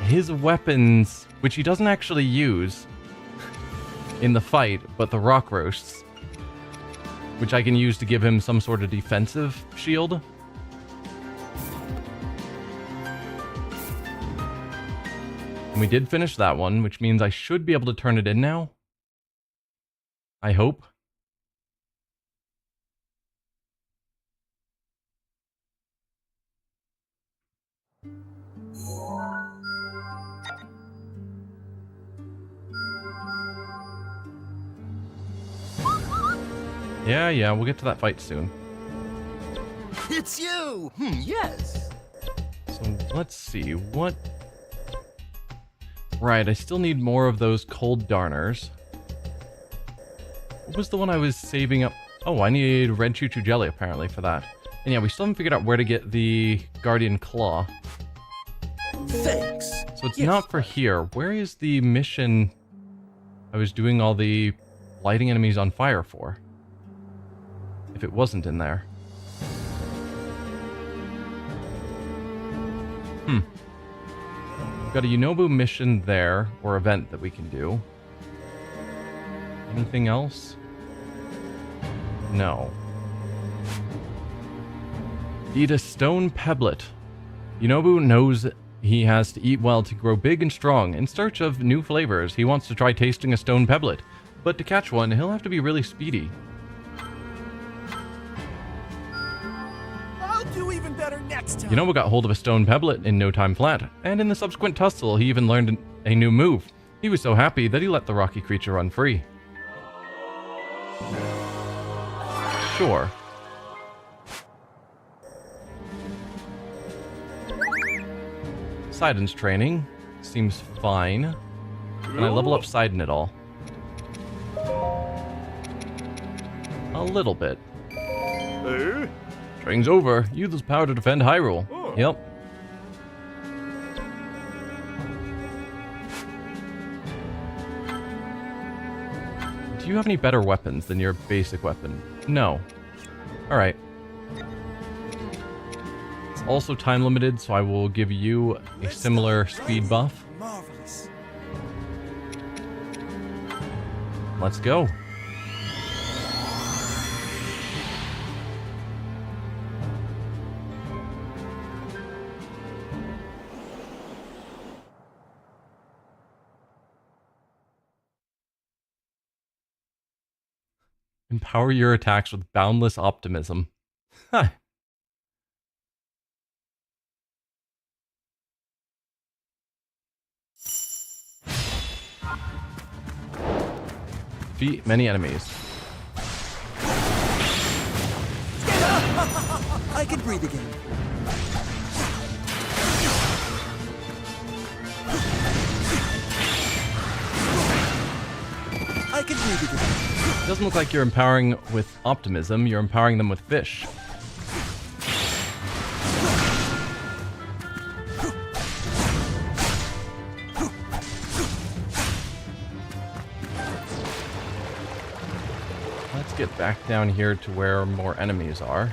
His weapons, which he doesn't actually use in the fight, but the rock roasts, which I can use to give him some sort of defensive shield. And we did finish that one, which means I should be able to turn it in now. I hope. Yeah, we'll get to that fight soon. It's you! Yes! So let's see, what... Right, I still need more of those cold darners. What was the one I was saving up? Oh, I need red choo-choo jelly apparently for that. And yeah, we still haven't figured out where to get the guardian claw. Thanks. So it's not for here. Where is the mission I was doing all the lighting enemies on fire for? If it wasn't in there. Got a Yunobu mission there, or event that we can do. Anything else? No. Eat a stone pebblet. Yunobu knows he has to eat well to grow big and strong. In search of new flavors, he wants to try tasting a stone pebblet. But to catch one, he'll have to be really speedy. I'll do even better next time. Yunobu got hold of a stone pebblet in no time flat, and in the subsequent tussle, he even learned a new move. He was so happy that he let the rocky creature run free. Sure. Sidon's training. Seems fine. Can I level up Sidon at all? A little bit. Training's over. Use this power to defend Hyrule. Yep. Do you have any better weapons than your basic weapon? No. Alright. It's also time limited, so I will give you a similar speed buff. Marvelous. Let's go. Empower your attacks with boundless optimism. Huh. Defeat many enemies. I can breathe again. I can breathe again. It doesn't look like you're empowering with optimism, you're empowering them with fish. Let's get back down here to where more enemies are.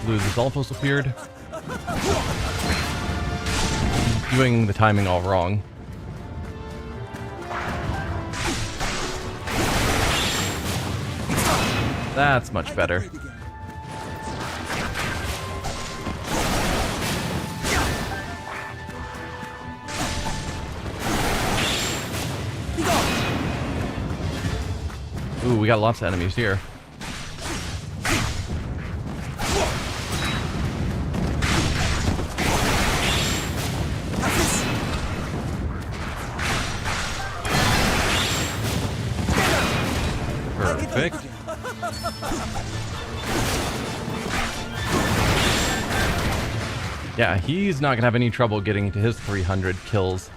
Blue Zolfos appeared. Doing the timing all wrong. That's much better. Ooh, we got lots of enemies here. Perfect. Yeah, he's not gonna have any trouble getting to his 300 kills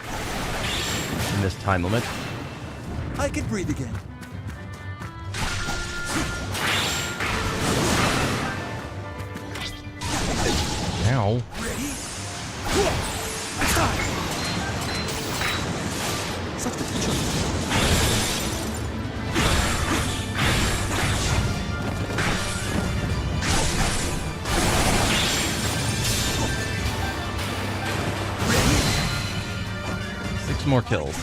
in this time limit. I can breathe again. Now. More kills.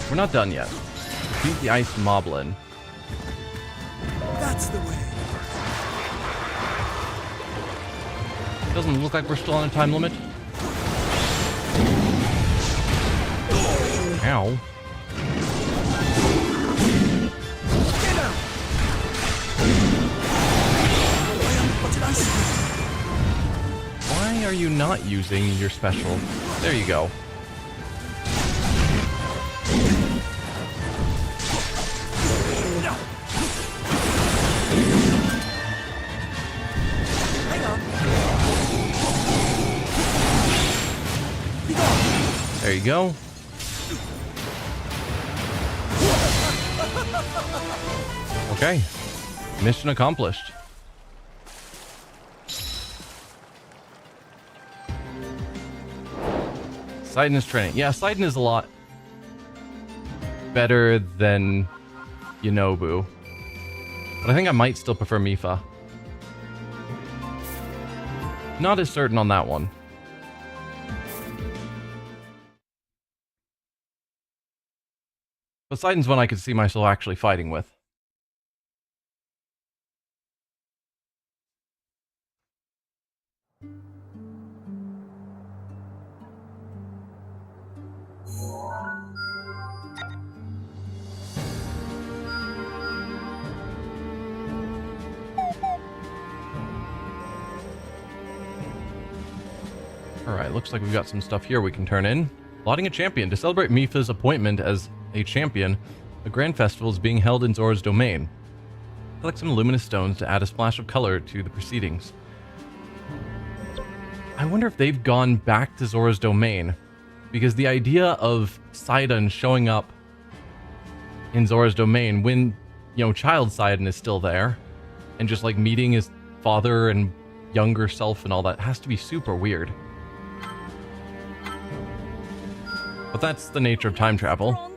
We're not done yet. Beat the ice moblin. That's the way. Doesn't look like we're still on a time limit. Ow. Why are you not using your special? There you go. There you go. Okay. Mission accomplished. Sidon is training. Yeah, Sidon is a lot better than Yunobu. But I think I might still prefer Mifa. Not as certain on that one. But Sidon's one I could see myself actually fighting with. Alright, looks like we've got some stuff here we can turn in. Lauding a champion. To celebrate Mipha's appointment as a champion, a grand festival is being held in Zora's domain. Collect some luminous stones to add a splash of color to the proceedings. I wonder if they've gone back to Zora's domain, because the idea of Sidon showing up in Zora's domain when, you know, child Sidon is still there, and just like meeting his father and younger self and all that has to be super weird. But that's the nature of time travel.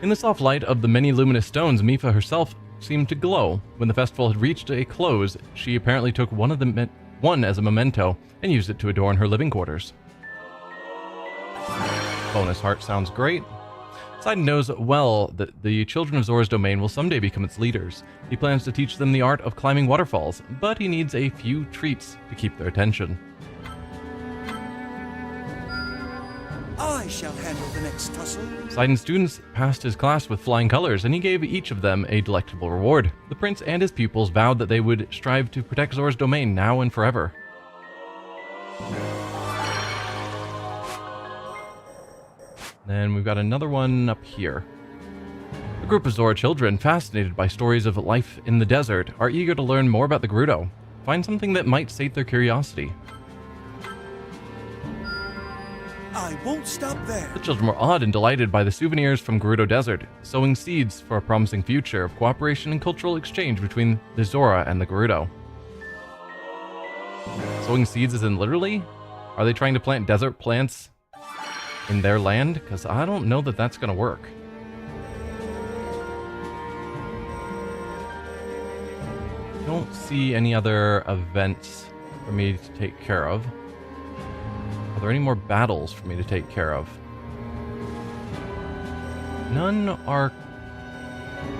In the soft light of the many luminous stones, Mipha herself seemed to glow. When the festival had reached a close, she apparently took one as a memento and used it to adorn her living quarters. Bonus heart sounds great. Sidon knows well that the children of Zora's domain will someday become its leaders. He plans to teach them the art of climbing waterfalls, but he needs a few treats to keep their attention. I shall handle the next tussle. Sidon's students passed his class with flying colors, and he gave each of them a delectable reward. The prince and his pupils vowed that they would strive to protect Zora's domain now and forever. Then we've got another one up here. A group of Zora children, fascinated by stories of life in the desert, are eager to learn more about the Gerudo. Find something that might sate their curiosity. I won't stop there. The children were awed and delighted by the souvenirs from Gerudo Desert, sowing seeds for a promising future of cooperation and cultural exchange between the Zora and the Gerudo. Sowing seeds as in literally? Are they trying to plant desert plants in their land? Because I don't know that that's going to work. Don't see any other events for me to take care of. Are there any more battles for me to take care of? None are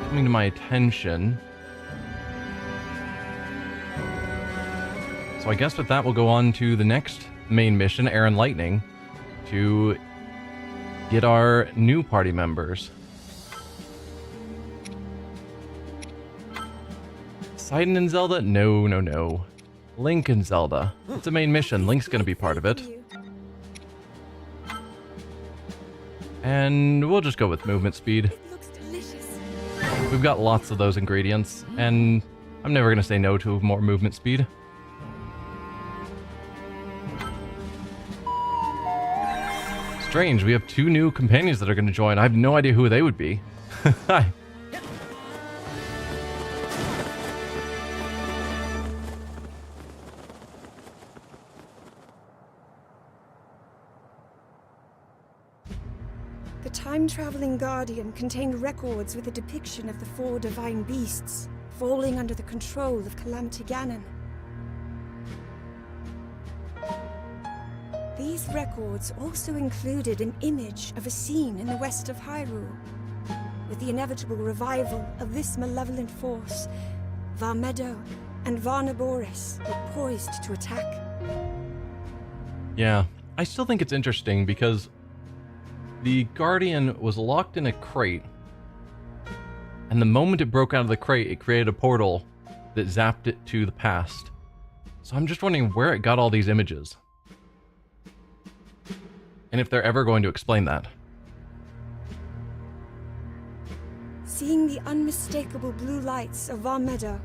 coming to my attention. So I guess with that we'll go on to the next main mission, Air and Lightning, to get our new party members. Sidon and Zelda? No, no, no. Link and Zelda. It's a main mission. Link's gonna be part of it. And we'll just go with movement speed. We've got lots of those ingredients, and I'm never gonna say no to more movement speed. Strange, we have 2 new companions that are going to join. I have no idea who they would be. Hi. The time-traveling Guardian contained records with a depiction of the 4 divine beasts falling under the control of Calamity Ganon. These records also included an image of a scene in the west of Hyrule, with the inevitable revival of this malevolent force. Varmedo and Varnaboris were poised to attack. Yeah, I still think it's interesting because the Guardian was locked in a crate, and the moment it broke out of the crate, it created a portal that zapped it to the past. So I'm just wondering where it got all these images. And if they're ever going to explain that. Seeing the unmistakable blue lights of Varmedo,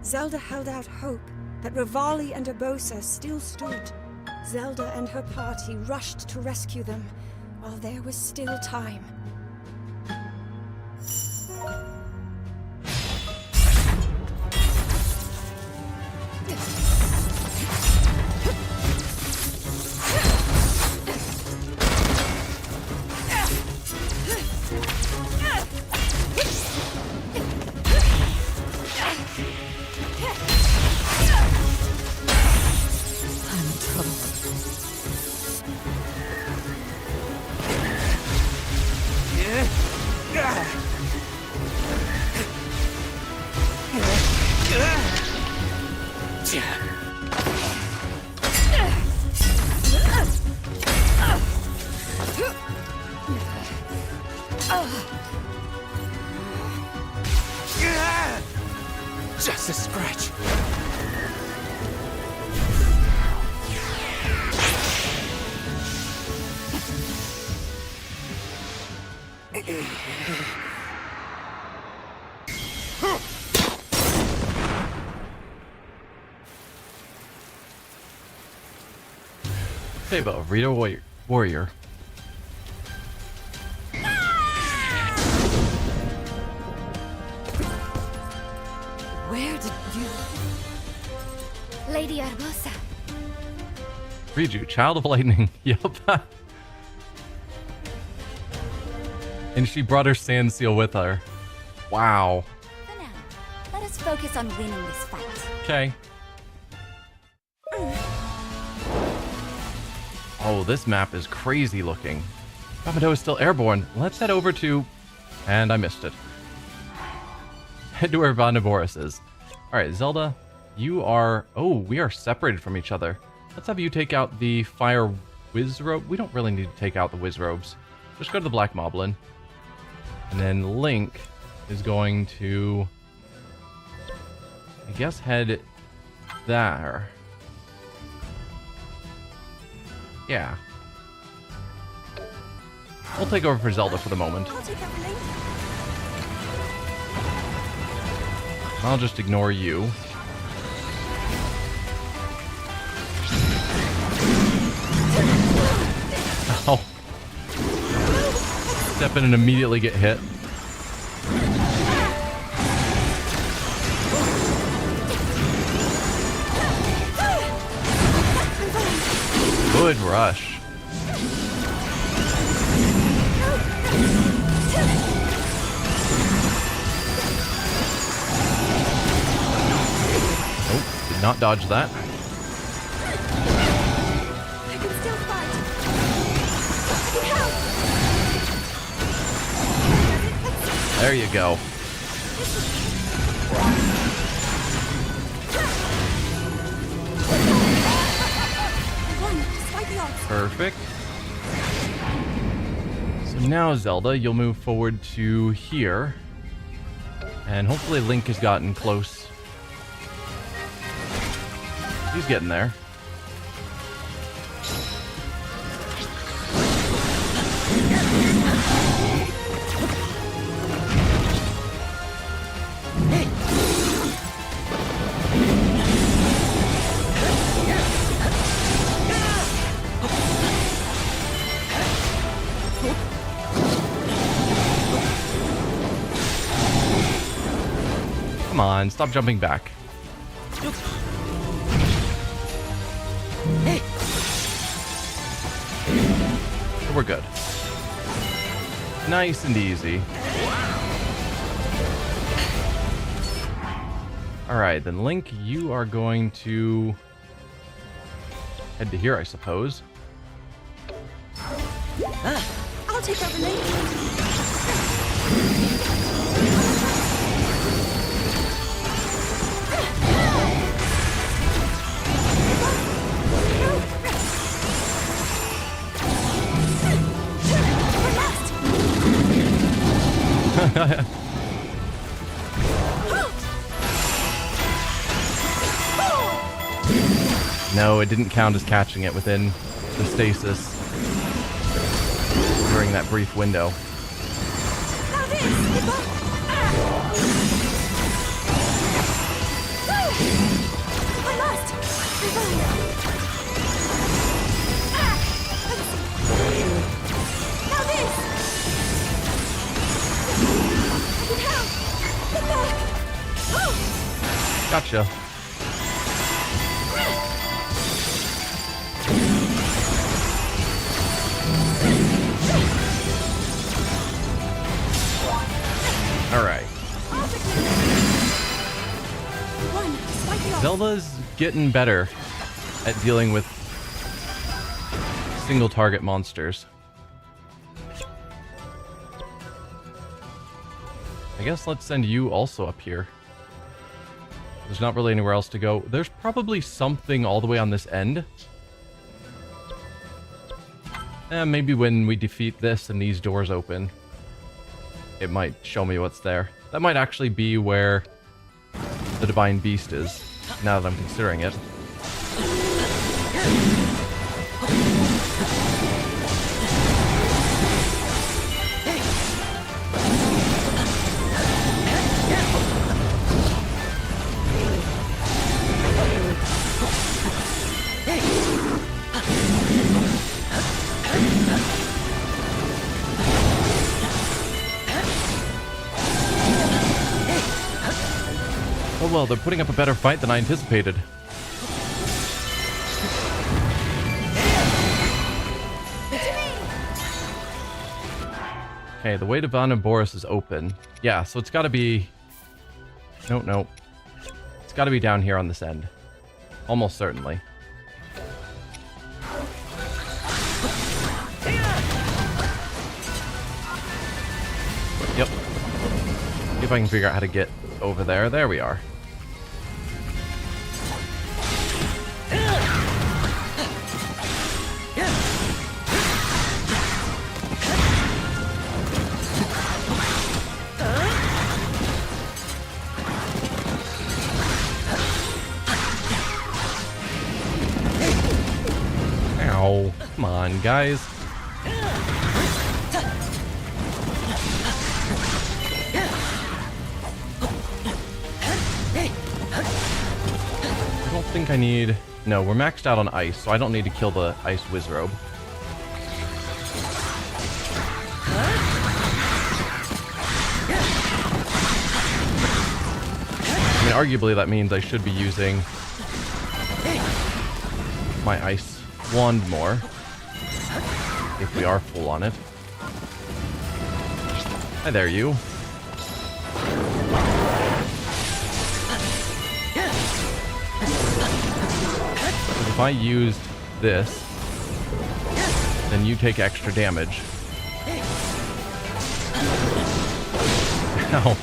Zelda held out hope that Revali and Urbosa still stood. Zelda and her party rushed to rescue them while there was still time. Just a scratch. Fabo, Rita Warrior. Where did you... Lady Arbosa. Riju, Child of Lightning. Yup. And she brought her sand seal with her. Wow. For now, let us focus on winning this fight. Okay. Oh, this map is crazy looking. Babado is still airborne. Let's head over to... And I missed it. Head to where Vandaboris is. Alright, Zelda, you are... Oh, we are separated from each other. Let's have you take out the fire whiz robe. We don't really need to take out the whiz robes. Just go to the Black Moblin. And then Link is going to... I guess head there. Yeah. We'll take over for Zelda for the moment. I'll just ignore you. Oh. Step in and immediately get hit. Good rush. Oh, did not dodge that. I can still fight. I can help. There you go. Perfect. So now, Zelda, you'll move forward to here. And hopefully Link has gotten close. He's getting there. Come on, stop jumping back. We're good. Nice and easy. Alright, then Link, you are going to head to here, I suppose. I'll take over Link. No, it didn't count as catching it within the stasis during that brief window. Gotcha. Alright. Zelda's getting better at dealing with single target monsters. I guess let's send you also up here. There's not really anywhere else to go. There's probably something all the way on this end. Maybe when we defeat this and these doors open, it might show me what's there. That might actually be where the Divine Beast is, now that I'm considering it. well, they're putting up a better fight than I anticipated. Okay, the way to Boris is open. Yeah, so it's got to be... No. It's got to be down here on this end. Almost certainly. Yep. See if I can figure out how to get over there. There we are. Ow. Come on, guys. I don't think I need... No, we're maxed out on ice, so I don't need to kill the ice Wizrobe. I mean, arguably that means I should be using my ice wand more, if we are full on it. Hi there, you. If I used this, then you take extra damage. Ow.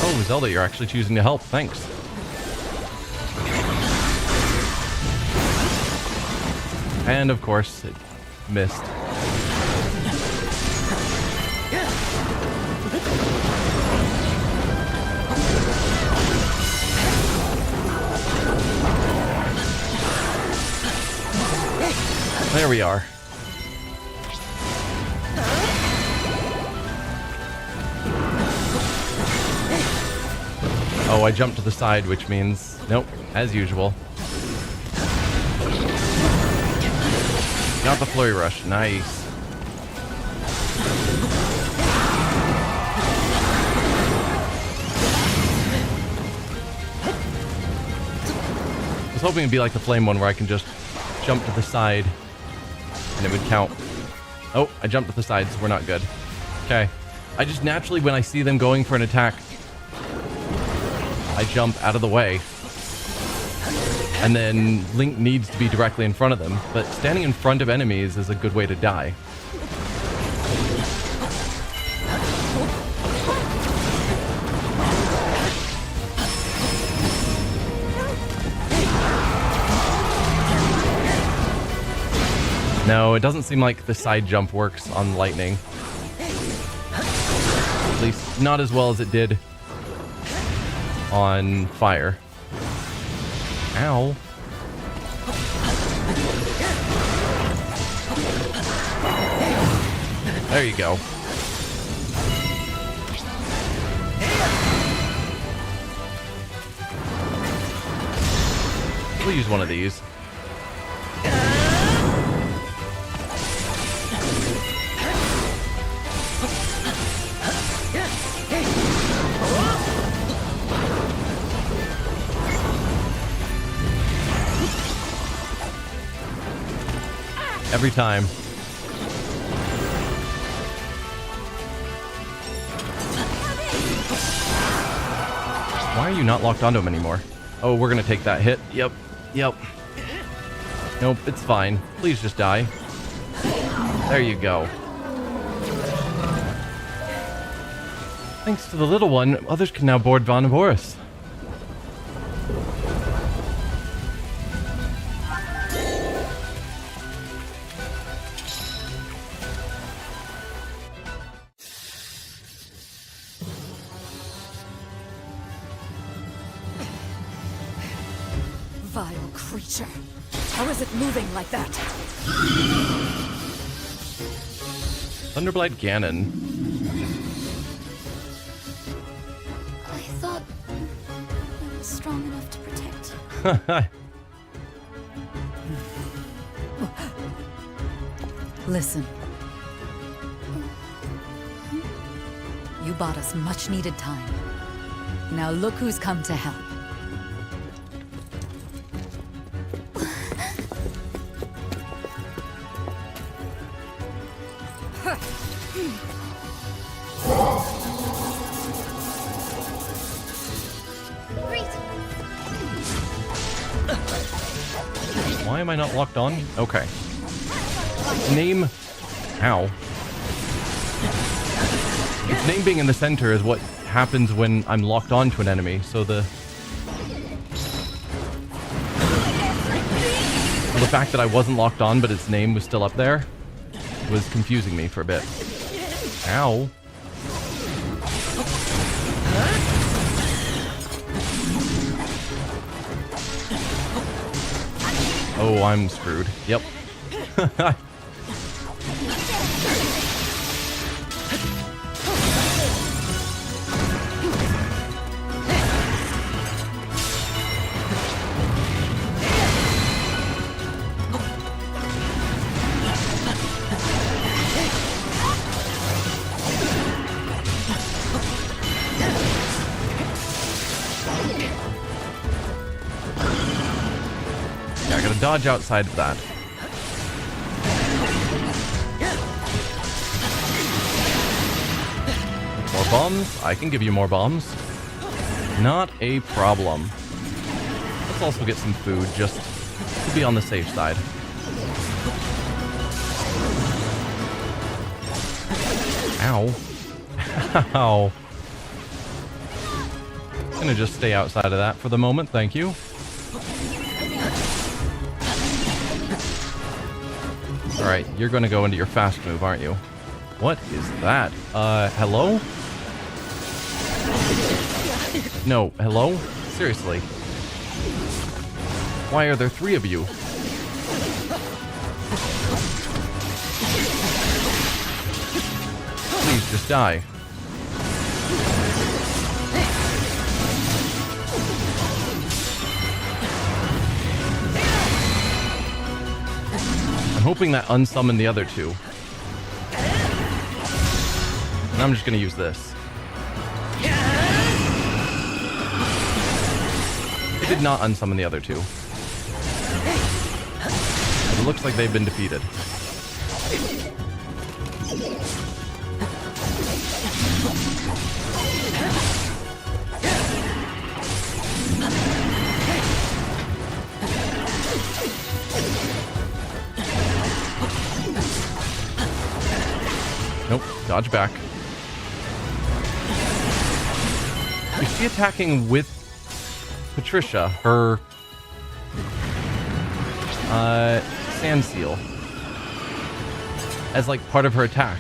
Oh, Zelda, you're actually choosing to help. Thanks. And of course, it missed. There we are. Oh, I jumped to the side, which means... Nope, as usual. Got the flurry rush. Nice. I was hoping it'd be like the flame one where I can just jump to the side and it would count. Oh, I jumped to the side, so we're not good. Okay. I just naturally, when I see them going for an attack, I jump out of the way. And then Link needs to be directly in front of them, but standing in front of enemies is a good way to die. No, it doesn't seem like the side jump works on lightning. At least not as well as it did on fire. Ow. There you go. We'll use one of these. Every time. Why are you not locked onto him anymore? Oh, we're gonna take that hit. Yep. Nope, it's fine. Please just die. There you go. Thanks to the little one, others can now board Boris. Vile creature. How is it moving like that? Thunderblight Ganon. I thought I was strong enough to protect. Listen. You bought us much needed time. Now look who's come to help. Why am I not locked on? Okay. Name... Ow. Its name being in the center is what happens when I'm locked onto an enemy, so the fact that I wasn't locked on but its name was still up there was confusing me for a bit. Ow. Oh, I'm screwed. Yep. Yeah, I gotta dodge outside of that. More bombs? I can give you more bombs. Not a problem. Let's also get some food, just to be on the safe side. Ow. Ow. Gonna just stay outside of that for the moment, thank you. Alright, you're gonna go into your fast move, aren't you? What is that? Hello? No, hello? Seriously. Why are there 3 of you? Please, just die. I'm hoping that unsummoned the other 2. And I'm just gonna use this. It did not unsummon the other 2. But it looks like they've been defeated. Nope, dodge back. Is she attacking with Patricia, her sand seal, as like part of her attack?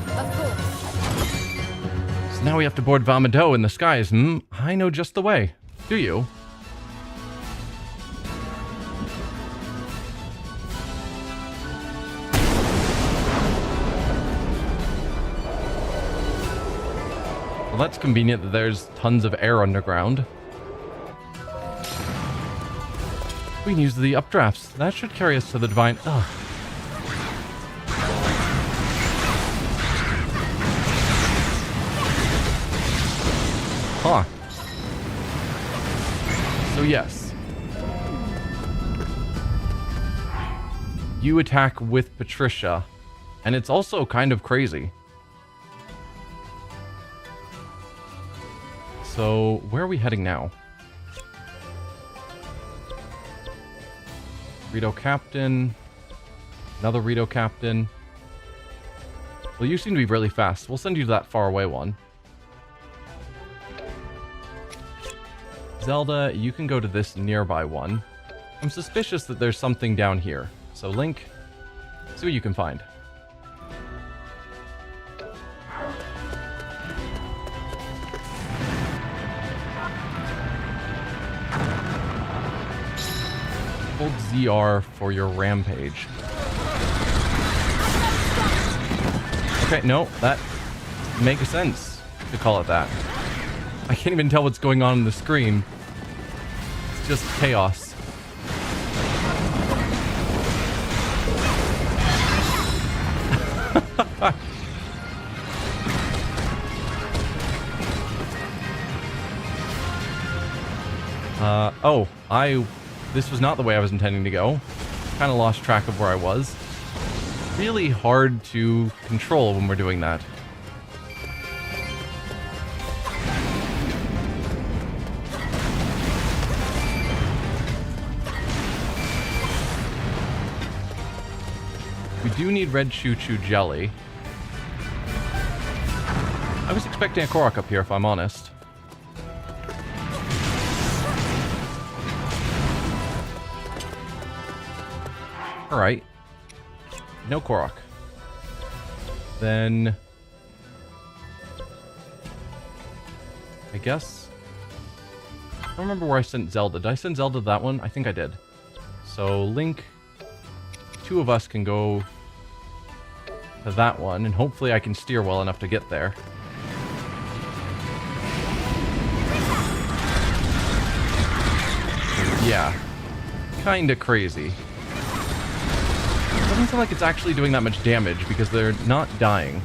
Of course. So now we have to board Vomito in the skies. I know just the way. Do you? Well, that's convenient that there's tons of air underground. We can use the updrafts. That should carry us to the divine... Ugh. Huh. So yes. You attack with Patricia. And it's also kind of crazy. So, where are we heading now? Rito Captain. Another Rito Captain. Well, you seem to be really fast. We'll send you to that far away one. Zelda, you can go to this nearby one. I'm suspicious that there's something down here. So, Link, see what you can find. Hold ZR for your rampage. Okay, no, that makes sense to call it that. I can't even tell what's going on the screen. It's just chaos. Oh, this was not the way I was intending to go. Kind of lost track of where I was. Really hard to control when we're doing that. We do need red choo-choo jelly. I was expecting a Korok up here, if I'm honest. Alright. No Korok. Then... I guess... I don't remember where I sent Zelda. Did I send Zelda to that one? I think I did. So, Link... Two of us can go to that one, and hopefully I can steer well enough to get there. Yeah. Kinda crazy. It doesn't sound like it's actually doing that much damage because they're not dying.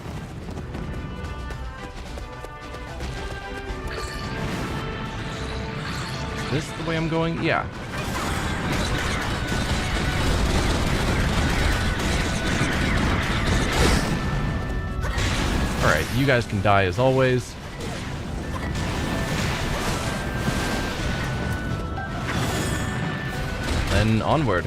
Is this the way I'm going? Yeah. Alright, you guys can die as always. Then onward.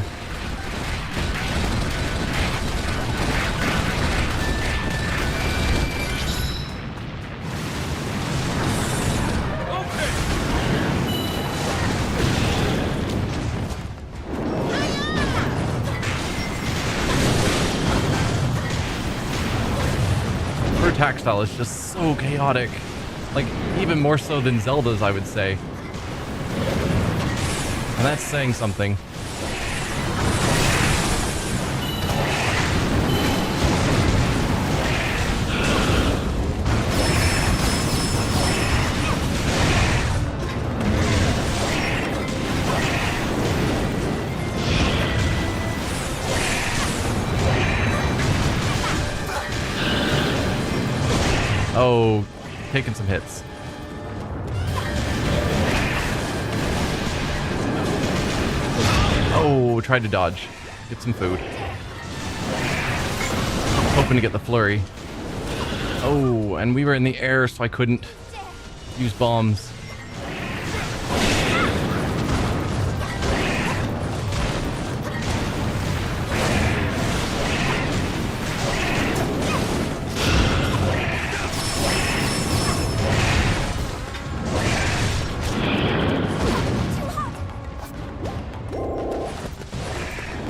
Her attack style is just so chaotic. Like, even more so than Zelda's, I would say. And that's saying something. Oh, taking some hits. Oh, tried to dodge. Get some food. Hoping to get the flurry. Oh, and we were in the air, so I couldn't use bombs.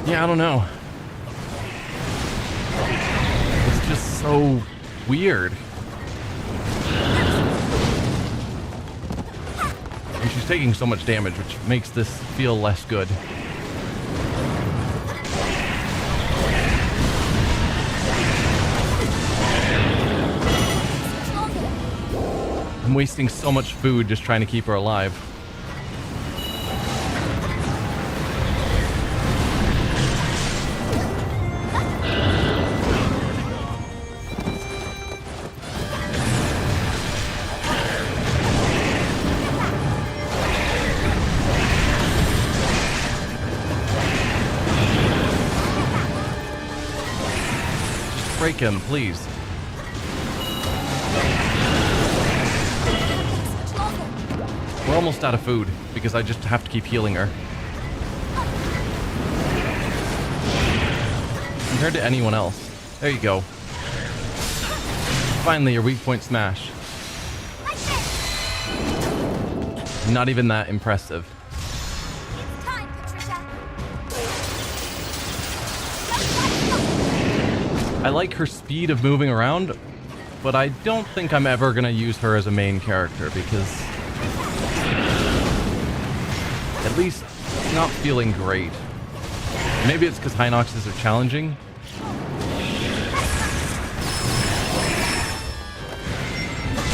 Yeah, I don't know. It's just so weird. And she's taking so much damage, which makes this feel less good. I'm wasting so much food just trying to keep her alive. Break him, please. We're almost out of food because I just have to keep healing her. Compared to anyone else. There you go. Finally, your weak point smash. Not even that impressive. I like her speed of moving around, but I don't think I'm ever going to use her as a main character because at least it's not feeling great. Maybe it's because Hinoxes are challenging.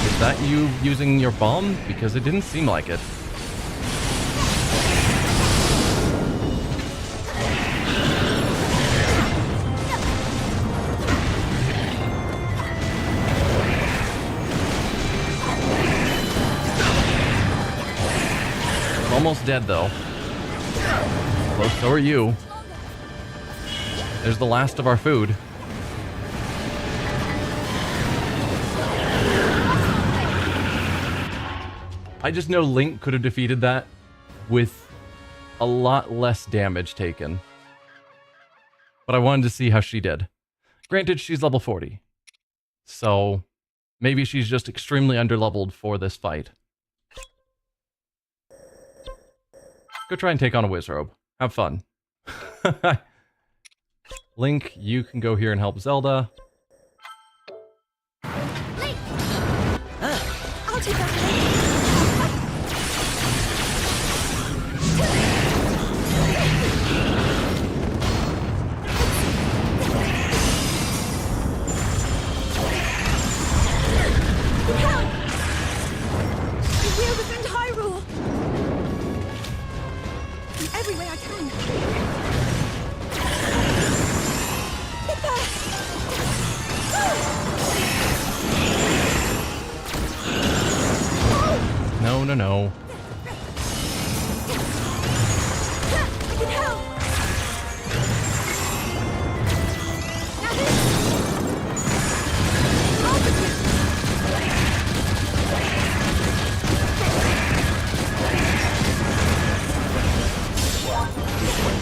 Is that you using your bomb? Because it didn't seem like it. almost dead, though. Well, so are you. There's the last of our food. I just know Link could have defeated that with a lot less damage taken. But I wanted to see how she did. Granted, she's level 40. So maybe she's just extremely underleveled for this fight. Go try and take on a Wizrobe. Have fun. Link, you can go here and help Zelda. Link! I'll take that. We're within Hyrule! In every way I can. No, no, no. I can help! Now this! I'll be here!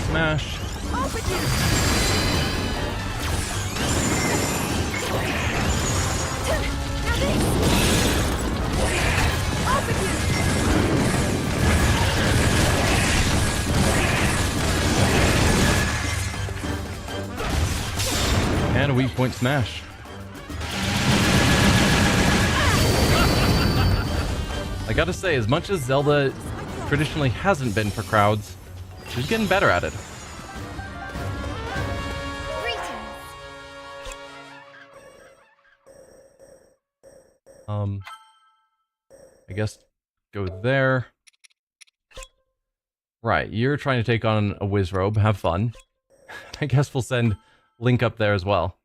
Smash. Off with you! Now this! Off with you! And a weak point smash. I gotta say, as much as Zelda traditionally hasn't been for crowds, she's getting better at it. I guess go there. Right, you're trying to take on a Wizrobe. Have fun. I guess we'll send Link up there as well.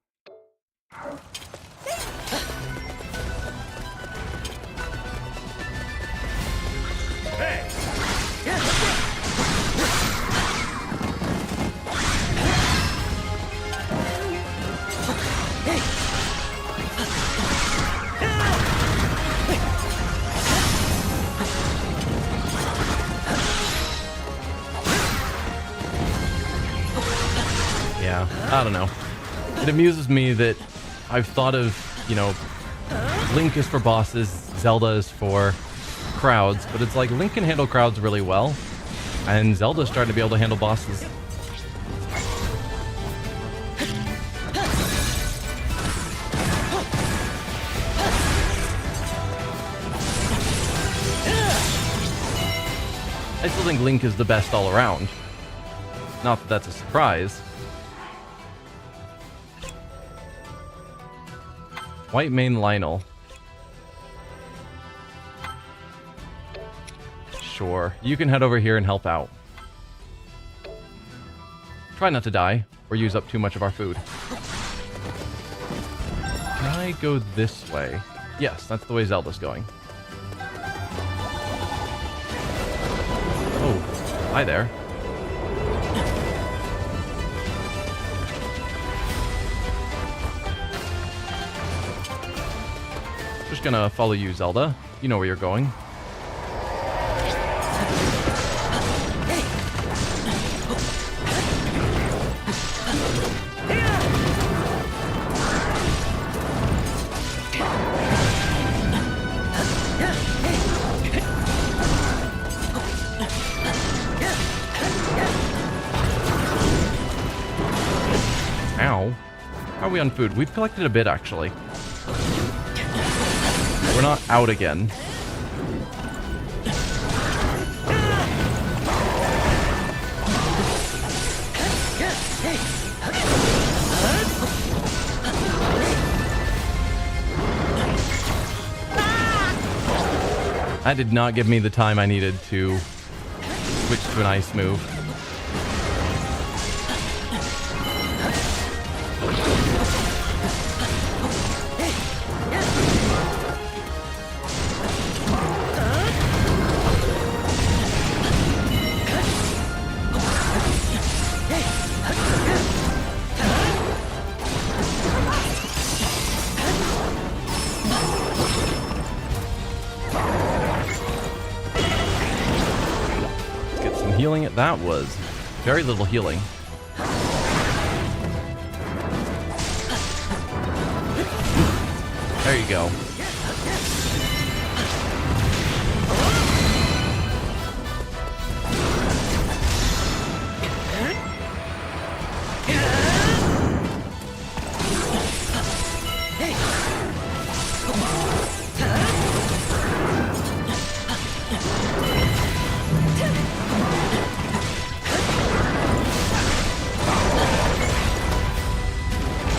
Yeah, I don't know. It amuses me that I've thought of, you know, Link is for bosses, Zelda is for crowds, but it's like Link can handle crowds really well, and Zelda's starting to be able to handle bosses. I still think Link is the best all around. Not that that's a surprise. White Mane Lynel. Sure, you can head over here and help out. Try not to die, or use up too much of our food. Can I go this way? Yes, that's the way Zelda's going. Oh, hi there. Just gonna follow you, Zelda. You know where you're going. Ow. How are we on food? We've collected a bit, actually. We're not out again. That did not give me the time I needed to switch to an ice move. that was very little healing. There you go.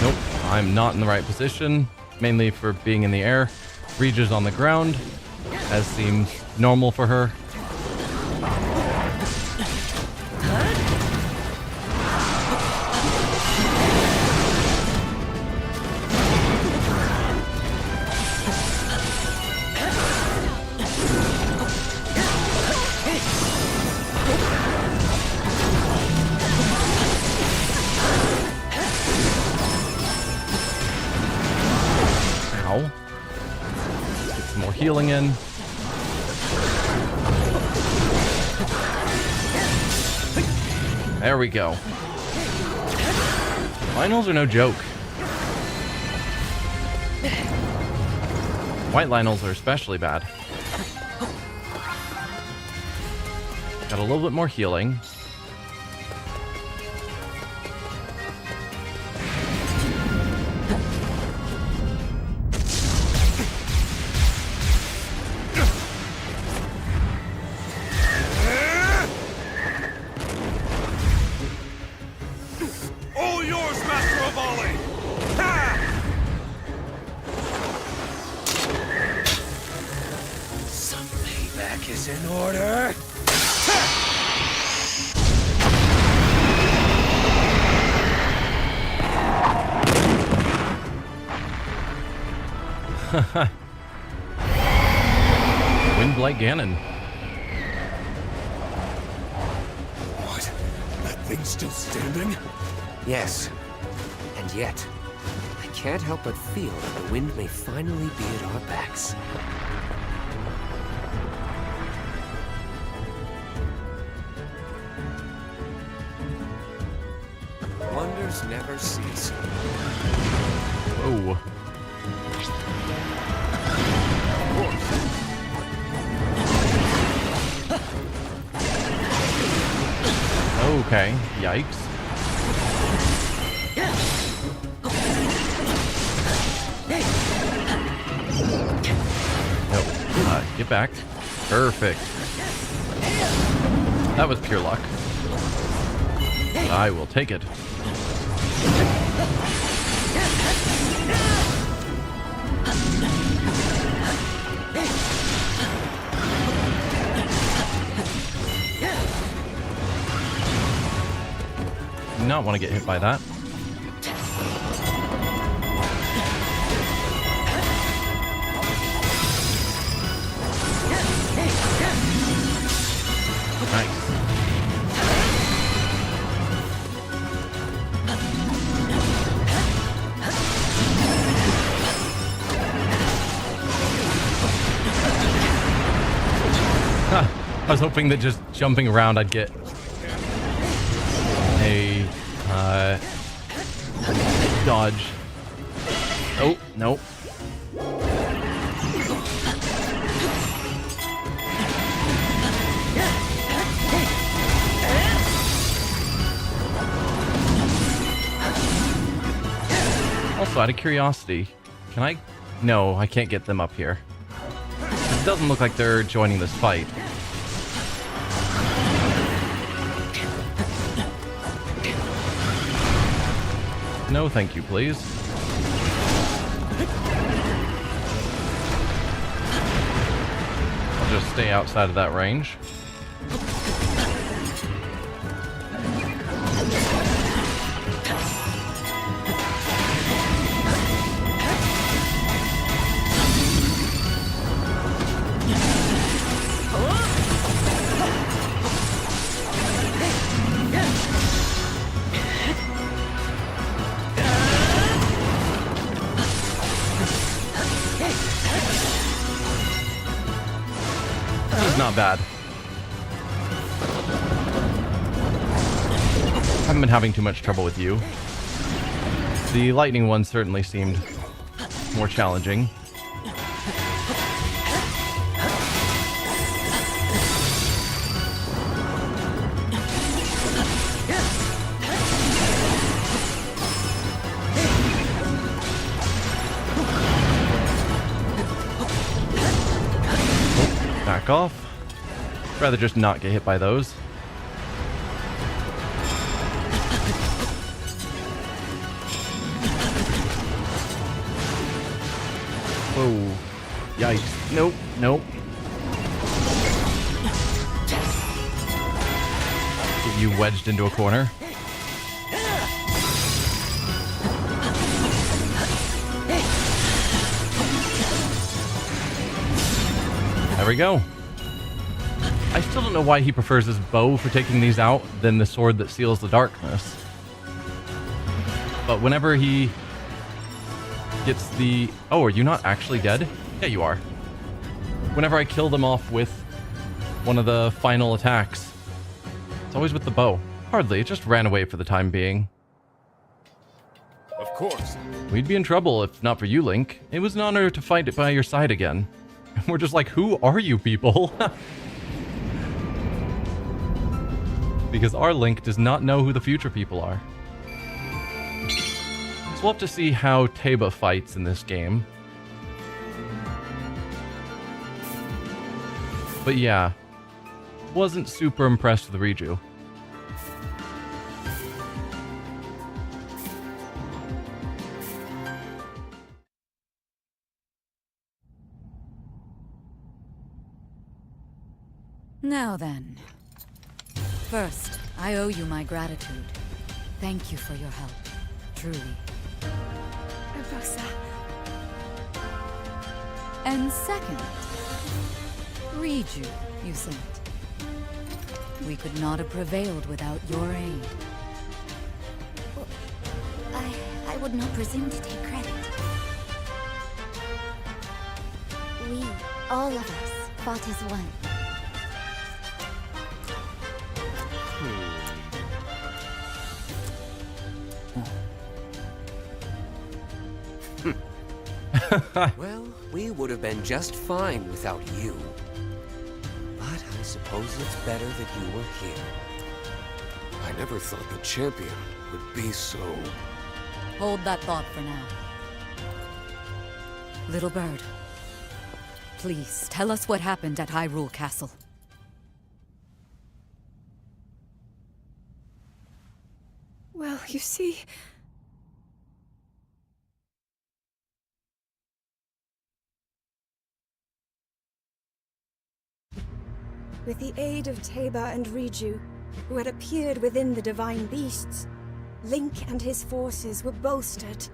Nope, I'm not in the right position, mainly for being in the air. Reaches on the ground, as seems normal for her. Ow. Get some more healing in. There we go. Lynels are no joke. White Lynels are especially bad. Got a little bit more healing. All yours, Master of Volley! Ha! Some payback is in order. Windblight Ganon. What? That thing's still standing? Yes. And yet, I can't help but feel that the wind may finally be at our backs. Wonders never cease. Whoa. Okay, yikes. Nope. Get back. Perfect. That was pure luck. I will take it. Do not want to get hit by that. Nice. Huh. I was hoping that just jumping around I'd get a dodge. Oh, nope. Also, out of curiosity, can I... No, I can't get them up here. It doesn't look like they're joining this fight. No, thank you, please. I'll just stay outside of that range. Not bad. Haven't been having too much trouble with you. The lightning one certainly seemed more challenging. Back off. Rather just not get hit by those. Whoa. Yikes. Nope. Nope. Get you wedged into a corner. There we go. I still don't know why he prefers his bow for taking these out than the sword that seals the darkness. But whenever he gets the... Oh, are you not actually dead? Yeah, you are. Whenever I kill them off with one of the final attacks, it's always with the bow. Hardly, it just ran away for the time being. Of course. We'd be in trouble if not for you, Link. It was an honor to fight it by your side again. We're just like, who are you people? Because our Link does not know who the future people are. So we'll have to see how Teba fights in this game. But yeah, wasn't super impressed with Riju. Now then. First, I owe you my gratitude. Thank you for your help. Truly. Urbosa. And second, Riju, you sent. We could not have prevailed without your aid. Well, I would not presume to take credit. We, all of us, fought as one. Well, we would have been just fine without you. But I suppose it's better that you were here. I never thought the champion would be so... Hold that thought for now. Little bird, please tell us what happened at Hyrule Castle. Well, you see... With the aid of Teba and Riju, who had appeared within the divine beasts, Link and his forces were bolstered.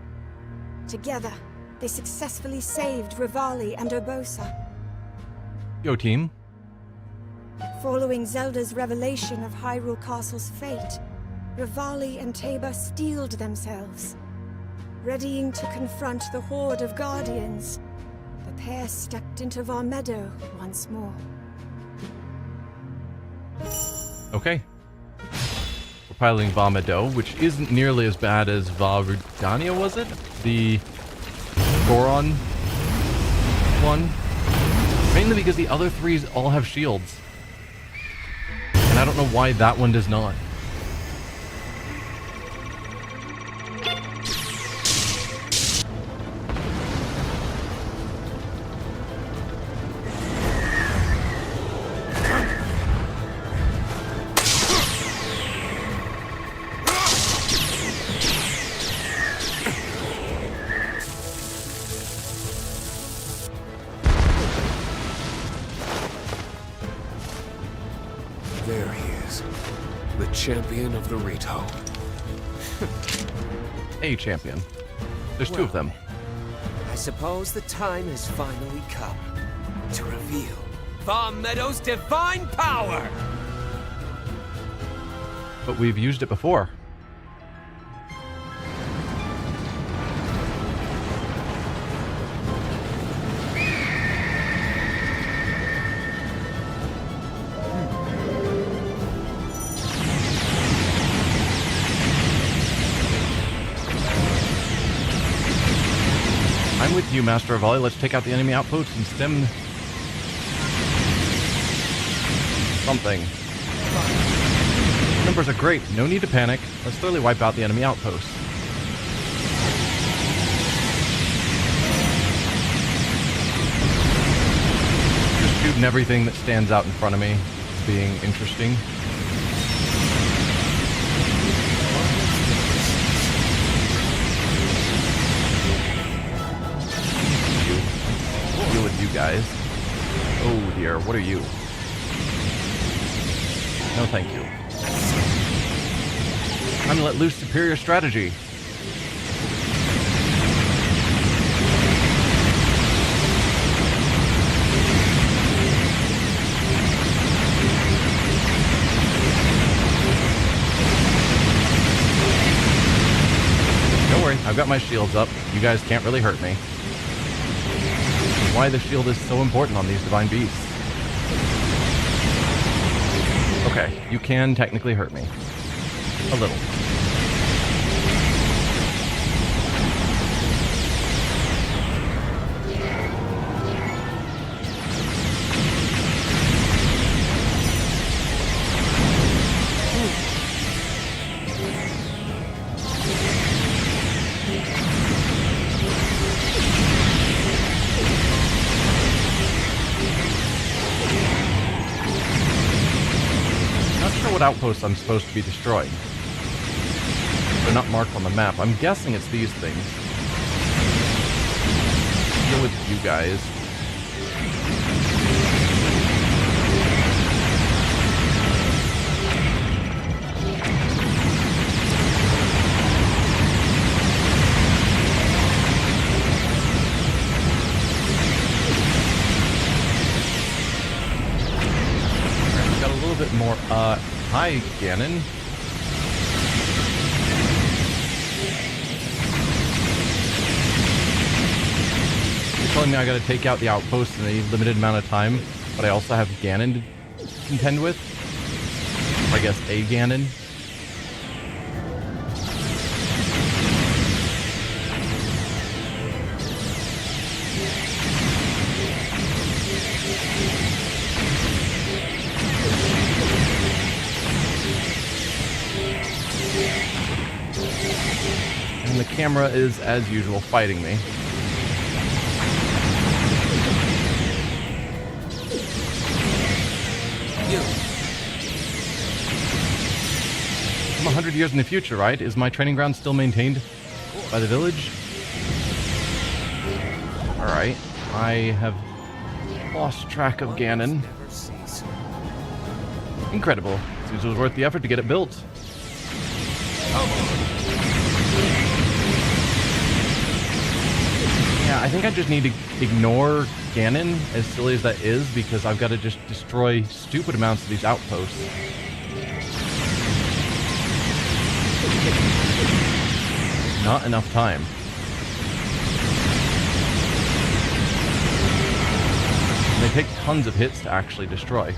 Together, they successfully saved Rivali and Urbosa. Go team. Following Zelda's revelation of Hyrule Castle's fate, Rivali and Teba steeled themselves. Readying to confront the horde of guardians, the pair stepped into Varmeadow once more. Okay. We're piloting Varmeadow, which isn't nearly as bad as Varudania, was it? The Goron one? Mainly because the other three all have shields. And I don't know why that one does not. There he is. The champion of the Rito. A champion. There's two of them. I suppose the time has finally come to reveal Varmeadow's divine power! But we've used it before. with you, Master of Volley. Let's take out the enemy outposts and stem something. Numbers are great. No need to panic. Let's thoroughly wipe out the enemy outposts. Just shooting everything that stands out in front of me. It's being interesting. Deal with you guys. Oh dear, what are you? No thank you. Time to let loose superior strategy. Don't worry, I've got my shields up. You guys can't really hurt me. Why the shield is so important on these divine beasts. Okay, you can technically hurt me. A little. What outposts I'm supposed to be destroying. They're not marked on the map. I'm guessing it's these things. Deal with you guys. Got a little bit more, hi, Ganon. You're telling me I gotta take out the outpost in a limited amount of time, but I also have Ganon to contend with? Or I guess a Ganon? And the camera is, as usual, fighting me. I'm 100 years in the future, right? Is my training ground still maintained by the village? Alright. I have lost track of Ganon. Incredible. Seems it was worth the effort to get it built. Yeah, I think I just need to ignore Ganon, as silly as that is, because I've got to just destroy stupid amounts of these outposts. Not enough time. And they take tons of hits to actually destroy.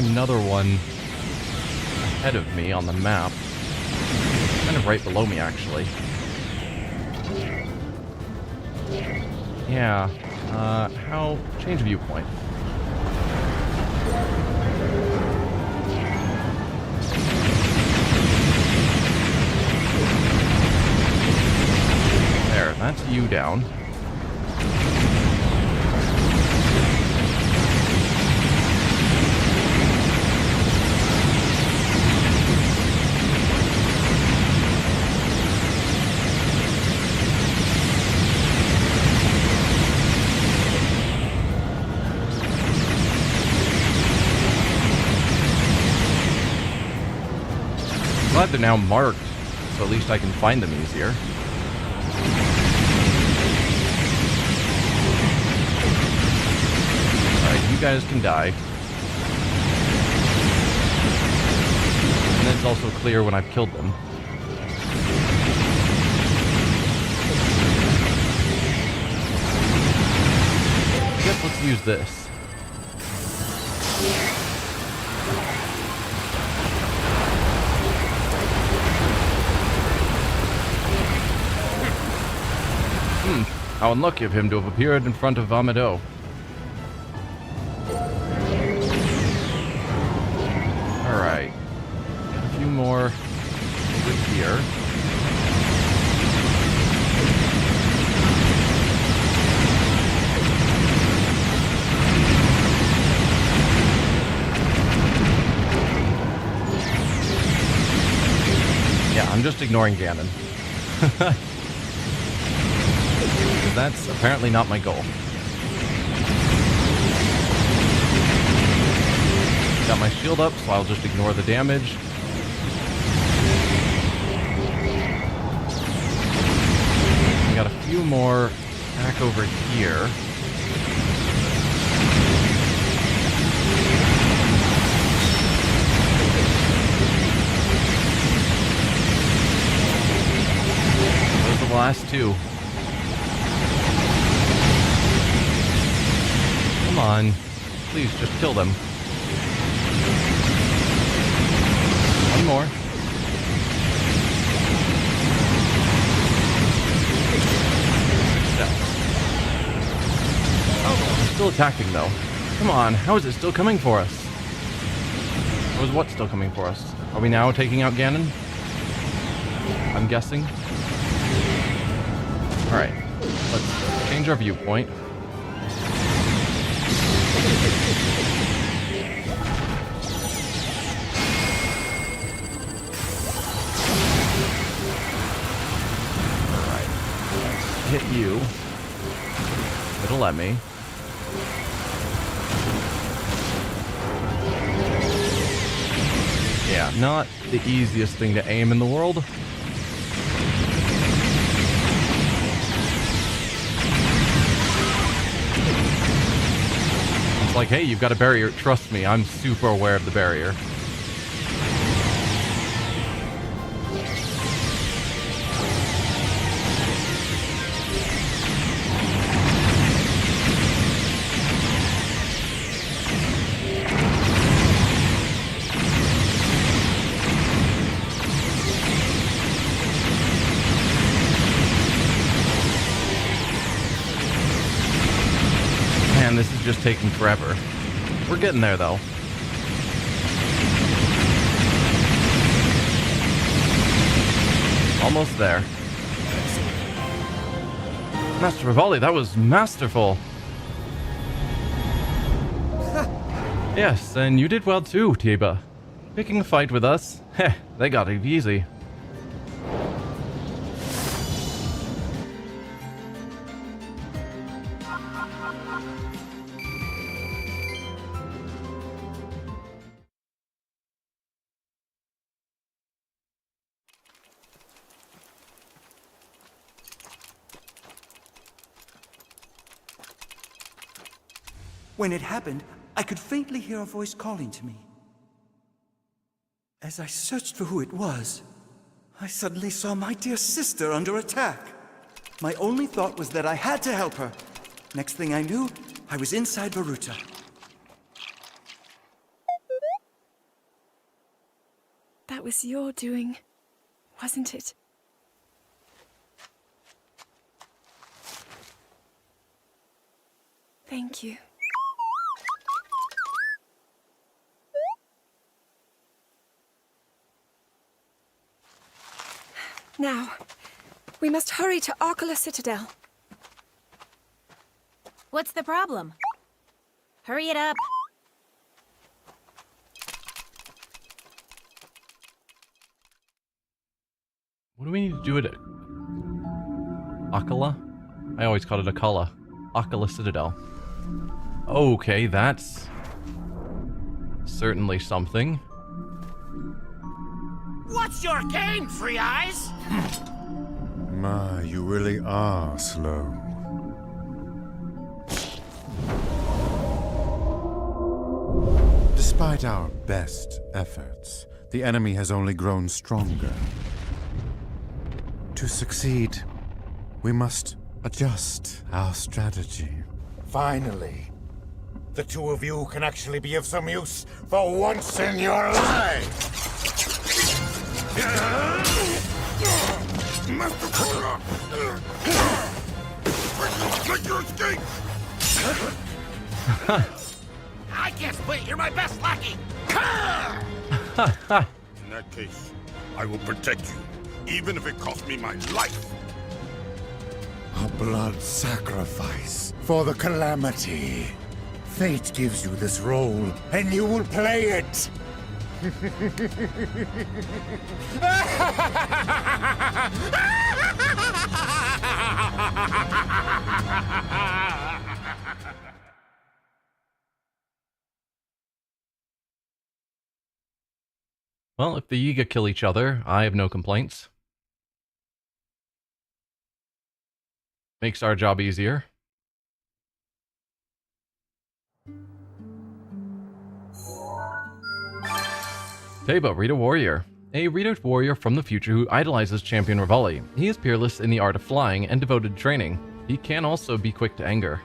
Another one ahead of me on the map. Kind of right below me, actually. Yeah. How... Change viewpoint. There, that's you down. Glad they're now marked, so at least I can find them easier. Alright, you guys can die. And then it's also clear when I've killed them. I guess let's use this. How unlucky of him to have appeared in front of Vamido. Alright. A few more over here. Yeah, I'm just ignoring Ganon. That's apparently not my goal. Got my shield up, so I'll just ignore the damage. We got a few more back over here. Those are the last two. Come on. Please, just kill them. One more. Success. Oh, it's still attacking, though. Come on, how is it still coming for us? Or is what still coming for us? Are we now taking out Ganon? I'm guessing. Alright. Let's change our viewpoint. Hit you. It'll let me. Yeah, not the easiest thing to aim in the world. It's like, hey, you've got a barrier. Trust me, I'm super aware of the barrier. This is just taking forever. We're getting there, though. Almost there. Master Rivali, that was masterful. Yes, and you did well too, Tiba. Picking a fight with us, heh, they got it easy. When it happened, I could faintly hear a voice calling to me. As I searched for who it was, I suddenly saw my dear sister under attack. My only thought was that I had to help her. Next thing I knew, I was inside Baruta. That was your doing, wasn't it? Thank you. Now, we must hurry to Arkala Citadel. What's the problem? Hurry it up. What do we need to do at it? Arkala? I always called it Akala. Arkala Citadel. Okay, that's certainly something. What's your game, Free Eyes? My, you really are slow. Despite our best efforts, the enemy has only grown stronger. To succeed, we must adjust our strategy. Finally. the two of you can actually be of some use for once in your lives. Make your escape! I can't split. You're my best lackey. In that case, I will protect you, even if it costs me my life. A blood sacrifice for the Calamity. Fate gives you this role, and you will play it. Well, if the Yiga kill each other, I have no complaints. Makes our job easier. Teba, Hyrule Warrior. A Hyrule Warrior from the future who idolizes Champion Revali. He is peerless in the art of flying and devoted to training. He can also be quick to anger.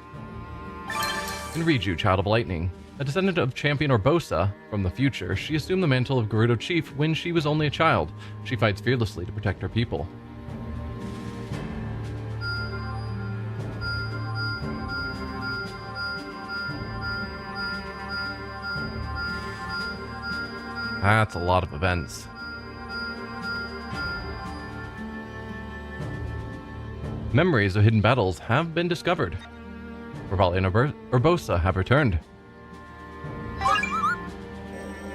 And Riju, Child of Lightning. A descendant of Champion Urbosa from the future, she assumed the mantle of Gerudo Chief when she was only a child. She fights fearlessly to protect her people. That's a lot of events. Memories of hidden battles have been discovered. Revali and Urbosa have returned.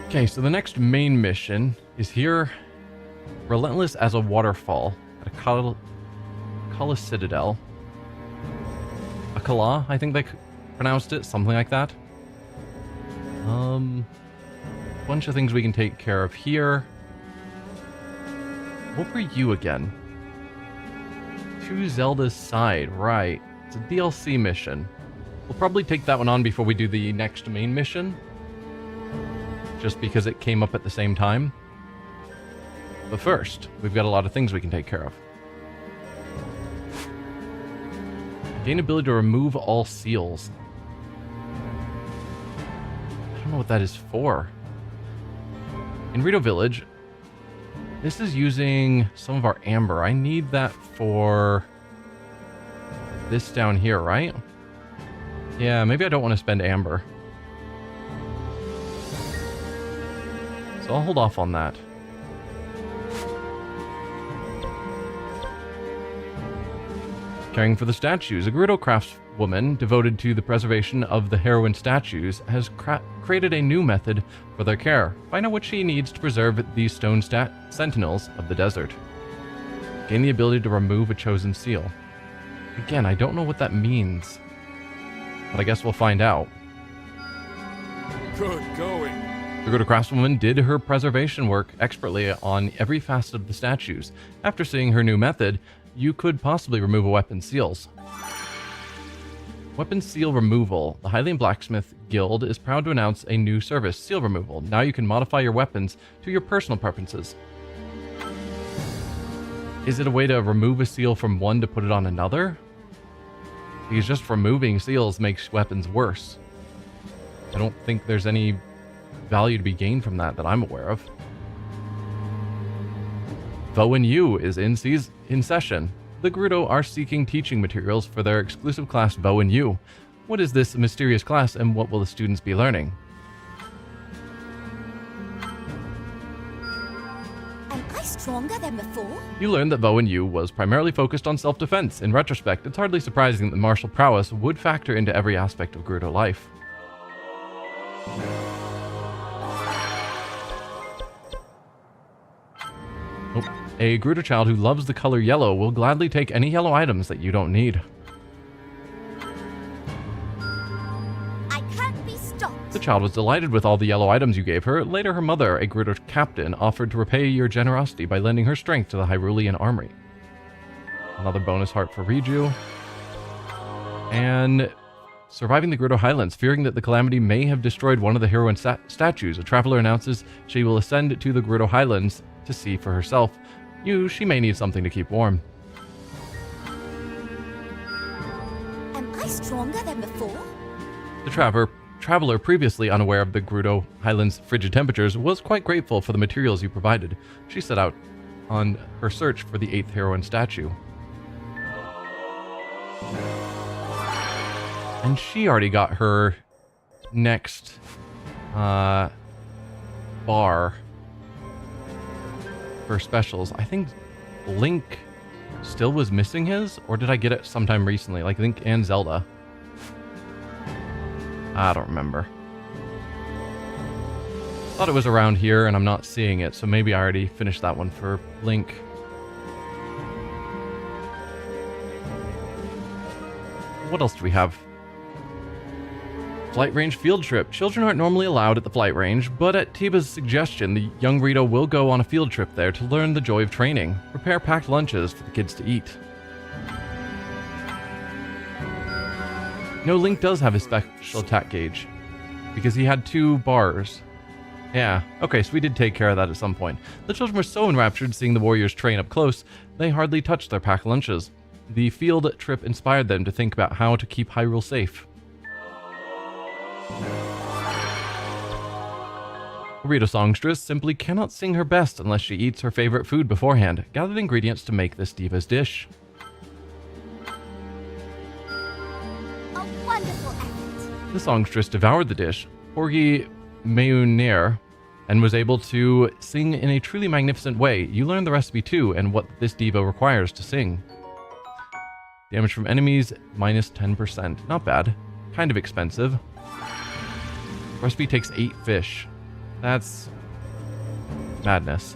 Okay, so the next main mission is here. Relentless as a waterfall at a Kala Citadel. A Kala, I think they pronounced it, something like that. Bunch of things we can take care of here. What were you again? To Zelda's side, right. It's a DLC mission. We'll probably take that one on before we do the next main mission. Just because it came up at the same time. But first, we've got a lot of things we can take care of. Gain ability to remove all seals. I don't know what that is for. In Rito Village, this is using some of our amber. I need that for this down here, right? Yeah, maybe I don't want to spend amber. So I'll hold off on that. Caring for the statues. A Gerudo craftswoman devoted to the preservation of the heroine statues has created a new method for their care. Find out what she needs to preserve these stone sentinels of the desert. Gain the ability to remove a chosen seal. Again, I don't know what that means, but I guess we'll find out. Good going. The Gerudo craftswoman did her preservation work expertly on every facet of the statues. After seeing her new method, you could possibly remove a weapon seals. Weapon seal removal. The Hylian Blacksmith Guild is proud to announce a new service, seal removal. Now you can modify your weapons to your personal preferences. Is it a way to remove a seal from one to put it on another? Because just removing seals makes weapons worse. I don't think there's any value to be gained from that I'm aware of. Vo and Yu is in session. The Gerudo are seeking teaching materials for their exclusive class Vo and Yu. What is this mysterious class and what will the students be learning? Am I stronger than before? You learned that Vo and Yu was primarily focused on self-defense. In retrospect, it's hardly surprising that martial prowess would factor into every aspect of Gerudo life. A Gerudo child who loves the color yellow will gladly take any yellow items that you don't need. I can't be stopped. The child was delighted with all the yellow items you gave her. Later, her mother, a Gerudo captain, offered to repay your generosity by lending her strength to the Hyrulean armory. Another bonus heart for Riju. And surviving the Gerudo Highlands, fearing that the Calamity may have destroyed one of the heroine statues, a traveler announces she will ascend to the Gerudo Highlands to see for herself. She may need something to keep warm. Am I stronger than before? The traveler previously unaware of the Gerudo Highlands' frigid temperatures was quite grateful for the materials you provided. She set out on her search for the 8th heroine statue. And she already got her next bar for specials. I think Link still was missing his, or did I get it sometime recently? Like Link and Zelda. I don't remember. Thought it was around here and I'm not seeing it, so maybe I already finished that one for Link. What else do we have? Flight range field trip. Children aren't normally allowed at the flight range, but at Tiba's suggestion, the young Rito will go on a field trip there to learn the joy of training. Prepare packed lunches for the kids to eat. No, Link does have his special attack gauge, because he had 2 bars. Yeah, okay, so we did take care of that at some point. The children were so enraptured seeing the warriors train up close, they hardly touched their packed lunches. The field trip inspired them to think about how to keep Hyrule safe. Rito songstress simply cannot sing her best unless she eats her favorite food beforehand. Gathered ingredients to make this diva's dish. A wonderful effort. The songstress devoured the dish, Porgy Meunir, and was able to sing in a truly magnificent way. You learned the recipe too, and what this diva requires to sing. Damage from enemies, minus 10%. Not bad. Kind of expensive. Recipe takes 8 fish. That's madness.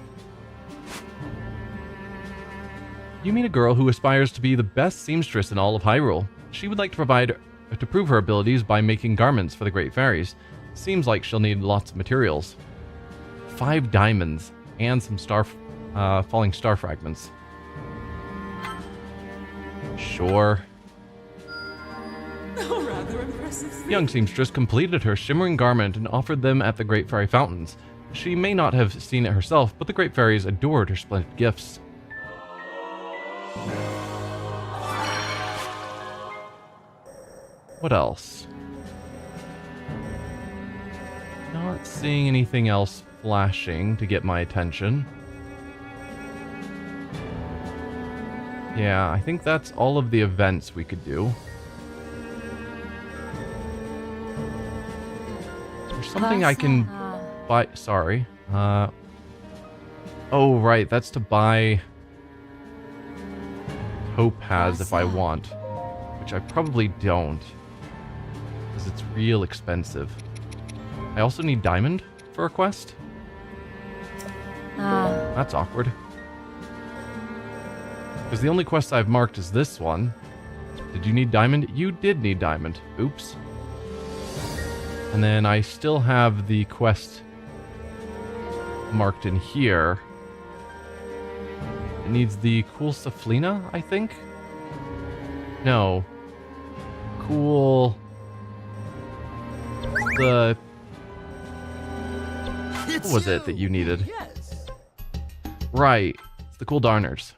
You meet a girl who aspires to be the best seamstress in all of Hyrule. She would like to prove her abilities by making garments for the Great Fairies. Seems like she'll need lots of materials. 5 diamonds and some falling star fragments. Sure. Oh, rather impressive. Young seamstress completed her shimmering garment and offered them at the Great Fairy fountains. She may not have seen it herself, but the Great Fairies adored her splendid gifts. What else? Not seeing anything else flashing to get my attention. Yeah, I think that's all of the events we could do. There's something I can buy. Sorry. Oh, right. That's to buy topaz if I want, which I probably don't, because it's real expensive. I also need diamond for a quest. That's awkward. Because the only quest I've marked is this one. Did you need diamond? You did need diamond. Oops. And then I still have the quest marked in here. It needs the cool Saflina, I think? No. Cool... What was it that you needed? Yes. Right. It's the cool darners.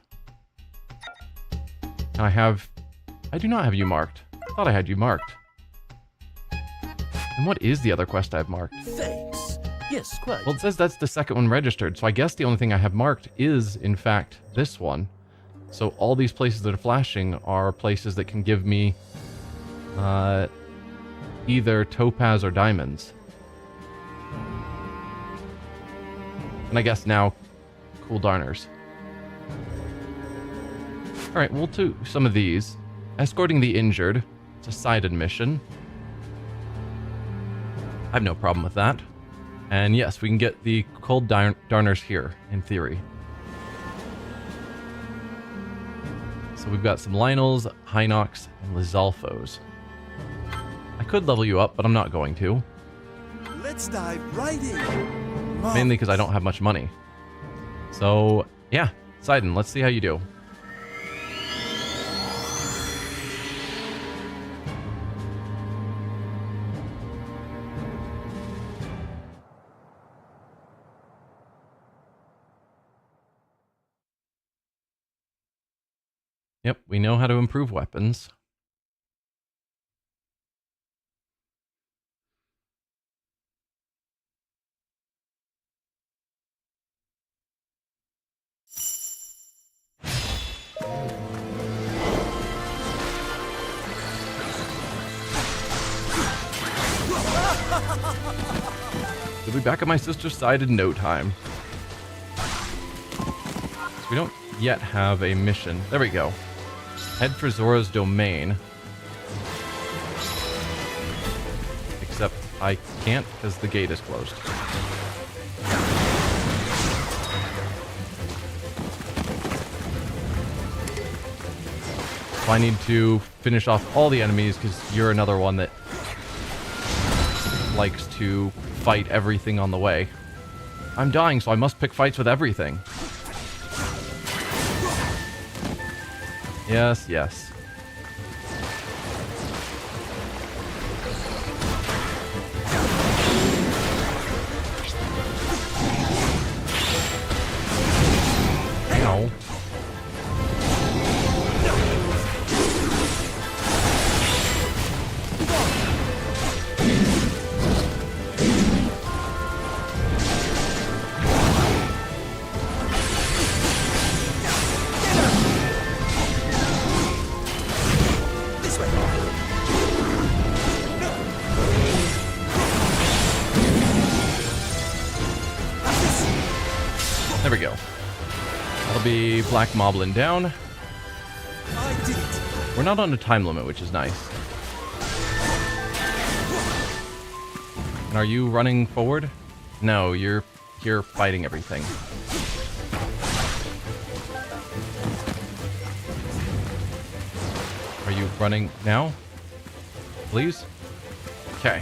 And I do not have you marked. I thought I had you marked. And what is the other quest I've marked? Thanks. Yes, quite. Well, it says that's the second one registered, so I guess the only thing I have marked is, in fact, this one. So all these places that are flashing are places that can give me either topaz or diamonds. And I guess now, cool darners. Alright, we'll do some of these. Escorting the injured. It's a sided mission. I have no problem with that. And yes, we can get the cold darners here, in theory. So we've got some Lynels, Hinox, and Lizalfos. I could level you up, but I'm not going to. Let's dive right in. Mainly because I don't have much money. So, yeah. Sidon, let's see how you do. Yep, we know how to improve weapons. We'll be back at my sister's side in no time. So we don't yet have a mission. There we go. Head for Zora's domain. Except I can't because the gate is closed. So I need to finish off all the enemies because you're another one that likes to fight everything on the way. I'm dying, so I must pick fights with everything. Yes, yes. Ow. There we go. That'll be Black Moblin down. We're not on a time limit, which is nice. And are you running forward? No, you're here fighting everything. Are you running now? Please? Okay.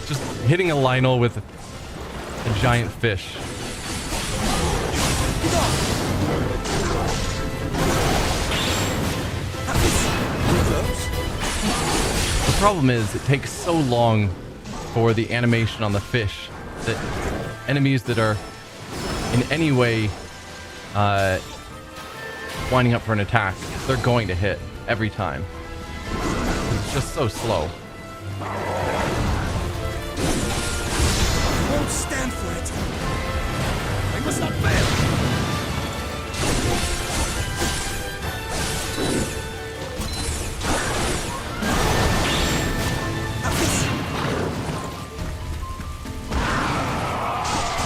Just hitting a Lynel with a giant fish. The problem is it takes so long for the animation on the fish that enemies that are in any way winding up for an attack, they're going to hit every time. It's just so slow. Won't stand for it. I must not fail.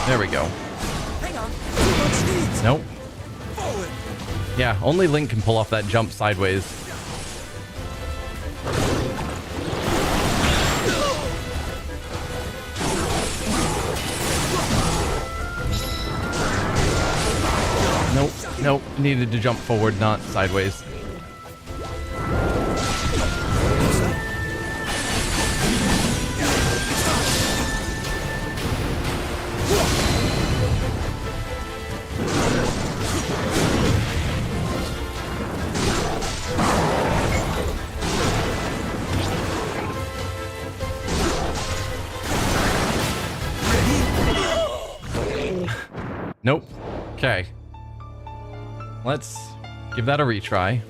There we go. Hang on. Too much speed. Nope. Forward. Yeah, only Link can pull off that jump sideways. Nope, nope. Needed to jump forward, not sideways. Nope. Okay. Let's give that a retry.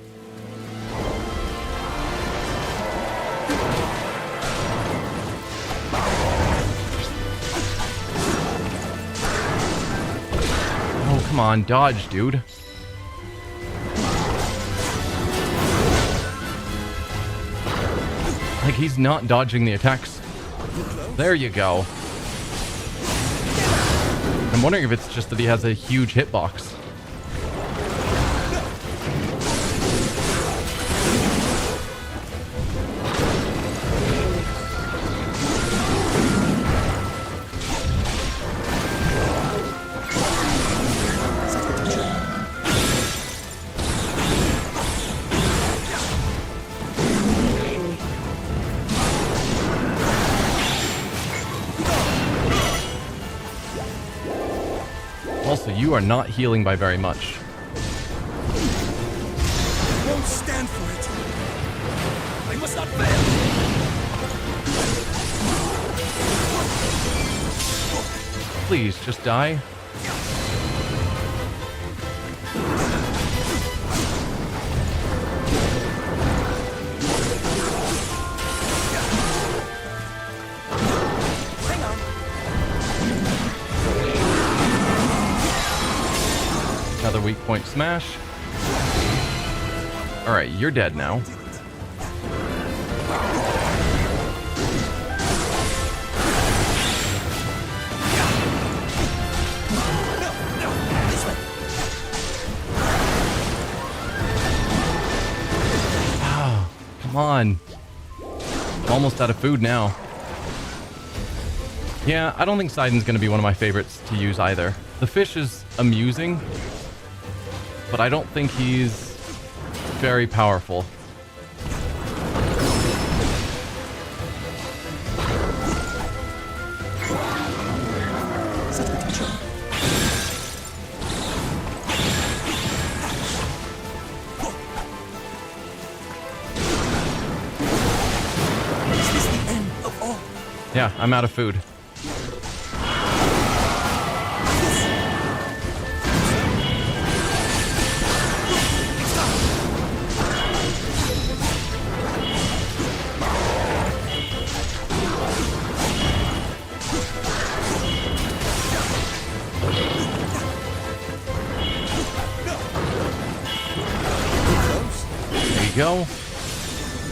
Oh, come on. Dodge, dude. Like, he's not dodging the attacks. There you go. I'm wondering if it's just that he has a huge hitbox. Also, you are not healing by very much. Won't stand for it. I must not fail. Please, just die. Another weak point smash. Alright, you're dead now. Oh, come on. I'm almost out of food now. Yeah, I don't think Sidon's going to be one of my favorites to use either. The fish is amusing, but I don't think he's very powerful. Yeah, I'm out of food. There you go.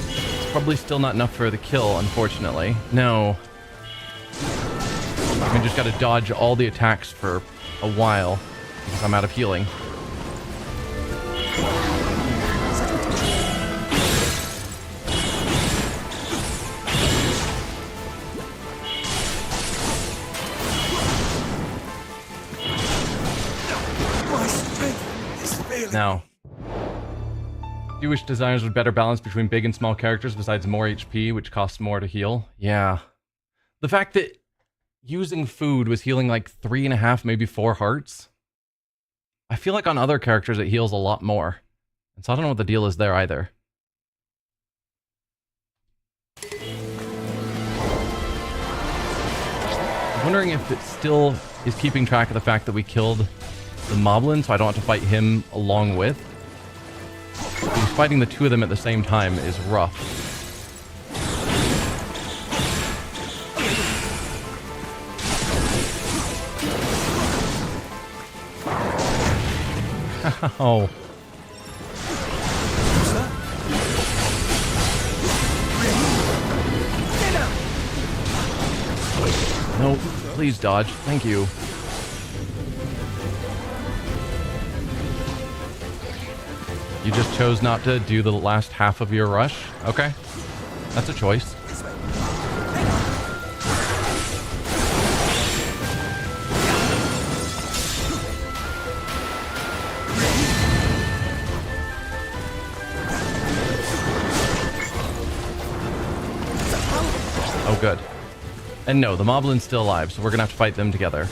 It's probably still not enough for the kill, unfortunately. No. I just gotta dodge all the attacks for a while because I'm out of healing. Now, do you wish designers would better balance between big and small characters besides more HP, which costs more to heal? Yeah. The fact that using food was healing like 3.5, maybe 4 hearts. I feel like on other characters it heals a lot more. And so I don't know what the deal is there either. I'm wondering if it still is keeping track of the fact that we killed the Moblin, so I don't have to fight him along with. Because fighting the two of them at the same time is rough. Oh. No, please dodge. Thank you. You just chose not to do the last half of your rush? Okay. That's a choice. Oh, good. And no, the Moblin's still alive, so we're gonna have to fight them together.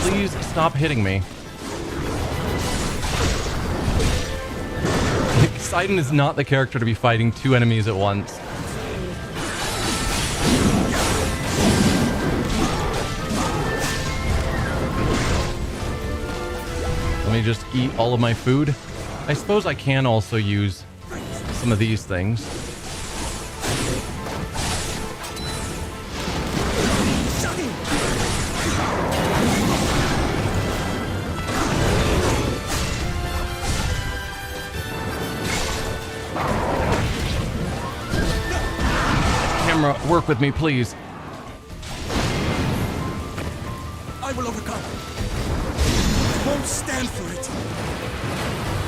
Please stop hitting me. Sidon is not the character to be fighting 2 enemies at once. Let me just eat all of my food. I suppose I can also use some of these things. Camera, work with me, please. I will overcome. I won't stand for it.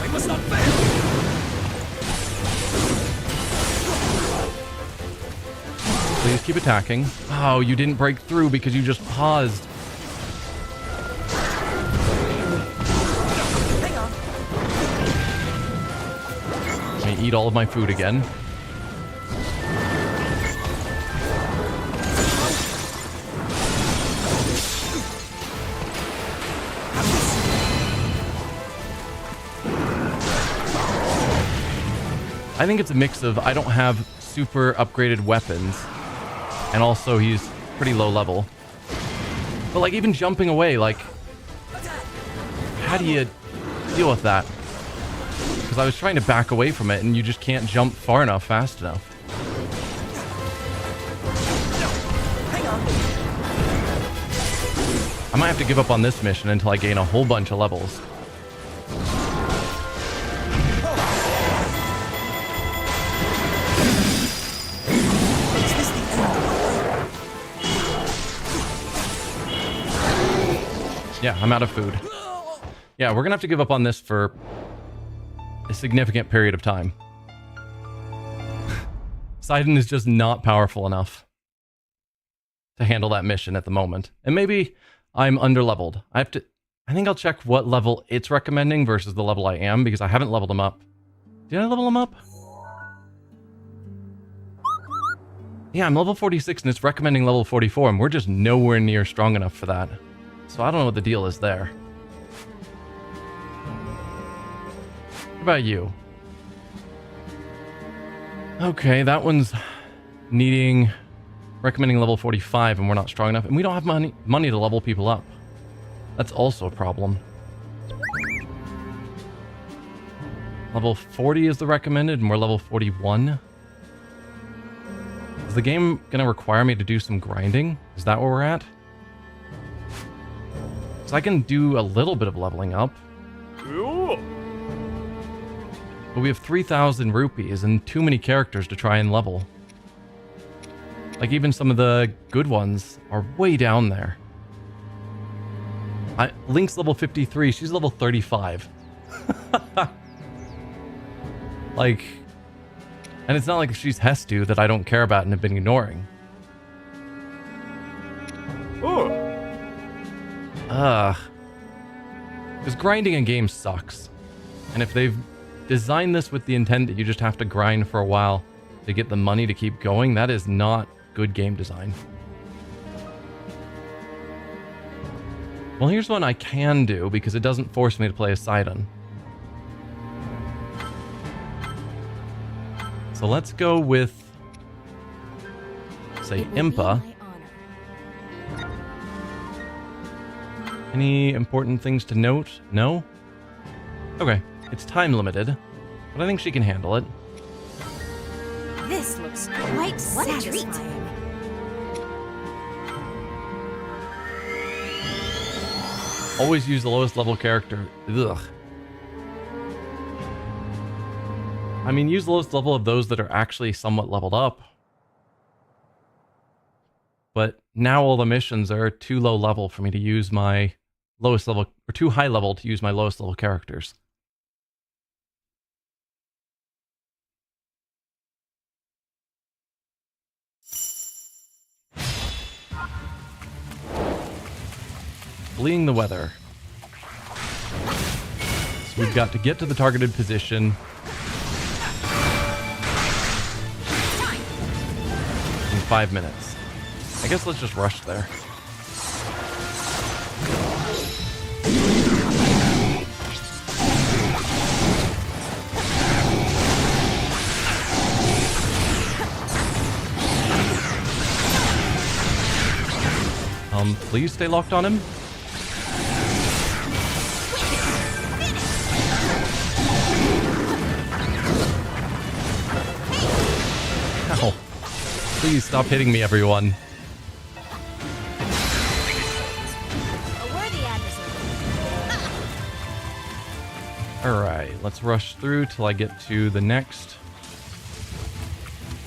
I must not fail. Please keep attacking. Oh, you didn't break through because you just paused. Hang on. Let me eat all of my food again. I think it's a mix of I don't have super upgraded weapons, and also he's pretty low level. But like even jumping away, like how do you deal with that? Because I was trying to back away from it and you just can't jump far enough, fast enough. Hang on. I might have to give up on this mission until I gain a whole bunch of levels. Yeah, I'm out of food. Yeah, we're gonna have to give up on this for a significant period of time. Sidon is just not powerful enough to handle that mission at the moment. And maybe I'm underleveled. I think I'll check what level it's recommending versus the level I am, because I haven't leveled him up. Did I level him up? Yeah, I'm level 46 and it's recommending level 44, and we're just nowhere near strong enough for that. So I don't know what the deal is there. What about you? Okay, that one's recommending level 45, and we're not strong enough, and we don't have money to level people up. That's also a problem. Level 40 is the recommended, and we're level 41. Is the game gonna require me to do some grinding? Is that where we're at? So I can do a little bit of leveling up. Cool. But we have 3,000 rupees and too many characters to try and level. Like, even some of the good ones are way down there. Link's level 53, she's level 35. Like, and it's not like she's Hestu that I don't care about and have been ignoring. Because grinding in games sucks. And if they've designed this with the intent that you just have to grind for a while to get the money to keep going, that is not good game design. Well, here's one I can do because it doesn't force me to play a Sidon. So let's go with, say, Impa. Any important things to note? No? Okay, it's time limited, but I think she can handle it. This looks quite satisfying. Always use the lowest level character. Ugh. I mean, use the lowest level of those that are actually somewhat leveled up. But now all the missions are too low level for me to use my lowest level, or too high level to use my lowest level characters. Fleeing the weather. So we've got to get to the targeted position in 5 minutes. I guess let's just rush there. Please stay locked on him. Ow. Please stop hitting me, everyone. Alright, let's rush through till I get to the next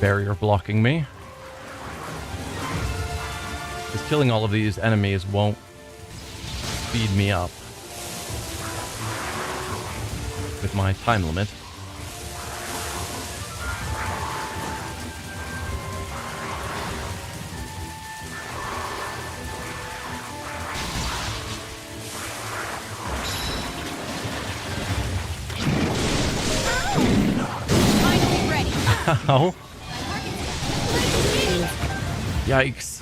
barrier blocking me. Because killing all of these enemies won't speed me up with my time limit. Ow. Yikes.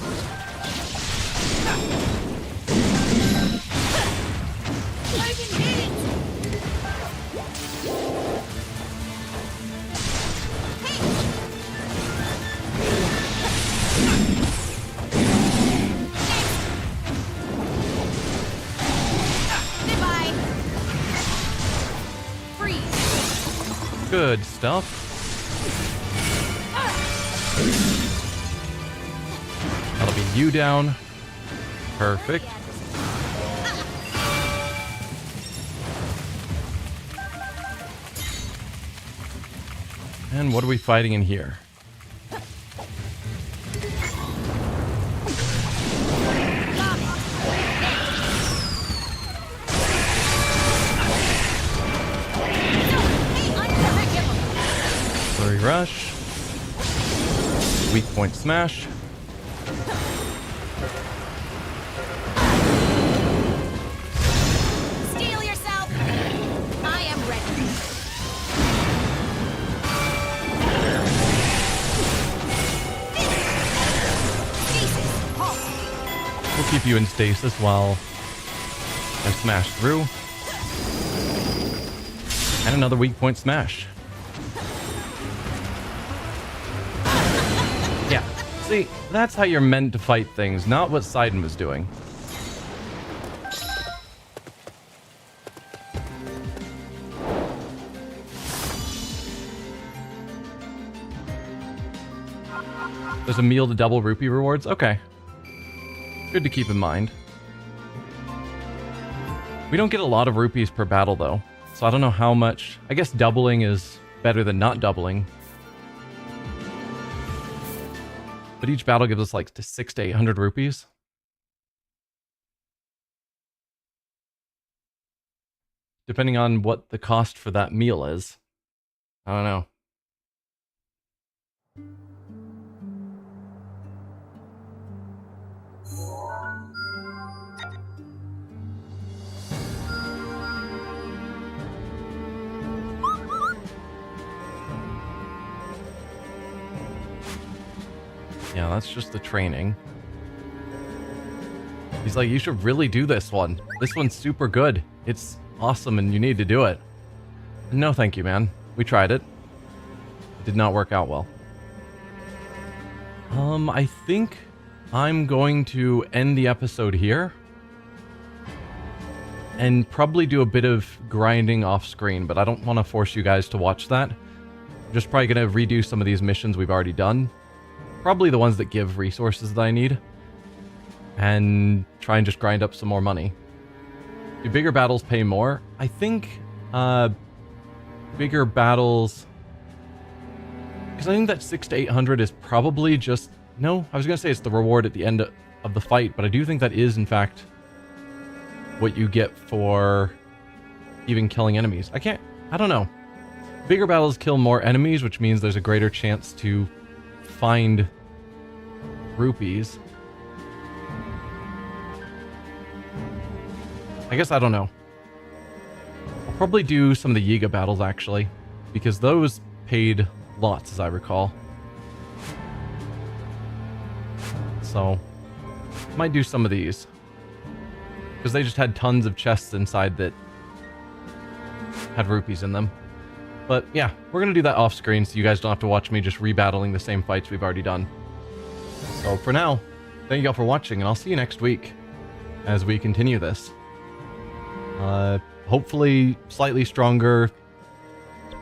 Good stuff. That'll be you down. Perfect. And what are we fighting in here? Flurry Rush. Weak point smash. Steel yourself! I am ready. Stasis, halt! We'll keep you in stasis while I smash through. And another weak point smash. Yeah, see, that's how you're meant to fight things, not what Sidon was doing. There's a meal to double rupee rewards? Okay. Good to keep in mind. We don't get a lot of rupees per battle, though. So I don't know how much... I guess doubling is better than not doubling. But each battle gives us like 600 to 800 rupees. Depending on what the cost for that meal is. I don't know. Yeah, that's just the training. He's like, you should really do this one. This one's super good. It's awesome and you need to do it. No, thank you, man. We tried it. It did not work out well. I think I'm going to end the episode here. And probably do a bit of grinding off screen, but I don't want to force you guys to watch that. I'm just probably going to redo some of these missions we've already done. Probably the ones that give resources that I need. And try and just grind up some more money. Do bigger battles pay more? I think bigger battles... Because I think that 600 to 800 is probably just... No, I was going to say it's the reward at the end of the fight, but I do think that is, in fact, what you get for even killing enemies. I don't know. Bigger battles kill more enemies, which means there's a greater chance to find rupees. I guess I don't know. I'll probably do some of the Yiga battles, actually, because those paid lots, as I recall. So, might do some of these. Because they just had tons of chests inside that had rupees in them. But yeah, we're going to do that off screen so you guys don't have to watch me just rebattling the same fights we've already done. So for now, thank you all for watching, and I'll see you next week as we continue this. Hopefully slightly stronger,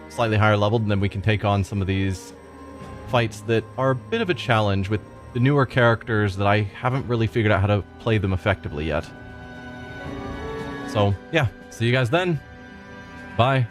slightly higher leveled, and then we can take on some of these fights that are a bit of a challenge with the newer characters that I haven't really figured out how to play them effectively yet. So yeah, see you guys then. Bye.